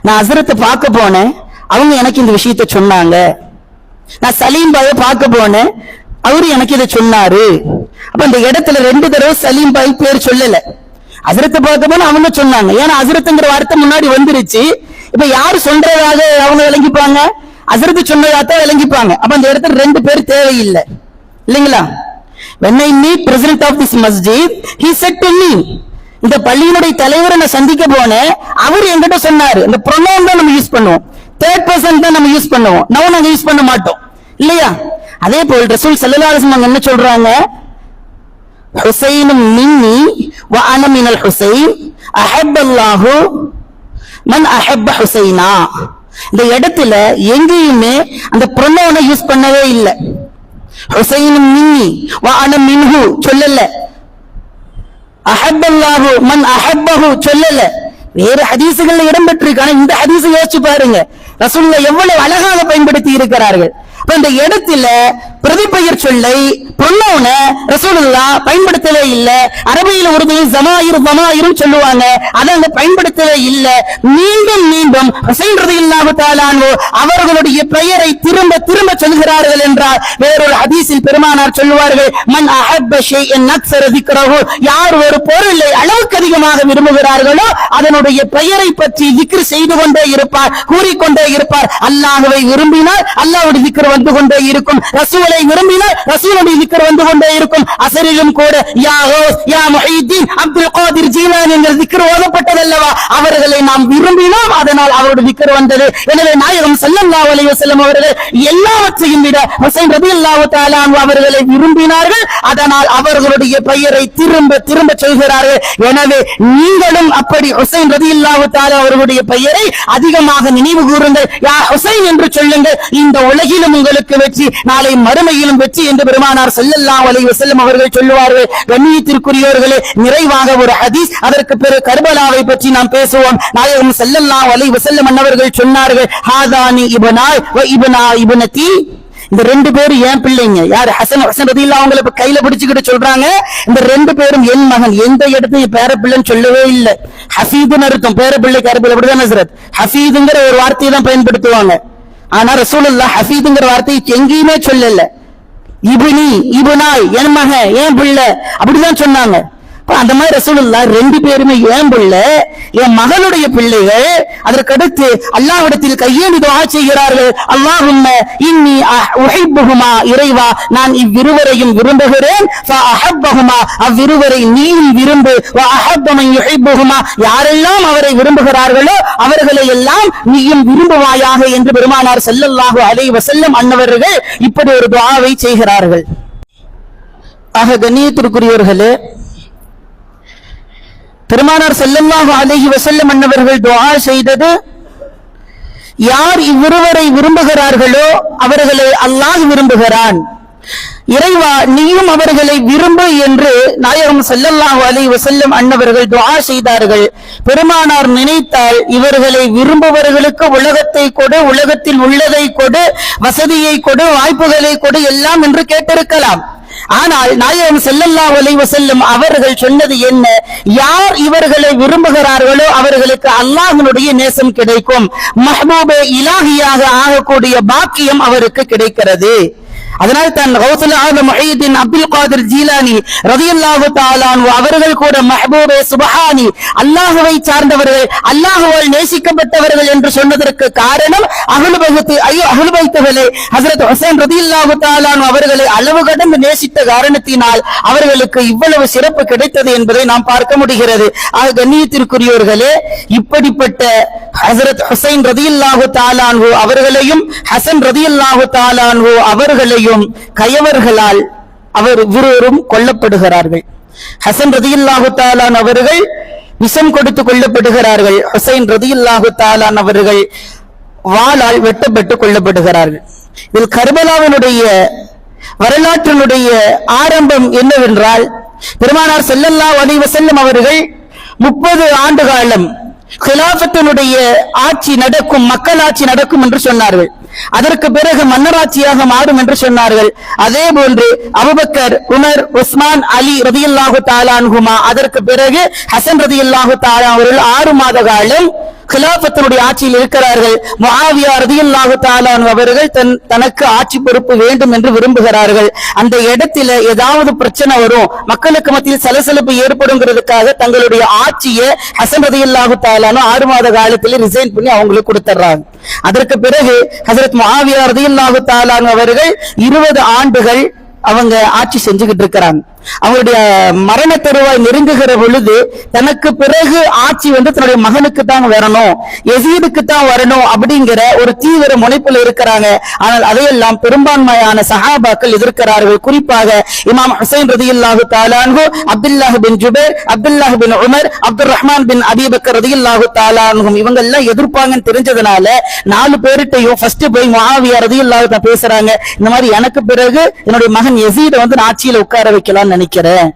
நான் ஹஸ்ரத்தை பார்க்க போனேன், அவங்க எனக்கு இந்த விஷயத்தை சொன்னாங்க. நான் சலீம் பாயை பார்க்க போனேன், அவரு எனக்கு இதை சொன்னாரு. அப்ப இந்த இடத்துல 2 தடவை சலீம் பாய் பேர் சொல்லல. ஹஸ்ரத்தை பார்க்க போன அவங்க சொன்னாங்க, ஏன்னா ஹஸ்ரத்துங்கிற வார்த்தை முன்னாடி வந்துருச்சு. இப்ப யாரு சொல்றதாக அவங்க விளங்கிப்பாங்க, ஹஸ்ரத் சொன்னதாத்தான் விளங்கிப்பாங்க. அப்ப அந்த இடத்துல 2 பேர் தேவையில்லை இல்லைங்களா? When I meet president of this masjid, he said to me, இந்த பள்ளியினுடைய தலைவரை நான் சந்திக்க போனேன், அவர் என்கிட்ட சொன்னாரு. இந்த ப்ரொனவுன் தான் நம்ம யூஸ் பண்ணுவோம், தேர்ட் பர்சன் தான் நம்ம யூஸ் பண்ணுவோம், நவுன் நாங்க யூஸ் பண்ண மாட்டோம் இல்லையா? அதே போல் ரசூல் ஸல்லல்லாஹு அலைஹி வஸல்லம் என்ன சொல்றாங்க, ஹுசைனும் மின்னி வ அன மினல் ஹுசைன் அஹப்பல்லாஹு மன் அஹப்ப ஹுசைனா. இந்த இடத்துல எங்கேயுமே அந்த ப்ரொனவுனை யூஸ் பண்ணவே இல்லை. ஹுசைனும் மின்னி வ அன மின்ஹு சொல்லல, அஹப்பல்லாஹு மன் அஹப்பஹு சொல்லல. வேற ஹதீசுகள்ல இடம் பெற்றிருக்கு. ஆனா இந்த ஹதீஸை யோசிச்சு பாருங்க, ரசூலுல்லாஹ் எவ்வளவு அழகாக பயன்படுத்தி இருக்கிறார்கள். இந்த இடத்துல பிரதிபெயர் சொல்லை பொன்னோன ரசூலுல்லாஹ் பயன்படுத்தவே இல்லை. அரபியில உருதுவில் ஜமாயிரும் சொல்லுவாங்க, அதை அங்க பயன்படுத்தவே இல்லை. மீண்டும் மீண்டும் ஹுசைன் ரலியல்லாஹு தஆலா அன்ஹு அவர்களுடைய பெயரை திரும்ப திரும்ப சொல்கிறார்கள் என்றால், வேறொரு ஹதீஸில் பெருமானார் சொல்லுவார்கள், மன் அஹப்ப ஷைஅன் அக்ஸர ذிக்ரஹு, யார் ஒரு பொருளை அளவுக்கு அதிகமாக விரும்புகிறார்களோ அதனுடைய பெயரை பற்றி திக்ர் செய்து கொண்டே இருப்பார், கூறிக்கொண்டே இருப்பார். அல்லாஹ்வை விரும்பினால் அல்லாஹ்வுடைய திக்ர் வந்து கொண்டே இருக்கும், ரசூலை விரும்பினால் ரசூலுடைய திக்ர் வந்து கொண்டே இருக்கும். அஸரிலும் கூட யா கௌஸ் யா முஹீத்தீன் அப்துல் காதிர் ஜீலானி என்ற திக்ர் ஓதப்பட்டதல்லவா, அவர்களை நாம் விரும்பினோம், அதனால் அவருடைய திக்ர் வந்தது. எனவே நாயகம் ஸல்லல்லாஹு அலைஹி வஸல்லம் அவர்கள் எல்லாவற்றையும் விட ஹுசைன் ரலியல்லாஹு தஆலா அன்ஹு அவர்களை விரும்பினார்கள், அதனால் அவர்களுடைய பெயரை திரும்ப திரும்ப சொல்கிறார்கள். எனவே நீங்களும் அப்படி ஹுசைன் ரலியல்லாஹு தஆலா அவர்களுடைய பெயரை அதிகமாக நினைவு கூறுங்கள், யா ஹுசைன் என்று சொல்லுங்கள். இந்த உலகிலும் உங்களுக்கு வெற்றி, நாளை மறுமையிலும் வெற்றி என்று பெருமானார் ஸல்லல்லாஹு அலைஹி வஸல்லம் அவர்கள் சொல்லுவார்கள். கண்ணியத்திற்குரியவர்களே, நிறைவாக ஒரு ஹதீஸ், அதற்கு பிறகு கர்பலாவை பற்றி நாம் பேசுவோம். நாயகம் ஸல்லல்லாஹு அலைஹி வஸல்லம் அன்னவர்கள் சொன்னார்கள், ஹாதானி இப்னாய் வ இப்னா இப்னதி, இந்த 2 பேரும் என் பிள்ளைங்க. யார்? ஹசன் ரலியல்லாஹு அவங்களை இப்ப கையில பிடிச்சுக்கிட்டு சொல்றாங்க, இந்த 2 பேரும் என் மகன். எந்த இடத்தையும் பேர பிள்ளைன்னு சொல்லவே இல்லை. ஹஃபீதுன்னு அர்த்தம், பேர பிள்ளைக்கு அரபில் அப்படிதான் ஹஸ்ரத். ஹஃபீதுங்கிற ஒரு வார்த்தையை தான் பயன்படுத்துவாங்க. ஆனா ரசூலுல்லாஹ் ஹஃபீதுங்கிற வார்த்தையை எங்கேயுமே சொல்லல. இப்னி இப்னாய், என் மகன், என் பிள்ளை அப்படிதான் சொன்னாங்க. அந்த மாதிரி ரசூலுல்லாஹ் 2 பேருமே என் பிள்ளை, என் மகளுடைய பிள்ளைகள். அதற்கடுத்து அல்லாஹ்விடத்தில் கையேந்தி துஆ செய்கிறார்கள், அல்லாஹும்ம இன்னி உஹிப்புஹுமா, இறைவா நான் இவ்விருவரையும் விரும்புகிறேன், ஃபஅஹப்பஹுமா, அவ்விருவரை நீயும் விரும்பு, வஅஹப்ப மன் யுஹிப்புஹுமா, யாரெல்லாம் அவரை விரும்புகிறார்களோ அவர்களை எல்லாம் நீயும் விரும்புவாயாக என்று பெருமானார் ஸல்லல்லாஹு அலைஹி வஸல்லம் அன்னவர்கள் இப்படி ஒரு துஆவை செய்கிறார்கள். ஆக கண்ணியத்திற்குரியவர்களே, பெருமானார் ஸல்லல்லாஹு அலைஹி வஸல்லம் அன்னவர்கள் துஆ செய்தது, யார் இவ்விருவரை விரும்புகிறார்களோ அவர்களை அல்லாஹ் விரும்புகிறான், இறைவா நீயும் அவர்களை விரும்பு என்று நாயகம் ஸல்லல்லாஹு அலைஹி வஸல்லம் அன்னவர்கள் துஆ செய்தார்கள். பெருமானார் நினைத்தால் இவர்களை விரும்புபவர்களுக்கு உலகத்தை கொடு, உலகத்தில் உள்ளதை கொடு, வசதியை கொடு, வாய்ப்புகளை கொடு எல்லாம் என்று கேட்டிருக்கலாம். ஆனால் நாயகம் ஸல்லல்லாஹு அலைஹி வஸல்லம் அவர்கள் சொன்னது என்ன? யார் இவர்களை விரும்புகிறார்களோ அவர்களுக்கு அல்லாஹ்வினுடைய நேசம் கிடைக்கும், மஹ்பூபே இலாஹியாக ஆகக்கூடிய பாக்கியம் அவருக்கு கிடைக்கிறது. அதனால் தான் கௌசுல் ஆலம் முஹீதீன் அப்துல் காதிர் ஜீலானி ரலியல்லாஹு தஆலா அன்ஹு அவர்கள் கூட மஹ்பூபே சுப்ஹானி, அல்லாஹ்வை சார்ந்தவர்கள், அல்லாஹ்வால் நேசிக்கப்பட்டவர்கள் என்று சொன்னதற்கு காரணம் அஹ்லுல் பைத்துகளே ஹஜ்ரத் ஹுசைன் ரலியல்லாஹு தஆலா அன்ஹு அவர்களை அளவு கடந்து நேசித்த காரணத்தினால் அவர்களுக்கு இவ்வளவு சிறப்பு கிடைத்தது என்பதை நாம் பார்க்க முடிகிறது. ஆக கண்ணியத்திற்குரியவர்களே, இப்படிப்பட்ட ஹஜ்ரத் ஹுசைன் ரலியல்லாஹு தஆலா அன்ஹு அவர்களையும் ஹசன் ரலியல்லாஹு தஆலா அன்ஹு அவர்களையும் கயவர்களால் அவர் இருவரும் கொல்லப்படுகிறார்கள். ஹசன் ரலியல்லாஹு தஆலா அவர்கள் விஷம் கொடுத்து கொல்லப்படுகிறார்கள். ஹுசைன் ரலியல்லாஹு தஆலா அவர்கள் வாளால் வெட்டப்பட்டு கொல்லப்படுகிறார்கள். இதில் கர்பலாவினுடைய வரலாற்றினுடைய ஆரம்பம் என்னவென்றால், பெருமானார் ஸல்லல்லாஹு அலைஹி வஸல்லம் அவர்கள் 30 ஆண்டு காலம் கிலாஃபத்தினுடைய ஆட்சி நடக்கும், மக்களாட்சி நடக்கும் என்று சொன்னார்கள். அதற்கு பிறகு மன்னராட்சியாக மாறும் என்று சொன்னார்கள். அதே போன்று அபூபக்கர், உமர், உஸ்மான், அலி ரலியல்லாஹு தஆலா அன்ஹுமா, அதற்கு பிறகு ஹசன் ரலியல்லாஹு தஆலா அவர்கள் 6 மாத காலம் கிலாஃபத்தினுடைய ஆட்சியில் இருக்கிறார்கள். முஆவியா ரலியல்லாஹு தஆலா அவர்கள் தனக்கு ஆட்சி பொறுப்பு வேண்டும் என்று விரும்புகிறார்கள். அந்த இடத்துல ஏதாவது பிரச்சனை வரும், மக்களுக்கு மத்தியில் சலசலப்பு ஏற்படுங்கிறதுக்காக தங்களுடைய ஆட்சியை ஹசன் ரலியல்லாஹு தஆலா 6 மாத காலத்தில் ரிசைன் பண்ணி அவங்களுக்கு கொடுத்துறாங்க. அதற்கு பிறகு ஹஜ்ரத் முஆவியா ரலியல்லாஹு தஆலா அவர்கள் 20 ஆண்டுகள் அவங்க ஆட்சி செஞ்சுக்கிட்டு இருக்கிறாங்க. அவருடைய மரண தருவாய் நெருங்குகிற பொழுது தனக்கு பிறகு ஆட்சி தன்னுடைய மகனுக்கு தான் வரணும், யசீதுக்கு தான் வரணும் அப்படிங்கிற ஒரு தீவிர முனைப்பில் இருக்கிறாங்க. ஆனால் அதையெல்லாம் பெரும்பான்மையான சஹாபாக்கள் எதிர்க்கிறார்கள். குறிப்பாக இமாம் ஹுசைன் ரலியல்லாஹு தஆலா அன்ஹு, அப்துல்லாஹ் பின் ஜுபைர், அப்துல்லாஹ் பின் உமர், அப்துர் ரஹ்மான் பின் அபீ பக்கர் ரலியல்லாஹு தஆலா அன்ஹும் இவங்க எல்லாம் எதிர்ப்பாங்கன்னு தெரிஞ்சதுனால 4 பேர்கிட்டையும் ஃபர்ஸ்ட் போய் முஆவியா ரலியல்லாஹு தஆலா பேசுறாங்க. இந்த மாதிரி எனக்கு பிறகு என்னுடைய மகன் யசீதை ஆட்சியில உட்கார வைக்கலாம் நினைக்கிறேன்.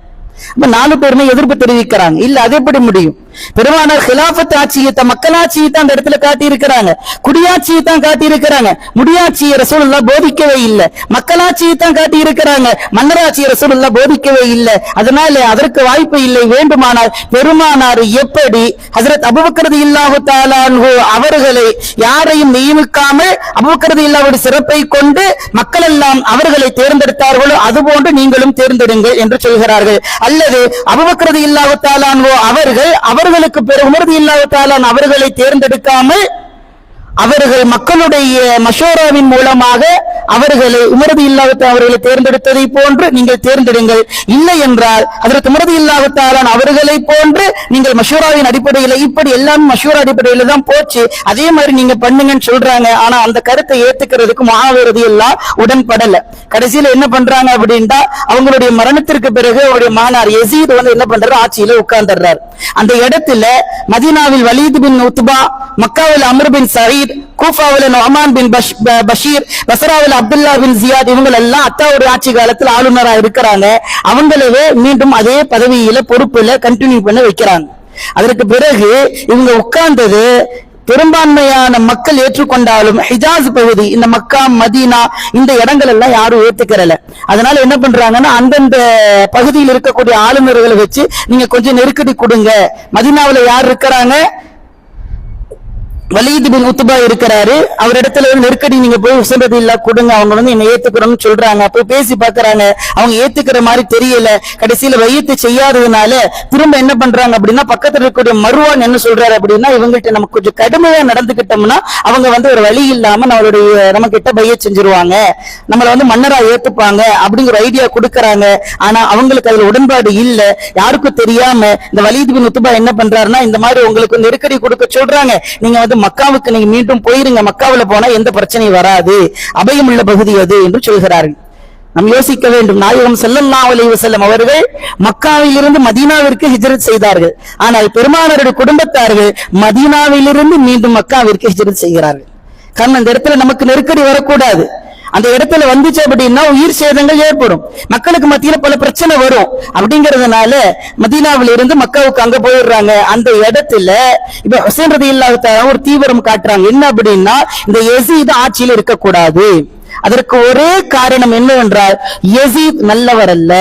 4 பேருமே எதிர்ப்பு தெரிவிக்கிறாங்க. இல்ல அது எப்படி முடியும்? பெருமானார் கிலாஃபத் ஆட்சியை, மக்களாட்சியை தான் அந்த இடத்துல காட்டி இருக்கிறாங்க, குடியாட்சியை தான் காட்டி இருக்கிறாங்க. முடியாட்சியை ரசூலுல்லாஹ் போதிக்கவே இல்லை. மக்களாட்சியை தான் காட்டி இருக்கிறாங்க, மன்னராட்சியை ரசூலுல்லாஹ் போதிக்கவே இல்லை. அதனால அதற்கு வாய்ப்பு இல்லை. வேண்டுமானால் பெருமானார் எப்படி ஹஜ்ரத் அபூபக்கர் ரலியல்லாஹு தஆலா அன்ஹு அவர்களை யாரையும் நியமிக்காமல் அபூபக்கர் ரலியல்லாஹு சிறப்பை கொண்டு மக்கள் எல்லாம் அவர்களை தேர்ந்தெடுத்தார்களோ அதுபோன்று நீங்களும் தேர்ந்தெடுங்கள் என்று சொல்கிறார்கள். அல்லது அபூபக்கர் ரலியல்லாஹு தஆலா அன்ஹு அவர்களுக்கு பிறகு உமர் ரலியல்லாஹு தஆலா அவர்களை தேர்ந்தெடுக்காமல் அவர்கள் மக்களுடைய மஷூராவின் மூலமாக அவர்களை உமர் ரலியல்லாஹு தஆலா அவர்களை தேர்ந்தெடுத்ததை போன்று நீங்கள் தேர்ந்தெடுங்கள். இல்லை என்றால் ஹஜ்ரத் உமர் ரலியல்லாஹு தஆலா அவர்களை போன்று நீங்கள் மஷூராவின் அடிப்படையில், இப்படி எல்லாமே மஷூரா அடிப்படையில தான் போச்சு, அதே மாதிரி நீங்க பண்ணுங்கன்னு சொல்றாங்க. ஆனா அந்த கருத்தை ஏத்துக்கிறதுக்கு முஆவியா ரலியல்லாஹு உடன்படல. கடைசியில என்ன பண்றாங்க அப்படின்னா, அவங்களுடைய மரணத்திற்கு பிறகு அவருடைய மகனார் யசீத் என்ன பண்றாரு, ஆட்சியில உட்கார்ந்துறாரு. அந்த இடத்துல மதீனாவில் வலீத் பின் உத்பா, மக்காவில் அம்ர் பின் சயீத், கூஃபாவில் நுஅமான் பின் பஷீர், பஸ்ராவில் அப்துல்லா பின் ஜியாத் இவங்க எல்லாம் அத்தாவுடைய ஆட்சி காலத்தில் ஆளுநரா இருக்கிறாங்க. அவங்களவே மீண்டும் அதே பதவியில பொறுப்புல கண்டினியூ பண்ண வைக்கிறாங்க. அதற்கு பிறகு இவங்க உட்கார்ந்தது பெரும்பான்மையான மக்கள் ஏற்றுக்கொண்டாலும் ஹிஜாஸ் பகுதி, இந்த மக்கா மதீனா இந்த இடங்கள் எல்லாம் யாரும் ஏத்துக்கிறல. அதனால என்ன பண்றாங்கன்னா, அந்தந்த பகுதியில் இருக்கக்கூடிய ஆளுநர்களை வச்சு நீங்க கொஞ்சம் நெருக்கடி கொடுங்க. மதீனாவில் யார் இருக்கிறாங்க, வலீத் பின் உத்பா இருக்கிறாரு, அவர் இடத்துல நெருக்கடி நீங்க போய் ஹுசைன் ரலியல்லாஹு கொடுங்க, அவங்க என்ன ஏத்துக்கிறோம்னு சொல்றாங்க. போய் பேசி பாக்குறாங்க, அவங்க ஏத்துக்கிற மாதிரி தெரியல. கடைசியில வையத்தை செய்யாததுனால திரும்ப என்ன பண்றாங்க அப்படின்னா, பக்கத்துல இருக்கக்கூடிய மர்வான் என்ன சொல்றாரு அப்படின்னா, இவங்கள்ட்ட நமக்கு கொஞ்சம் கடுமையா நடந்துகிட்டோம்னா அவங்க ஒரு வழி இல்லாம நம்ம கிட்ட பைய செஞ்சிருவாங்க, நம்மள மன்னரா ஏத்துப்பாங்க அப்படிங்கிற ஐடியா கொடுக்கறாங்க. ஆனா அவங்களுக்கு அதுல உடன்பாடு இல்ல. யாருக்கும் தெரியாம இந்த வலீத் பின் உத்பா என்ன பண்றாருன்னா, இந்த மாதிரி உங்களுக்கு நெருக்கடி கொடுக்க சொல்றாங்க, நீங்க மக்காவுக்கு நீங்க மீண்டும் போயிருங்க, மக்காவுல போனா எந்த பிரச்சனையும் வராது, அபயம் உள்ள பகுதி அது என்று சொல்கிறார்கள். நாம் யோசிக்க வேண்டும், நாயகம் ஸல்லல்லாஹு அலைஹி வஸல்லம் அவர்கள் மக்காவில் இருந்து மதீனாவிற்கு ஹிஜ்ரத் செய்தார்கள். ஆனால் பெருமானாருடைய குடும்பத்தார்கள் மதீனாவிலிருந்து மீண்டும் மக்காவிற்கு ஹிஜ்ரத் செய்கிறார்கள். காரணம், இந்த இடத்துல நமக்கு நெருக்கடி வரக்கூடாது. அந்த இடத்துல வந்துச்சு அப்படின்னா உயிர் சேதங்கள் ஏற்படும், மக்களுக்கு மத்தியில பல பிரச்சனை வரும். அப்படிங்கறதுனால மதீனாவில இருந்து மக்காவுக்கு அங்க போயிடுறாங்க. அந்த இடத்துல இப்ப ஹுசைன் ரலியல்லாஹு தஆலா ஒரு தீவிரம் காட்டுறாங்க. என்ன அப்படின்னா, இந்த யசீத் ஆட்சியில் இருக்கக்கூடாது. அதற்கு ஒரே காரணம் என்னவென்றால், யசீத் நல்லவர் அல்ல.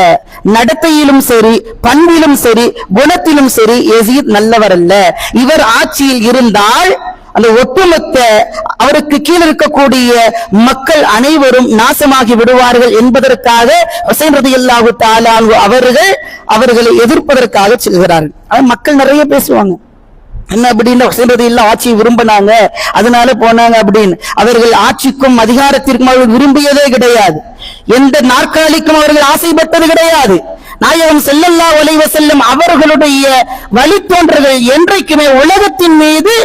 நடத்தையிலும் சரி, பண்பிலும் சரி, குணத்திலும் சரி யசீத் நல்லவர் அல்ல. இவர் ஆட்சியில் இருந்தால் அந்த ஒட்டுமொத்த அவருக்கு கீழ் இருக்கக்கூடிய மக்கள் அனைவரும் நாசமாகி விடுவார்கள் என்பதற்காக ஹுசைன் ரலியல்லாஹு தஆலா அவர்களை எதிர்ப்பதற்காக செல்கிறார்கள். மக்கள் நிறைய பேசுவாங்க, என்ன அப்படின்னா ஹுசைன் ரலியல்லாஹு ஆட்சியை விரும்பினாங்க, அதனால போனாங்க அப்படின்னு. அவர்கள் ஆட்சிக்கும் அதிகாரத்திற்கும் அவர்கள் விரும்பியதே கிடையாது. எந்த நாற்காலிக்கும் அவர்கள் ஆசைப்பட்டது கிடையாது. நாயகம் ஸல்லல்லாஹு அலைஹி வஸல்லம் அவர்களுடைய வழித்தோன்றல்கள் என்றைக்குமே உலகத்தின் மீது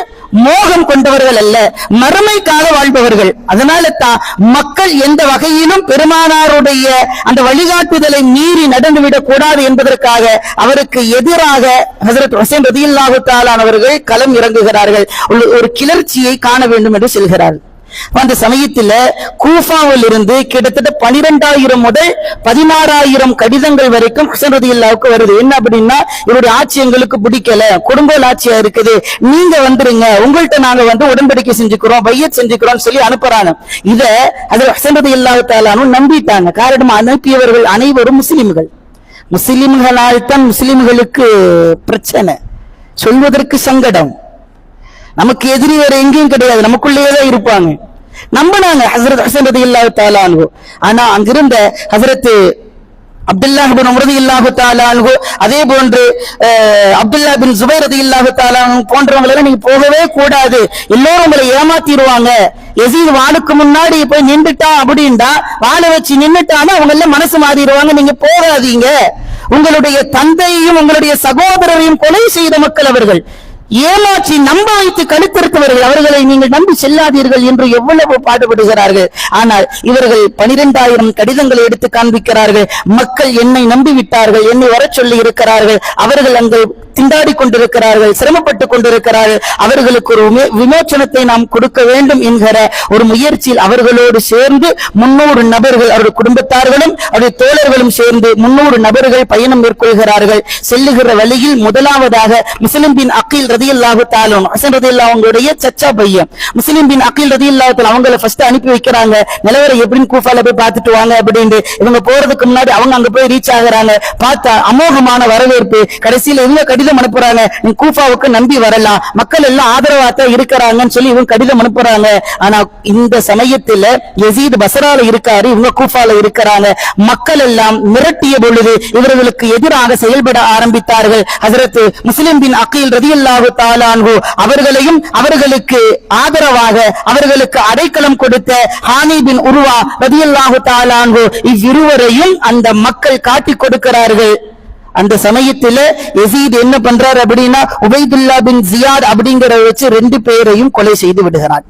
மோகம் கொண்டவர்கள் அல்ல, மறுமைக்காக வாழ்பவர்கள். அதனால தான் மக்கள் எந்த வகையிலும் பெருமானாருடைய அந்த வழிகாட்டுதலை மீறி நடந்துவிடக் கூடாது என்பதற்காக அவருக்கு எதிராக ஹஜ்ரத் ஹுசைன் ரலியல்லாஹு தஆலா அவர்கள் களம் இறங்குகிறார்கள். ஒரு கிளர்ச்சியை காண வேண்டும் என்று செல்கிறார்கள். அந்த சமயத்தில் கூஃபாவில் இருந்து கிட்டத்தட்ட 12,000 முதல் 16,000 கடிதங்கள் வரைக்கும் ஹுசைன் ரலியல்லாஹுக்கு வருது. என்ன அப்படின்னா, இவருடைய ஆட்சி எங்களுக்கு பிடிக்கல, கொடுங்கோல் ஆட்சியா இருக்குது, நீங்க வந்துருங்க, உங்கள்கிட்ட நாங்க உடன்படிக்கை செஞ்சுக்கிறோம், பையத் செஞ்சுக்கிறோம் சொல்லி அனுப்புறாங்க. இத அதில் ஹுசைன் ரலியல்லாஹு தஆலா நம்பிட்டாங்க. காரணம், அனுப்பியவர்கள் அனைவரும் முஸ்லிம்கள். முஸ்லிம்களால் தான் முஸ்லிம்களுக்கு பிரச்சனை, சொல்வதற்கு சங்கடம். நமக்கு எதிரி வேற எங்கேயும் கிடையாது, நமக்குள்ளேயேதான் இருப்பாங்க. நம்பினாங்க ஹஜ்ரத் ஹுசைன் ரலியல்லாஹு தஆலா அன்ஹு. ஆனா அங்கிருந்த ஹஜ்ரத் அப்துல்லாஹ் இப்னு உமர் ரலியல்லாஹு தஆலா அன்ஹு, அதே போன்று அப்துல்லாஹ் பின் ஜுபைர் ரலியல்லாஹு தஆலா போன்றவங்களெல்லாம் நீங்க போகவே கூடாது, எல்லோரும் உங்களை ஏமாத்திடுவாங்க. யசீத் வாளுக்கு முன்னாடி போய் நின்றுட்டா அப்படின்டா, வாழை வச்சு நின்றுட்டானா அவங்க எல்லாம் மனசு மாறிடுவாங்க, நீங்க போகாதீங்க. உங்களுடைய தந்தையையும் உங்களுடைய சகோதரரையும் கொலை செய்த மக்கள் அவர்கள், ஏமாற்றி நம்ப வைத்து கழுத்தறுத்தவர்கள், அவர்களை நீங்கள் நம்பி செல்லாதீர்கள் என்று எவ்வளவு பாடுபடுகிறார்கள். ஆனால் இவர்கள் 12,000 கடிதங்களை எடுத்து காண்பிக்கிறார்கள். மக்கள் என்னை நம்பிவிட்டார்கள், என்னை வர சொல்லி இருக்கிறார்கள், அவர்கள் அங்கு திண்டாடி கொண்டிருக்கிறார்கள், சிரமப்பட்டுக் கொண்டிருக்கிறார்கள், அவர்களுக்கு ஒரு விமோச்சனத்தை நாம் கொடுக்க வேண்டும் என்கிற ஒரு முயற்சியில் அவர்களோடு சேர்ந்து 300 நபர்கள், அவருடைய குடும்பத்தார்களும் அவருடைய தோழர்களும் சேர்ந்து 300 நபர்கள் பயணம் மேற்கொள்கிறார்கள். செல்லுகிற வழியில் முதலாவதாக முஸ்லிம் பின் அகீல் ரலியல்லாஹு தஆலா ஹுசைன் ரலியல்லாஹு அவங்களுடைய சச்சா பையன் முஸ்லிம் பின் அகீல் ரலியல்லாஹு தஆலா அவங்களை ஃபர்ஸ்ட் அனுப்பி வைக்கிறாங்க. நிலவரை எப்படின்னு கூஃபால போய் பார்த்துட்டு வாங்க அப்படின்னு. இவங்க போறதுக்கு முன்னாடி அவங்க அங்க போய் ரீச் ஆகுறாங்க. பார்த்தா அமோகமான வரவேற்பு. கடைசியில இவங்க கடிதம் அனுப்புறாங்க, நீங்க கூஃபாவுக்கு நம்பி வரலாம், மக்கள் எல்லாம் ஆதரவாத்தான் இருக்கிறாங்கன்னு சொல்லி இவங்க கடிதம் அனுப்புறாங்க. ஆனா இந்த சமயத்துல யசீத் பஸ்ரால இருக்காரு, இவங்க கூஃபால இருக்கிறாங்க. மக்கள் எல்லாம் மிரட்டிய பொழுது இவர்களுக்கு எதிராக செயல்பட ஆரம்பித்தார்கள். ஹஜ்ரத் முஸ்லிம் பின் அகீல் ரலியல்லாஹு தஆலா அன்ஹு அவர்களையும் அவர்களுக்கு ஆதரவாக அவர்களுக்கு அடைக்கலம் கொடுத்த ஹானி பின் உர்வா ரலியல்லாஹு தஆலா அன்ஹு இவ்விருவரையும் அந்த மக்கள் காட்டிக் கொடுக்கிறார்கள். அந்த சமயத்துல யசீத் என்ன பண்றார் அப்படின்னா, உபைதுல்லா பின் ஜியாத் அப்படிங்கிற வச்சு 2 பேரையும் கொலை செய்து விடுகிறார்.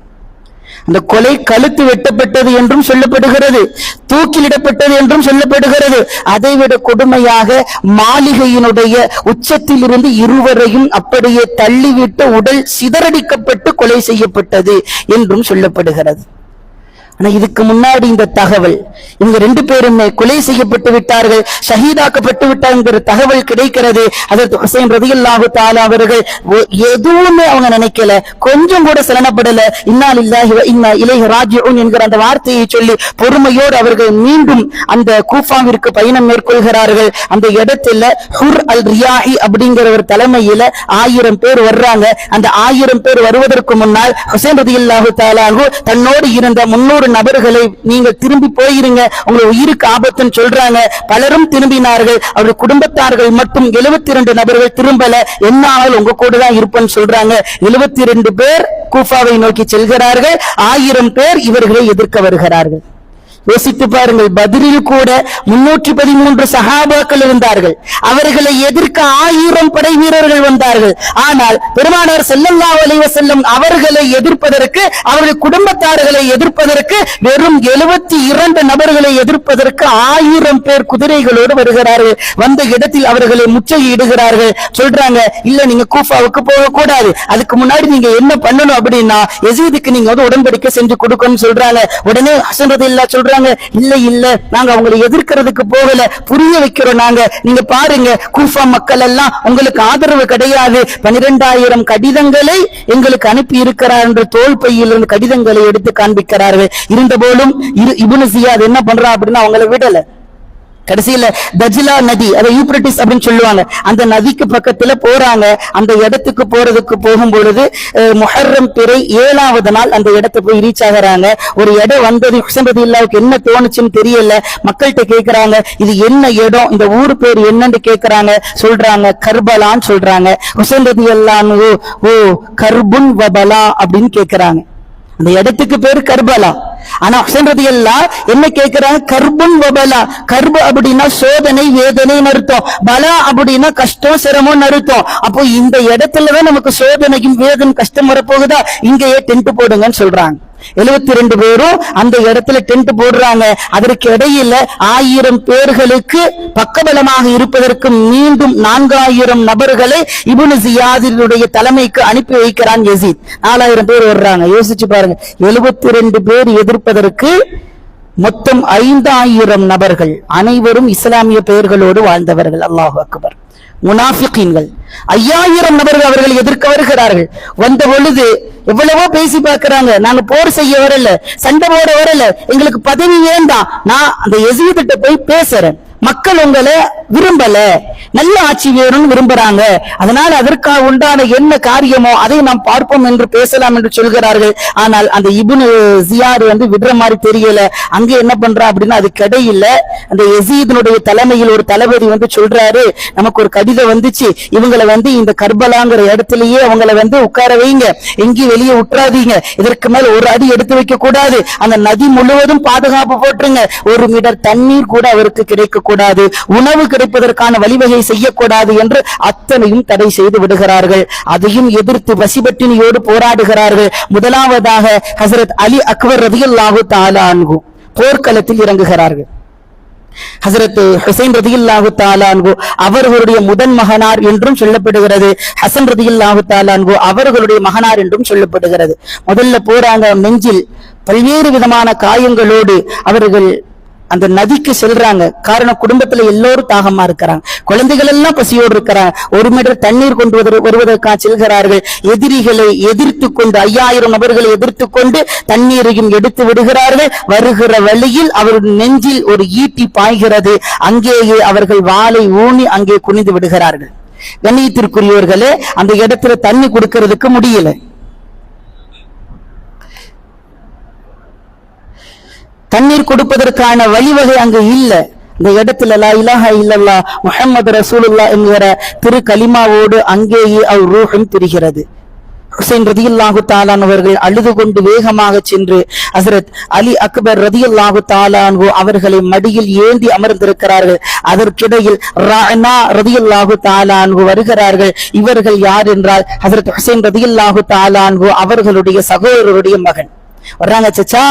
அந்த கொலை கழுத்து வெட்டப்பட்டது என்றும் சொல்லப்படுகிறது, தூக்கிலிடப்பட்டது என்றும் சொல்லப்படுகிறது. அதைவிட கொடுமையாக மாளிகையினுடைய உச்சத்தில் இருந்து இருவரையும் அப்படியே தள்ளிவிட்டு உடல் சிதறடிக்கப்பட்டு கொலை செய்யப்பட்டது என்றும் சொல்லப்படுகிறது. ஆனா இதுக்கு முன்னாடி இந்த தகவல், இவங்க 2 பேருமே கொலை செய்யப்பட்டு விட்டார்கள், ஷஹீதாக்கப்பட்டு விட்டாங்கிற தகவல் கிடைக்கிறது. ஹஜ்ரத் ஹுசைன் ரலியல்லாஹு தஆலா அவர்கள் எதுவுமே அவங்க நினைக்கல, கொஞ்சம் கூட சலனப்படல. இன்னா லில்லாஹி வ இன்னா இலைஹி ராஜிஊன் என்கிற அந்த வார்த்தையை சொல்லி பொறுமையோடு அவர்கள் மீண்டும் அந்த கூஃபாவிற்கு பயணம் மேற்கொள்கிறார்கள். அந்த இடத்துல ஹுர் அல் ரியாஹி அப்படிங்கிற ஒரு தலைமையில 1000 பேர் வர்றாங்க. அந்த 1000 பேர் வருவதற்கு முன்னால் ஹுசைன் ரலியல்லாஹு தஆலா தன்னோடு இருந்த 300 நபர்களை நீங்கள் திரும்பி போயிருங்க, உங்கள் உயிருக்கு ஆபத்துன்னு சொல்றாங்க. பலரும் திரும்பினார்கள். அவருடைய குடும்பத்தார்கள் மட்டும் 72 நபர்கள் திரும்பல. என்ன ஆனாலும் உங்க கூட தான் இருப்பேன்னு சொல்றாங்க. 72 பேர் கூஃபாவை நோக்கி செல்கிறார்கள். 1000 பேர் இவர்களை எதிர்க்க வருகிறார்கள். யோசித்து பாருங்கள், பத்ரில் கூட 313 சஹாபாக்கள் இருந்தார்கள். அவர்களை எதிர்க்க 1000 படை வீரர்கள் வந்தார்கள். ஆனால் பெருமானார் ஸல்லல்லாஹு அலைஹி வஸல்லம் அவர்களை எதிர்ப்பதற்கு, அவருடைய குடும்பத்தார்களை எதிர்ப்பதற்கு வெறும் 72 நபர்களை எதிர்ப்பதற்கு 1000 பேர் குதிரைகளோடு வருகிறார்கள். வந்த இடத்தில் அவர்களை முற்றுகையிடுகிறார்கள். சொல்றாங்க, இல்ல நீங்க கூஃபாவுக்கு போக கூடாது, அதுக்கு முன்னாடி நீங்க என்ன பண்ணணும் அப்படின்னா யசீதுக்கு நீங்க உடன்படிக்கை செஞ்சு கொடுக்கணும்னு சொல்றாங்க. உடனே ஹசன் ரலியல்லாஹு சொல்றாங்க, இல்ல இல்ல நாங்க அவங்களை எதிர்க்கிறதுக்கு போகல, புரிய வைக்கிறோம். நீங்க பாருங்க, கூஃபா மக்கள் எல்லாம் உங்களுக்கு ஆதரவு கிடையாது, 12,000 கடிதங்களை எங்களுக்கு அனுப்பி இருக்கிறார் என்று தோல் பையிலிருந்து கடிதங்களை எடுத்து காண்பிக்கிறார்கள். இருந்த போலும் இப்னு ஜியாத் என்ன பண்றா அப்படின்னா அவங்களை விடல. கடைசியில தஜ்லா நதி, அதை யூப்ரட்டிஸ் அப்படின்னு சொல்லுவாங்க, அந்த நதிக்கு பக்கத்துல போறாங்க. அந்த இடத்துக்கு போறதுக்கு போகும் பொழுது முஹர்ரம் பிறை 7வது நாள் அந்த இடத்தை போய் ரீச் ஆகிறாங்க. ஒரு இடம் வந்தது ஹுசைன் ரலியல்லாஹுக்கு என்ன தோணுச்சுன்னு தெரியல. மக்கள்கிட்ட கேட்கிறாங்க, இது என்ன இடம், இந்த ஊர் பேர் என்னன்னு கேட்கிறாங்க. சொல்றாங்க கர்பலான்னு சொல்றாங்க. ஹுசைன் ரலியல்லாஹு ஓ கர்புன் வபலா அப்படின்னு கேட்கிறாங்க. அந்த இடத்துக்கு பேரு கர்பலா. ஆனா ஹுசைன் ரலியல்லாஹு என்ன கேட்கிறாங்க, கர்புன் வபலா, கர்பு அப்படின்னா சோதனை வேதனைன்னு அர்த்தம், பலா அப்படின்னா கஷ்டம் சிரமம்னு அர்த்தம். அப்போ இந்த இடத்துலதான் நமக்கு சோதனையும் வேதனை கஷ்டம் வரப்போகுதா, இங்கேயே டென்ட் போடுங்கன்னு சொல்றாங்க. 72 பேரும் அந்த இடத்துல டென்ட் போடுறாங்க. அதற்கு இடையில 1000 பேர்களுக்கு பக்கபலமாக இருப்பதற்கு மீண்டும் 4000 நபர்களை இப்னு ஜியாதினுடைய தலைமைக்கு அனுப்பி வைக்கிறான் யசீத். 4000 பேர் வர்றாங்க. யோசிச்சு பாருங்க, 72 பேர் எதிர்ப்பதற்கு மொத்தம் 5000 நபர்கள், அனைவரும் இஸ்லாமிய பெயர்களோடு வாழ்ந்தவர்கள். அல்லாஹு அக்பர். முனாஃபிகீன்கள் 5000 நபர்கள் அவர்கள் எதிர்க்க வருகிறார்கள். வந்த பொழுது எவ்வளவோ பேசி பார்க்கிறாங்க, நாங்க போர் செய்ய வரல, சண்டை போட வரல, எங்களுக்கு பதவி வேண்டாம், நான் அந்த யசீதிட்ட போய் பேசுறேன், மக்கள் உங்களை விரும்பல, நல்ல ஆட்சி வேணும்னு விரும்புறாங்க, அதனால அதற்காக உண்டான என்ன காரியமோ அதை நாம் பார்ப்போம் என்று பேசலாம் என்று சொல்கிறார்கள். ஆனால் அந்த இப்னு ஜியாத் விடுற மாதிரி தெரியல. அங்க என்ன பண்றா அப்படின்னா, அது கிடையில அந்த யசீதினுடைய தலைமையில் ஒரு தளபதி சொல்றாரு, நமக்கு ஒரு கடிதம் வந்துச்சு, இவங்களை இந்த கர்பலாங்கிற இடத்திலேயே அவங்களை உட்கார வைங்க, எங்கேயும் வெளியே விட்டுறாதீங்க, இதற்கு மேல ஒரு அடி எடுத்து வைக்க கூடாது, அந்த நதி முழுவதும் பாதுகாப்பு போட்டுருங்க, 1 மீட்டர் தண்ணீர் கூட அவருக்கு கிடைக்க கூடாது, உணவு கிடைப்பதற்கான வழிவகை செய்யக்கூடாது என்று அத்தனையும் தடை செய்து விடுகிறார்கள். அதையும் எதிர்த்து பசிபட்டினியோடு போராடுகிறார்கள். முதலாவதாக ஹஜ்ரத் அலி அக்பர் ரலியல்லாஹு தஆலா அன்ஹு போர்க்களத்தில் இறங்குகிறார்கள். ஹஜ்ரத் ஹுசைன் ரலியல்லாஹு தஆலா அன்ஹு அவர்களுடைய முதன் மகனார் என்றும் சொல்லப்படுகிறது. ஹசன் ரலியல்லாஹு தஆலா அன்ஹு அவர்களுடைய மகனார் என்றும் சொல்லப்படுகிறது. முதல்ல போறாங்க, நெஞ்சில் பல்வேறு விதமான காயங்களோடு அவர்கள் அந்த நதிக்கு செல்றாங்க. காரணம், குடும்பத்துல எல்லோரும் தாகமா இருக்கிறாங்க, குழந்தைகள் எல்லாம் பசியோடு இருக்கிறாங்க. 1 மீட்டர் தண்ணீர் கொண்டு வருவதற்காக செல்கிறார்கள். எதிரிகளை எதிர்த்து கொண்டு 5000 நபர்களை எதிர்த்து கொண்டு தண்ணீரையும் எடுத்து விடுகிறார்கள். வருகிற வழியில் அவர்கள் நெஞ்சில் ஒரு ஈட்டி பாய்கிறது. அங்கேயே அவர்கள் வாளை ஊனி அங்கே குனிந்து விடுகிறார்கள். கண்ணியத்திற்குரியவர்களே, அந்த இடத்துல தண்ணி கொடுக்கிறதுக்கு முடியல. தண்ணீர் கொடுப்பதற்கான வழிவகை அங்கு இல்ல. இந்த இடத்துல லா இலாஹா இல்லல்லாஹ் முஹம்மது ரசூலுல்லாஹ் என்கிற திரு கலிமாவோடு அங்கேயே அவர் ரூஹும் பிரிகிறது. ஹுசைன் ரலியல்லாஹு தஆலா அவர்கள் அழுது கொண்டு வேகமாக சென்று ஹஜ்ரத் அலி அக்பர் ரலியல்லாஹு தஆலா அன்ஹு அவர்களை மடியில் ஏந்தி அமர்ந்திருக்கிறார்கள். அதற்கிடையில் ரஅனா ரலியல்லாஹு தஆலா அன்ஹு வருகிறார்கள். இவர்கள் யார் என்றால் ஹஜ்ரத் ஹுசைன் ரலியல்லாஹு தஆலா அன்ஹு அவர்களுடைய சகோதரருடைய மகன். வர்றாங்க, சச்சா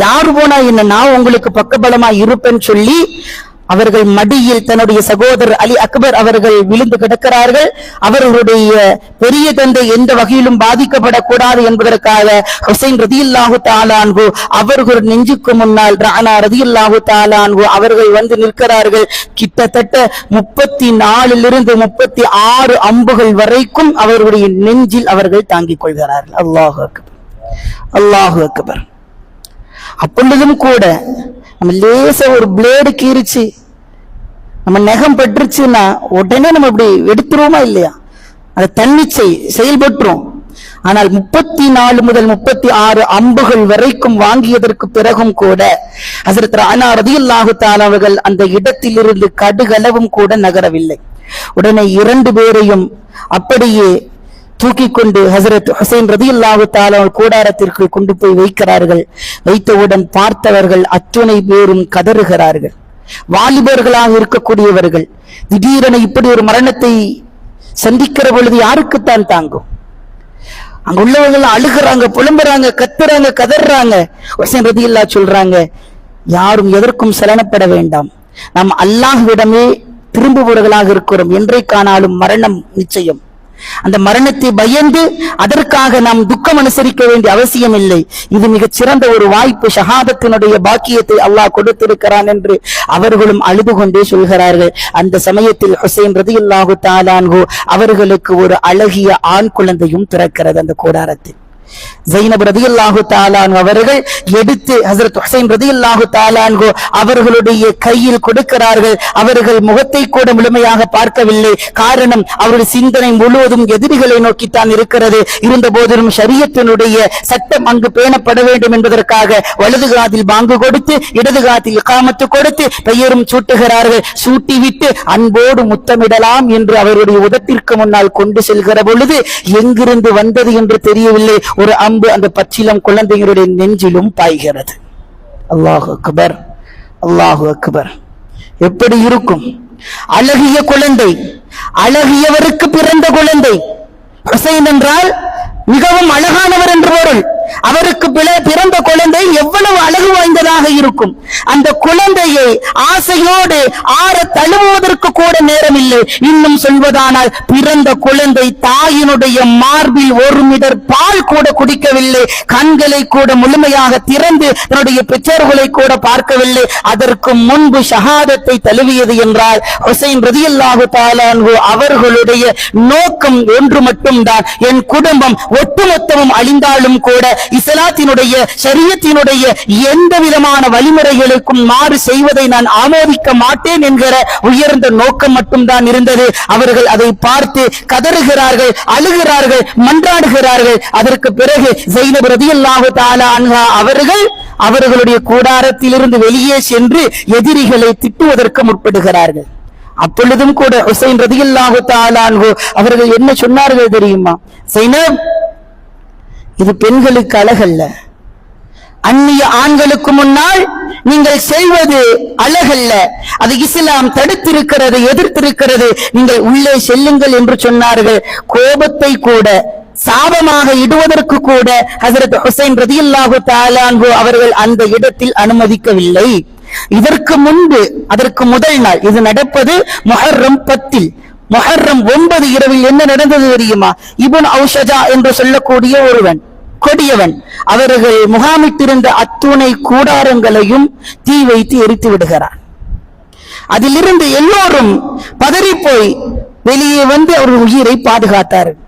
யாரு போனா என்ன, நான் உங்களுக்கு பக்கபலமா இருப்பேன்னு சொல்லி அவர்கள் மடியில் தன்னுடைய சகோதரர் அலி அக்பர் அவர்கள் விழுந்து கிடக்கிறார்கள். அவர்களுடைய பெரிய தந்தை எந்த வகையிலும் பாதிக்கப்படக்கூடாது என்பதற்காக ஹுசைன் ரலியல்லாஹு தஆலா அன்ஹு அவர்கள் நெஞ்சுக்கு முன்னால் ரஅனா ரலியல்லாஹு தஆலா அன்ஹு அவர்கள் நிற்கிறார்கள். கிட்டத்தட்ட 34 to 36 அம்புகள் வரைக்கும் அவர்களுடைய நெஞ்சில் அவர்கள் தாங்கிக் கொள்கிறார்கள். அல்லாஹு அக்பர், அல்லாஹு அக்பர். அப்பொழுதும் கூட நம்ம லேச ஒரு பிளேடு கீறிச்சு, நம்ம நகம் பட்டுருச்சுன்னா உடனே நம்ம இப்படி எடுத்துருவோமா இல்லையா, அது தன்னிச்சை செயல்பட்டுரும். ஆனால் 34 முதல் 36 அம்புகள் வரைக்கும் வாங்கியதற்கு பிறகும் கூட ஹஜ்ரத் ரஅனா ரலியல்லாஹு தஆலா அவர்கள் அந்த இடத்திலிருந்து கடுகளவும் கூட நகரவில்லை. உடனே 2 பேரையும் அப்படியே தூக்கி கொண்டு ஹஜ்ரத் ஹுசைன் ரலியல்லாஹு தஆலா கூடாரத்திற்கு கொண்டு போய் வைக்கிறார்கள். வைத்தவுடன் பார்த்தவர்கள் அத்துணை பேரும் கதறுகிறார்கள். வாலிபர்களாக இருக்கக்கூடியவர்கள் திடீரென இப்படி ஒரு மரணத்தை சந்திக்கிற பொழுது யாருக்குத்தான் தாங்கும்? அங்க உள்ளவர்கள் அழுகிறாங்க, புலம்புறாங்க, கத்துறாங்க, கதறாங்க. ஹுசைன் ரலியல்லாஹு சொல்றாங்க, யாரும் எதற்கும் சலனப்பட வேண்டாம், நாம் அல்லாஹ்விடமே திரும்புபவர்களாக இருக்கிறோம், என்றைக்கானாலும் மரணம் நிச்சயம். அந்த மரணத்தை பயந்து அதற்காக நாம் துக்கம் அனுசரிக்க வேண்டிய அவசியம் இல்லை. இது மிகச் சிறந்த ஒரு வாய்ப்பு, ஷஹாதத்தினுடைய பாக்கியத்தை அல்லாஹ் கொடுத்திருக்கிறான் என்று அவர்களும் அழுது கொண்டே சொல்கிறார்கள். அந்த சமயத்தில் ஹுசைன் ரலியல்லாஹு தஆலா அன்ஹு அவர்களுக்கு ஒரு அழகிய ஆண் குழந்தையும் பிறக்கிறது. அந்த கூடாரத்தில் ஜைனப் ரலியல்லாஹு தஆலா அன்ஹு அவர்கள் எடுத்து ஹஜ்ரத் ஹுசைன் ரலியல்லாஹு தஆலா அன்ஹு அவர்களுடைய கையில் கொடுக்கிறார்கள். அவர்கள் முகத்தை கூட முழுமையாக பார்க்கவில்லை. காரணம், அவருடைய சிந்தனை முழுவதும் எதிரிகளை நோக்கித்தான் இருக்கிறது. இருந்த போதிலும் ஷரியத்தினுடைய சட்டம் அங்கு பேணப்பட வேண்டும் என்பதற்காக வலது காதில் பாங்கு கொடுத்து இடது காதில் இகாமத்து கொடுத்து பெயரும் சூட்டுகிறார்கள். சூட்டிவிட்டு அன்போடு முத்தமிடலாம் என்று அவருடைய உதட்டிற்கு முன்னால் கொண்டு செல்கிற பொழுது எங்கிருந்து வந்தது என்று தெரியவில்லை. ஒரு அம்பு அந்த பச்சிலம் குழந்தைகளுடைய நெஞ்சிலும் பாய்கிறது. அல்லாஹு அக்பர், அல்லாஹு அக்பர். எப்படி இருக்கும்? அழகிய குழந்தை, அழகியவருக்கு பிறந்த குழந்தை. ஹுசைன் என்றால் மிகவும் அழகானவர் என்று பொருள். அவருக்கு பிறந்த குழந்தை எவ்வளவு அழகு வாய்ந்ததாக இருக்கும். அந்த குழந்தையை ஆசையோடு ஆற தழுவுவதற்கு கூட நேரம் இல்லை. இன்னும் சொல்வதானால் பிறந்த குழந்தை தாயினுடைய மார்பில் ஒரு மிடர் பால் கூட குடிக்கவில்லை, கண்களை கூட முழுமையாக திறந்து தன்னுடைய பெற்றோர்களை கூட பார்க்கவில்லை. அதற்கு முன்பு ஷஹாதத்தை தழுவியது என்றால் ஹுசைன் ரலியல்லாஹு தஆலா அன்ஹு அவர்களுடைய நோக்கம் ஒன்று மட்டும்தான், என் குடும்பம் ஒட்டுமொத்தமும் அழிந்தாலும் கூட இஸ்லாத்தினுடைய ஷரியத்தினுடைய எந்த விதமான வழிமுறைகளுக்கும் மாறு செய்வதை நான் ஆமோதிக்க மாட்டேன் என்கிற உயர்ந்த நோக்கம் மட்டும்தான் இருந்தது. அவர்கள் அதை பார்த்து கதறுகிறார்கள், அழுகிறார்கள், மன்றாடுகிறார்கள். அதற்கு பிறகு ஸைனப் ரலியல்லாஹு தஆலா அன்ஹா அவர்களுடைய கூடாரத்திலிருந்து வெளியே சென்று எதிரிகளை திட்டுவதற்கு முற்படுகிறார்கள். அப்பொழுதும் கூட ஹுசைன் ரலியல்லாஹு தஆலா அன்ஹு அவர்கள் என்ன சொன்னார்கள் தெரியுமா? ஸைனப், இது பெண்களுக்கு அழகல்ல, அந்நிய ஆண்களுக்கு முன்னால் நீங்கள் செய்வது அழகல்ல, அது இஸ்லாம் தடுத்திருக்கிறது, எதிர்த்திருக்கிறது, நீங்கள் உள்ளே செல்லுங்கள் என்று சொன்னார்கள். கோபத்தை கூட சாபமாக இடுவதற்கு கூட ஹஜ்ரத் ஹுசைன் ரலியல்லாஹு தஆலா அன்ஹு அவர்கள் அந்த இடத்தில் அனுமதிக்கவில்லை. இதற்கு முன்பு, அதற்கு முதல் நாள், இது நடப்பது முஹர்ரம் 10. முஹர்ரம் 9 இரவில் என்ன நடந்தது தெரியுமா? இப்னு அவுஷஜா என்று சொல்லக்கூடிய ஒருவன், கொடியவன், அவர்கள் முகாமிட்டிருந்த அத்துணை கூடாரங்களையும் தீ வைத்து எரித்து விடுகிறார். அதிலிருந்து எல்லோரும் பதறிப்போய் வெளியே வந்து அவர்கள் உயிரை பாதுகாத்தார்கள்.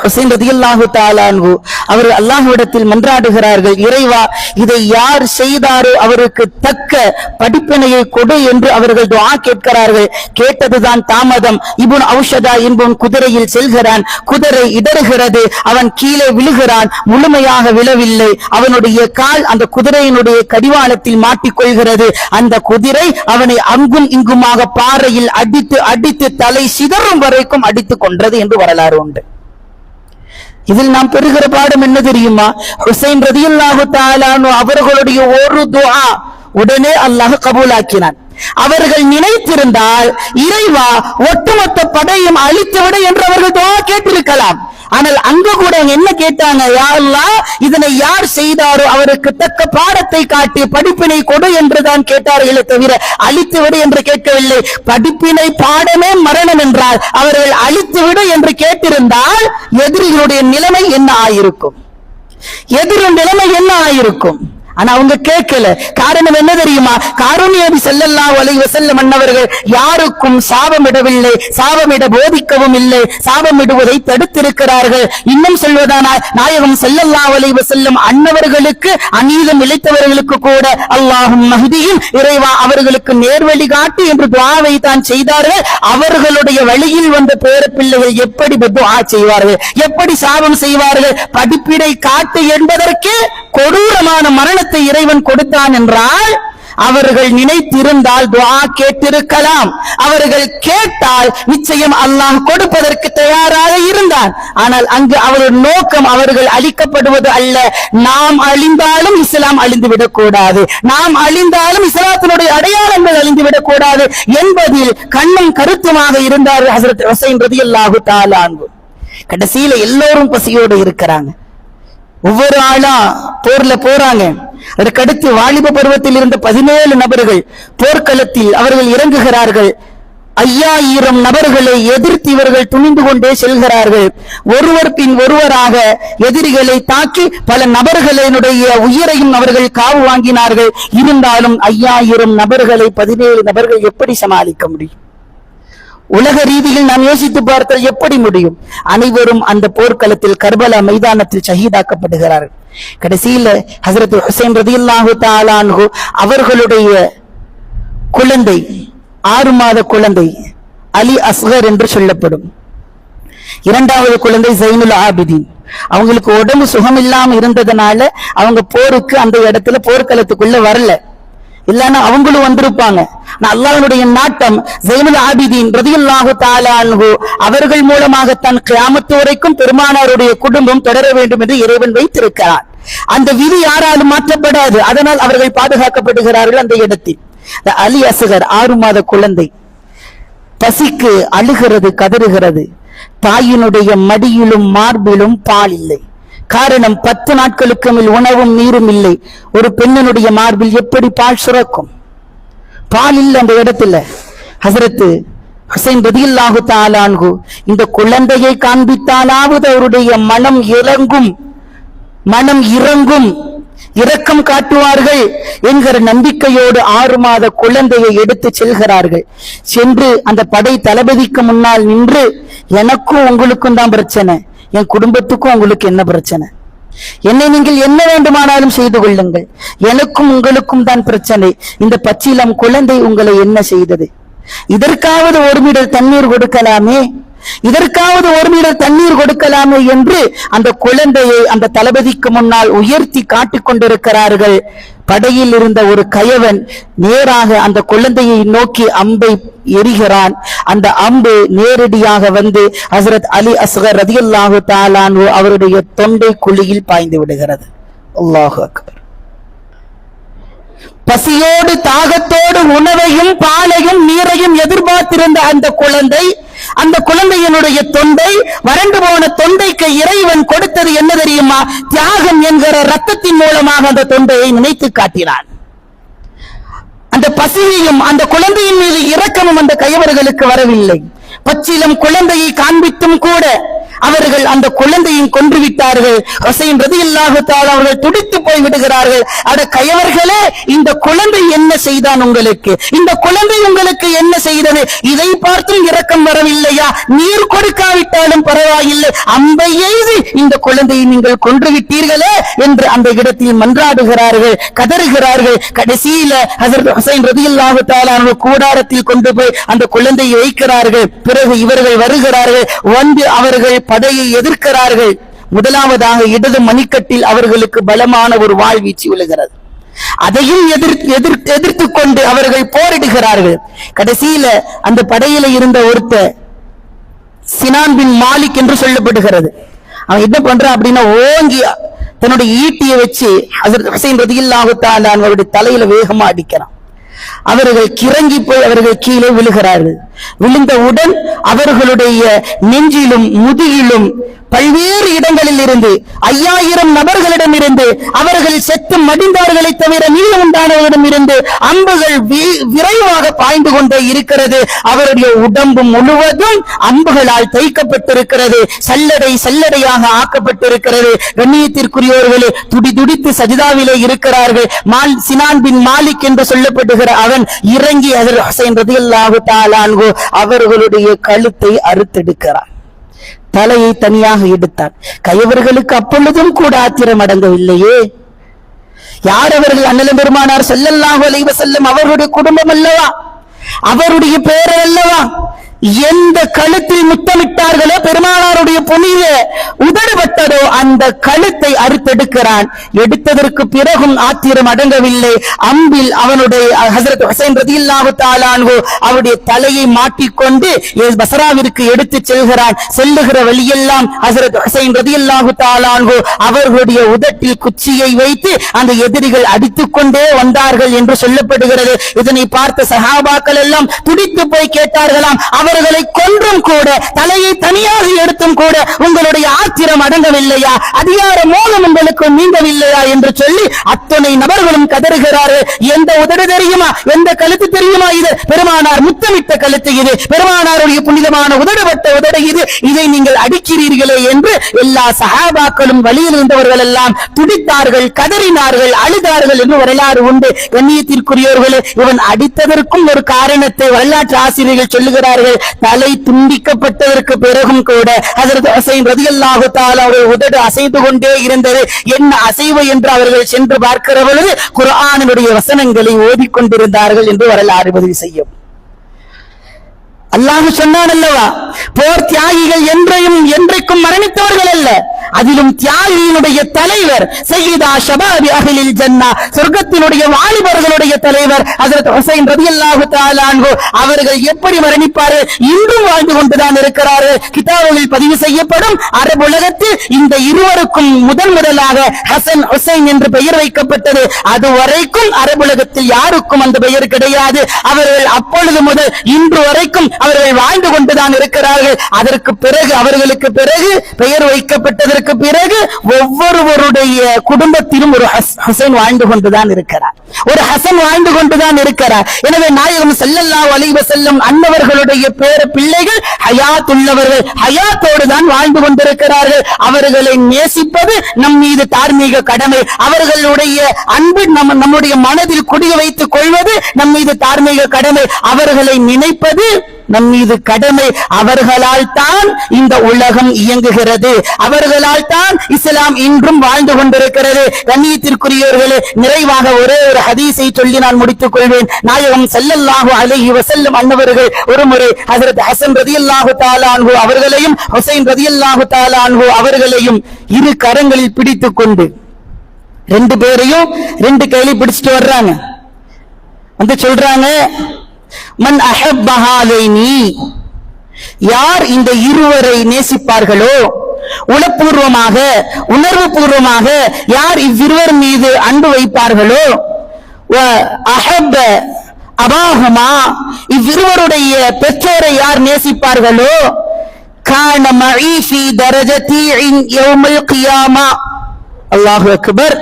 ஹுசைன் ரலியல்லாஹு தஆலா அன்ஹு அவர் அல்லாஹ்விடத்தில் மன்றாடுகிறார்கள், இறைவா, இதை யார் செய்தாரோ அவருக்கு தக்க படிப்பினையை கொடு என்று அவர்கள் துஆ கேட்கிறார்கள். கேட்டதுதான் தாமதம். இப்னு அவுஷதா என்பவன் குதிரையில் செல்கிறான், குதிரை இடறுகிறது, அவன் கீழே விழுகிறான், முழுமையாக விழவில்லை, அவனுடைய கால் அந்த குதிரையினுடைய கடிவாளத்தில் மாட்டிக்கொள்கிறது. அந்த குதிரை அவனை அங்கும் இங்குமாக பாறையில் அடித்து அடித்து தலை சிதறும் வரைக்கும் அடித்துக் கொன்றது என்று வரலாறு உண்டு. இதில் நாம் பெறுகிற பாடம் என்ன தெரியுமா? ஹுசைன் ரலியல்லாஹு தஆலா அன்ஹு அவர்களுடைய ஒரு துஆ உடனே அல்லாஹ் கபூலாக்கினான். அவர்கள் நினைத்திருந்தால் இறைவா ஒட்டுமொத்த படையும் அழித்துவிட என்று அவர்கள் துஆ கேட்டிருக்கலாம். ஆனால் அங்க கூட என்ன கேட்டாங்க? யா அல்லாஹ், இதனை யார் செய்தாரோ அவருக்கு தக்க பாடத்தை காட்டி படிப்பினை கொடு என்றுதான் கேட்டார்களே தவிர அழித்துவிடு என்று கேட்கவில்லை. படிப்பினை பாடமே மரணம் என்றால் அவர்கள் அழித்துவிடு என்று கேட்டிருந்தால் எதிரிகளுடைய நிலைமை என்ன ஆயிருக்கும்? எதிரும் நிலைமை என்ன ஆயிருக்கும்? ஆனா அவங்க கேட்கல. காரணம் என்ன தெரியுமா? காருண்ய நபி ஸல்லல்லாஹு அலைஹி வஸல்லம் அன்னவர்கள் யாருக்கும் சாபமிடவில்லை, சாபமிட போதிக்கவும் இல்லை, சாபமிடுவதை தடுத்திருக்கிறார்கள். இன்னும் சொல்வதானால் நாயகம் ஸல்லல்லாஹு அலைஹி வஸல்லம் அன்னவர்களுக்கு அநீதம் இழைத்தவர்களுக்கு கூட அல்லாஹும் மஹ்தியும், இறைவா அவர்களுக்கு நேர்வழி காட்டு என்று துஆவை தான் செய்தார்கள். அவர்களுடைய வழியில் வந்த பேர பிள்ளைகள் எப்படி துஆ செய்வார்கள், எப்படி சாபம் செய்வார்கள்? படிப்பினை காட்டு என்பதற்கு கொடூரமான மரணத்தை இறைவன் கொடுத்தான் என்றால் அவர்கள் நினைத்திருந்தால் துஆ கேட்டிருக்கலாம். அவர்கள் கேட்டால் நிச்சயம் அல்லாஹ் கொடுப்பதற்கு தயாராக இருந்தான். ஆனால் அங்கு அவர்கள் நோக்கம் அவர்கள் அழிக்கப்படுவது அல்ல. நாம் அழிந்தாலும் இஸ்லாம் அழிந்துவிடக் கூடாது, நாம் அழிந்தாலும் இஸ்லாத்தினுடைய அடையாளங்கள் அழிந்துவிடக் கூடாது என்பதில் கண்ணும் கருத்துமாக இருந்தார் ஹஜ்ரத் ஹுசைன் ரலியல்லாஹு தஆலா அன்ஹு. கடைசியில எல்லோரும் பசியோடு இருக்கிறாங்க. ஒவ்வொரு ஆளா போர்ல போறாங்க. அதற்கடுத்து வாலிப பருவத்தில் இருந்த 17 நபர்கள் போர்க்களத்தில் அவர்கள் இறங்குகிறார்கள். 5000 நபர்களை எதிர்த்து இவர்கள் துணிந்து கொண்டே செல்கிறார்கள். ஒருவர் பின் ஒருவராக எதிரிகளை தாக்கி பல நபர்களினுடைய உயிரையும் அவர்கள் காவு வாங்கினார்கள். இருந்தாலும் 5000 நபர்களை 17 நபர்கள் எப்படி சமாளிக்க முடியும்? உலக ரீதியில் நாம் யோசித்து பார்த்தால் எப்படி முடியும்? அனைவரும் அந்த போர்க்களத்தில் கர்பலா மைதானத்தில் ஷஹீதாக்கப்படுகிறார்கள். கடைசியில ஹஜ்ரத் ஹுசைன் ரலியல்லாஹு தஆலா அன்ஹு அவர்களுடைய குழந்தை, 6 மாத குழந்தை அலி அஸ்கர் என்று சொல்லப்படும். இரண்டாவது குழந்தை ஸைனுல் ஆபிதீன். அவங்களுக்கு உடம்பு சுகம் இல்லாம இருந்ததுனால அவங்க போருக்கு அந்த இடத்துல போர்க்களத்துக்குள்ள வரல. இல்லன்னா அவங்களும் வந்திருப்பாங்க. அல்லாஹ்வுடைய நாட்டம் ஸைனுல் ஆபிதீன் ரலியல்லாஹு தஆலா அன்ஹு அவர்கள் மூலமாகத்தான் கியாமத் வரைக்கும் பெருமானாருடைய குடும்பம் தொடர வேண்டும் என்று இறைவன் வைத்திருக்கிறார். அந்த விதி யாராலும் மாற்றப்படாது. அதனால் அவர்கள் பாதுகாக்கப்படுகிறார்கள். அந்த இடத்தில் அலி அஸ்கர் 6 மாத குழந்தை பசிக்கு அழுகிறது, கதறுகிறது. தாயினுடைய மடியிலும் மார்பிலும் பால் இல்லை. காரணம் 10 நாட்களுக்கு மேல் உணவும் நீரும் இல்லை. ஒரு பெண்ணினுடைய மார்பில் எப்படி பால் சுரக்கும்? பால் இல்லை அந்த இடத்துல. ஹஸரத் ஹுசைன் ரலியல்லாஹு தஆலா அன்ஹு இந்த குழந்தையை காண்பித்தாலாவது அவருடைய மனம் இறங்கும், இரக்கம் காட்டுவார்கள் என்கிற நம்பிக்கையோடு 6 மாத குழந்தையை எடுத்து செல்கிறார்கள். சென்று அந்த படை தளபதிக்கு முன்னால் நின்று, எனக்கும் உங்களுக்கும் தான் பிரச்சனை, என் குடும்பத்துக்கும் உங்களுக்கு என்ன பிரச்சனை? என்னை நீங்கள் என்ன வேண்டுமானாலும் செய்து கொள்ளுங்கள், எனக்கும் உங்களுக்கும் தான் பிரச்சனை. இந்த பச்சிலம் குழந்தை உங்களை என்ன செய்தது? இதற்காவது 1 மீட்டர் தண்ணீர் கொடுக்கலாமே, இதற்காவது 1 மீட்டர் தண்ணீர் கொடுக்கலாமே என்று அந்த குழந்தையை அந்த தளபதிக்கு முன்னால் உயர்த்தி காட்டிக் கொண்டிருக்கிறார்கள். படையில் இருந்த ஒரு கயவன் நேராக அந்த குழந்தையை நோக்கி அம்பை எரிகிறான். அந்த அம்பு நேரடியாக வந்து ஹஸரத் அலி அஸ்கர் ரலியல்லாஹு தஆலா அன்ஹு அவருடைய தொண்டை குழியில் பாய்ந்து விடுகிறது. அல்லாஹு அக்பர். பசியோடு தாகத்தோடு உணவையும் பாலையும் நீரையும் எதிர்பார்த்திருந்த அந்த குழந்தையினுடைய தொண்டை, வறண்டு போன தொண்டைக்கு இறைவன் கொடுத்தது என்ன தெரியுமா? தியாகம் என்கிற ரத்தத்தின் மூலமாக அந்த தொண்டையை நினைத்து காட்டினான். அந்த பசியையும் அந்த குழந்தையின் மீது இரக்கமும் அந்த கயவர்களுக்கு வரவில்லை. பச்சிலம் குழந்தையை காண்பித்தும் கூட அவர்கள் அந்த குழந்தையும் கொன்று விட்டார்கள். ஹுசைன் ரலியல்லாஹு தஆலா அவர்கள் துடித்து போய் விடுகிறார்கள். அட கயவர்களே, இந்த குழந்தை என்ன செய்தான் உங்களுக்கு? இந்த குழந்தை உங்களுக்கு என்ன செய்தது? இதை பார்த்தும் இரக்கம் வரவில்லையா? நீர் கொடுக்காவிட்டாலும் பரவாயில்லை, அம்பை எய்து இந்த குழந்தையை நீங்கள் கொன்று விட்டீர்களே என்று அந்த இடத்தில் மன்றாடுகிறார்கள், கதறுகிறார்கள். கடைசியில ஹஸரத் ஹுசைன் ரலியல்லாஹு தஆலா அவர்கள் கூடாரத்தில் கொண்டு போய் அந்த குழந்தையை வைக்கிறார்கள். பிறகு இவர்கள் வருகிறார்கள், வந்து அவர்கள் படையை எதிர்க்கிறார்கள். முதலாவதாக இடது மணிக்கட்டில் அவர்களுக்கு பலமான ஒரு வாழ்வீச்சு விழுகிறது. அதையும் எதிர்த்து கொண்டு அவர்கள் போரிடுகிறார்கள். கடைசியில அந்த படையில இருந்த ஒருத்தர் சினான் பின் மாலிக் என்று சொல்லப்படுகிறது. அவன் என்ன பண்றான் அப்படின்னா, ஓங்கி தன்னுடைய ஈட்டியை வச்சு ஹஸரத் ஹுசைன் ரலியல்லாஹு தஆலா அவருடைய தலையில வேகமா அடிக்கிறான். அவர்கள் கிறங்கி போய் அவர்கள் கீழே விழுகிறார்கள். விழுந்தவுடன் அவர்களுடைய நெஞ்சிலும் முதுகிலும் பல்வேறு இடங்களில் இருந்து 5000 நபர்களிடம் இருந்து அவர்கள் செத்து மடிந்தார்களை தவிர மீதம் உண்டானவர்களிடம் இருந்து அம்புகள் விரைவாக பாய்ந்து கொண்டே இருக்கிறது. அவருடைய உடம்பு முழுவதும் அம்புகளால் தைக்கப்பட்டிருக்கிறது, சல்லடையாக ஆக்கப்பட்டிருக்கிறது. கண்ணியத்திற்குரியவர்களே, துடித்து சஜிதாவிலே இருக்கிறார்கள். சினான் பின் மாலிக் என்று சொல்லப்படுகிற அவன் இறங்கி ஹஸரத் ஹுசைன் ரலியல்லாஹு தஆலா அன்ஹு அவர்களுடைய கழுத்தை அறுத்தெடுக்கிறான். தலையை தனியாக எடுத்தான். கயவர்களுக்கு அப்பொழுதும் கூட ஆத்திரம் அடங்கவில்லையே. யார் அவர்கள்? அண்ணல் பெருமானார் ஸல்லல்லாஹு அலைஹி வஸல்லம் அவர்களுடைய குடும்பம் அல்லவா, அவருடைய பேரை அல்லவா? எந்த கழுத்தில் முத்தமிட்டார்களோ, பெருமானாருடைய புனித உதடுபட்டதோ அந்த கழுத்தை அறுத்தெடுக்கிறான். எடுத்ததற்கு பிறகும் ஆத்திரம் அடங்கவில்லை. அம்பில் அவனுடைய ஹஸரத் ஹுசைன் ரலியல்லாஹு தஆலா அன்ஹு அவருடைய தலையை மாட்டிக்கொண்டு பஸ்ராவிற்கு எடுத்து செல்கிறான். செல்லுகிற வழியெல்லாம் ஹஸரத் ஹுசைன் ரலியல்லாஹு தஆலா அன்ஹு அவர்களுடைய உதட்டில் குச்சியை வைத்து அந்த எதிரிகள் அடித்துக் கொண்டே வந்தார்கள் என்று சொல்லப்படுகிறது. இதனை பார்த்த சஹாபாக்கள் எல்லாம் துடித்து போய் கேட்டார்களாம், அவர்களை கொன்றும் கூட, தலையை தனியாக எடுத்தும் கூட உங்களுடைய ஆத்திரம் அடங்கவில்லையா? அதிகார மோகம் உங்களுக்கு நீங்கவில்லையா என்று சொல்லி அத்தனை நபர்களும் கதறுகிறார்கள். எந்த உதடு தெரியுமா? எந்த கழுத்து தெரியுமா? இது பெருமானார் முத்தமிட்ட கழுத்து, இது பெருமானாருடைய புனிதமான உதடுபட்ட உதடு, இதை நீங்கள் அடிக்கிறீர்களே என்று எல்லா சஹாபாக்களும் வழியில் இருந்தவர்கள் எல்லாம் துடித்தார்கள், கதறினார்கள், அழுதார்கள் என்று வரலாறு உண்டு. கண்ணியத்திற்குரியவர்களே, இவன் அடித்ததற்கும் ஒரு காரணத்தை வரலாற்று ஆசிரியர்கள் சொல்லுகிறார்கள். தலை துண்டிக்கப்பட்டதற்கு பிறகும் கூட ஹஸரத் ஹுசைன் ரலியல்லாஹு தஆலா அவருடைய உதடு அசைந்து கொண்டே இருந்தது. என்ன அசைவு என்று அவர்கள் சென்று பார்க்கிற பொழுது குர்ஆனுடைய வசனங்களை ஓதிக்கொண்டிருந்தார்கள் என்று வரலாறு பதிவு செய்யும். அல்லாஹ் சொன்னான் அல்லவா, போர் தியாகிகள் என்றைக்கும் மரணித்தவர்கள் அல்ல, அதிலும் தியாகியினுடைய தலைவர் சையீதா ஷபாபி அஹ்லில் ஜன்னா, சொர்க்கத்தினுடைய வாலிபர்களுடைய தலைவர் ஹஜ்ரத் ஹுசைன் ரலியல்லாஹு தஆலா அன்ஹு அவர்கள் எப்படி மரணிப்பார்கள்? இன்றும் வாழ்ந்து கொண்டுதான் இருக்கிறார்கள். கிதாபுகளில் பதிவு செய்யப்படும் அரபு உலகத்தில் இந்த இருவருக்கும் முதலாக ஹசன் ஹுசைன் என்று பெயர் வைக்கப்பட்டது. அதுவரைக்கும் அரபு உலகத்தில் யாருக்கும் அந்த பெயர் கிடையாது. அவர்கள் அப்பொழுது முதல் இன்று வரைக்கும் அவர்கள் வாழ்ந்து கொண்டுதான் இருக்கிறார்கள். அதற்கு பிறகு அவர்களுக்கு பிறகு பெயர் வைக்கப்பட்டதற்கு பிறகு ஒவ்வொருவருடைய குடும்பத்திலும் ஒரு ஹசன் வாழ்ந்து கொண்டுதான் இருக்கிறார், ஒரு ஹசன் வாழ்ந்து கொண்டுதான் இருக்கிறார். எனவே நாயகம் ஸல்லல்லாஹு அலைஹி வஸல்லம் அன்னவர்களுடைய பேர பிள்ளைகள் ஹயாத் உள்ளவர்கள், ஹயாத்தோடு தான் வாழ்ந்து கொண்டிருக்கிறார்கள். அவர்களை நேசிப்பது நம் மீது தார்மீக கடமை. அவர்களுடைய அன்பு நம்முடைய மனதில் குடிய வைத்துக் கொள்வது நம் மீது தார்மீக கடமை. அவர்களை நினைப்பது நம் மீது கடமை. அவர்களால் தான் இந்த உலகம் இயங்குகிறது, அவர்களால் தான் இஸ்லாம் இன்றும் வாழ்ந்து கொண்டிருக்கிறது. கண்ணியத்திற்குரியவர்களே, நிறைவாக ஒரே ஒரு ஹதீஸை சொல்லி நான் முடித்துக் கொள்வேன். நாயகம் ஸல்லல்லாஹு அலைஹி வஸல்லம் அன்னவர்கள் ஒருமுறை ஹஜ்ரத் ஹசன் ரலியல்லாஹு தஆலா அன்ஹு அவர்களையும் ஹுசைன் ரலியல்லாஹு தஆலா அன்ஹு அவர்களையும் இரு கரங்களில் பிடித்துக் கொண்டு ரெண்டு பேரையும் ரெண்டு கையில பிடிச்சிட்டு வர்றாங்க. வந்து சொல்றாங்க, மன் அஹப்ப ஹாதைனி, யார் இந்த இருவரை நேசிப்பார்களோ, உளப்பூர்வமாக உணர்வு பூர்வமாக யார் இவ்விருவர் மீது அன்பு வைப்பார்களோ, அஹப்ப அபாஹுமா, இவ்விருவருடைய பெற்றோரை யார் நேசிப்பார்களோ, கான மஇ ஃபீ தரஜதி யௌமல் கியாமா. அல்லாஹு அக்பர்,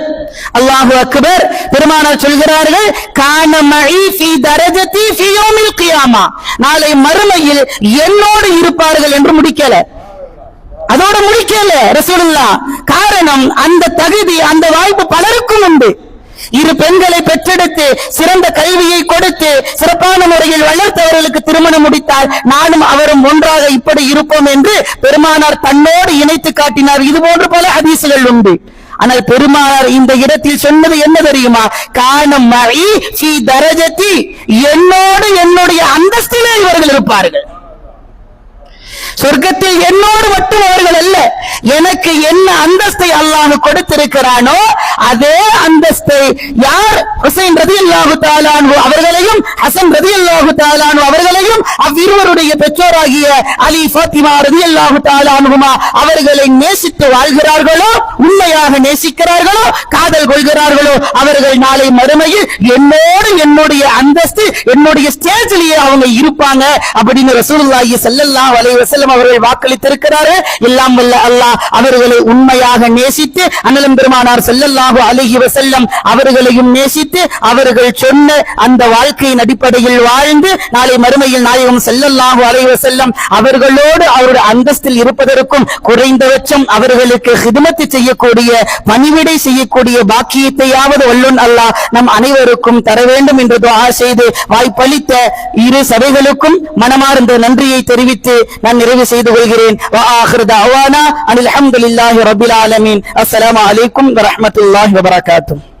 அல்லாஹு அக்பர். பெருமானார் சொல்கிறார்கள், கான மஇ ஃபீ தரஜதி ஃபீ யௌமில் கியாமா, நாளை மறுமையில் என்னோடு இருப்பார்கள் என்று முடிக்கல, அதோட முடிக்கல ரசூலுல்லாஹ். காரணம், அந்த தகுதி அந்த வாய்ப்பு பலருக்கும் உண்டு. இரு பெண்களை பெற்றெடுத்து சிறந்த கல்வியை கொடுத்து சிறப்பான முறையில் வளர்த்தவர்களுக்கு திருமணம் முடித்தால் நானும் அவரும் ஒன்றாக இப்படி இருப்போம் என்று பெருமானார் தன்னோடு இணைத்து காட்டினார். இது போன்ற பல ஹதீசுகள் உண்டு. ஆனால் பெருமானார் இந்த இடத்தில் சொன்னது என்ன தெரியுமா? கானம் மஇ ஃபீ தரஜதி, என்னோடு என்னுடைய அந்தஸ்திலே இவர்கள் இருப்பார்கள். சொர்க்கத்தில் என்னோடு மட்டும் அவர்கள் அல்ல, எனக்கு என்ன அந்தஸ்தை அல்லாஹ் கொடுத்திருக்கிறானோ அதே அந்தஸ்தை யார் ஹுசைன் ரலியல்லாஹு தஆலா அன்ஹு அவர்களையும் ஹசன் ரலியல்லாஹு தஆலா அன்ஹு அவர்களையும் அவ்விருவருடைய பெற்றோராகிய அலி ஃபாத்திமா ரலியல்லாஹு தஆலா அன்ஹுமா அவர்களை நேசித்து வாழ்கிறார்களோ, உண்மையாக நேசிக்கிறார்களோ, காதல் கொள்கிறார்களோ, அவர்கள் நாளை மறுமையில் என்னோடு என்னுடைய அந்தஸ்து என்னுடைய ஸ்டேஜிலேயே அவங்க இருப்பாங்க அப்படின்னு ரசூலுல்லாஹி ஸல்லல்லாஹு அலைஹி வஸல்லம் அவர்கள் வாக்களித்திருக்கிறார்கள். எல்லாம் வல்ல அல்லாஹ் அவர்களை உண்மையாக நேசித்து அண்ணலும் பெருமானார் ஸல்லல்லாஹு அலைஹி வஸல்லம் அவர்களையும் நேசித்து அவர்கள் சொன்ன அந்த வாழ்க்கையின் அடிப்படையில் வாழ்ந்து நாளை மறுமையில் நாயகம் ஸல்லல்லாஹு அலைஹி வஸல்லம் அவர்களோடு அவருடைய அந்தஸ்தில் இருப்பதற்கும் குறைந்தபட்சம் அவர்களுக்கு ஹிதமத் செய்யக்கூடிய பணிவிடை செய்யக்கூடிய பாக்கியத்தையாவது வல்லோன் அல்லாஹ் நம் அனைவருக்கும் தர வேண்டும் என்று துஆ செய்து வாய்ப்பளித்த இரு சபைகளுக்கும் மனமார்ந்த நன்றியை தெரிவித்து நான் நிறைவு செய்து கொள்கிறேன். வ ஆகிரு தஅவானா அனில் ஹம்துலில்லாஹி ரப்பில் ஆலமீன். அஸ்ஸலாமு அலைக்கும் வ ரஹ்மத்துல்லாஹி வ பரகாத்துஹு.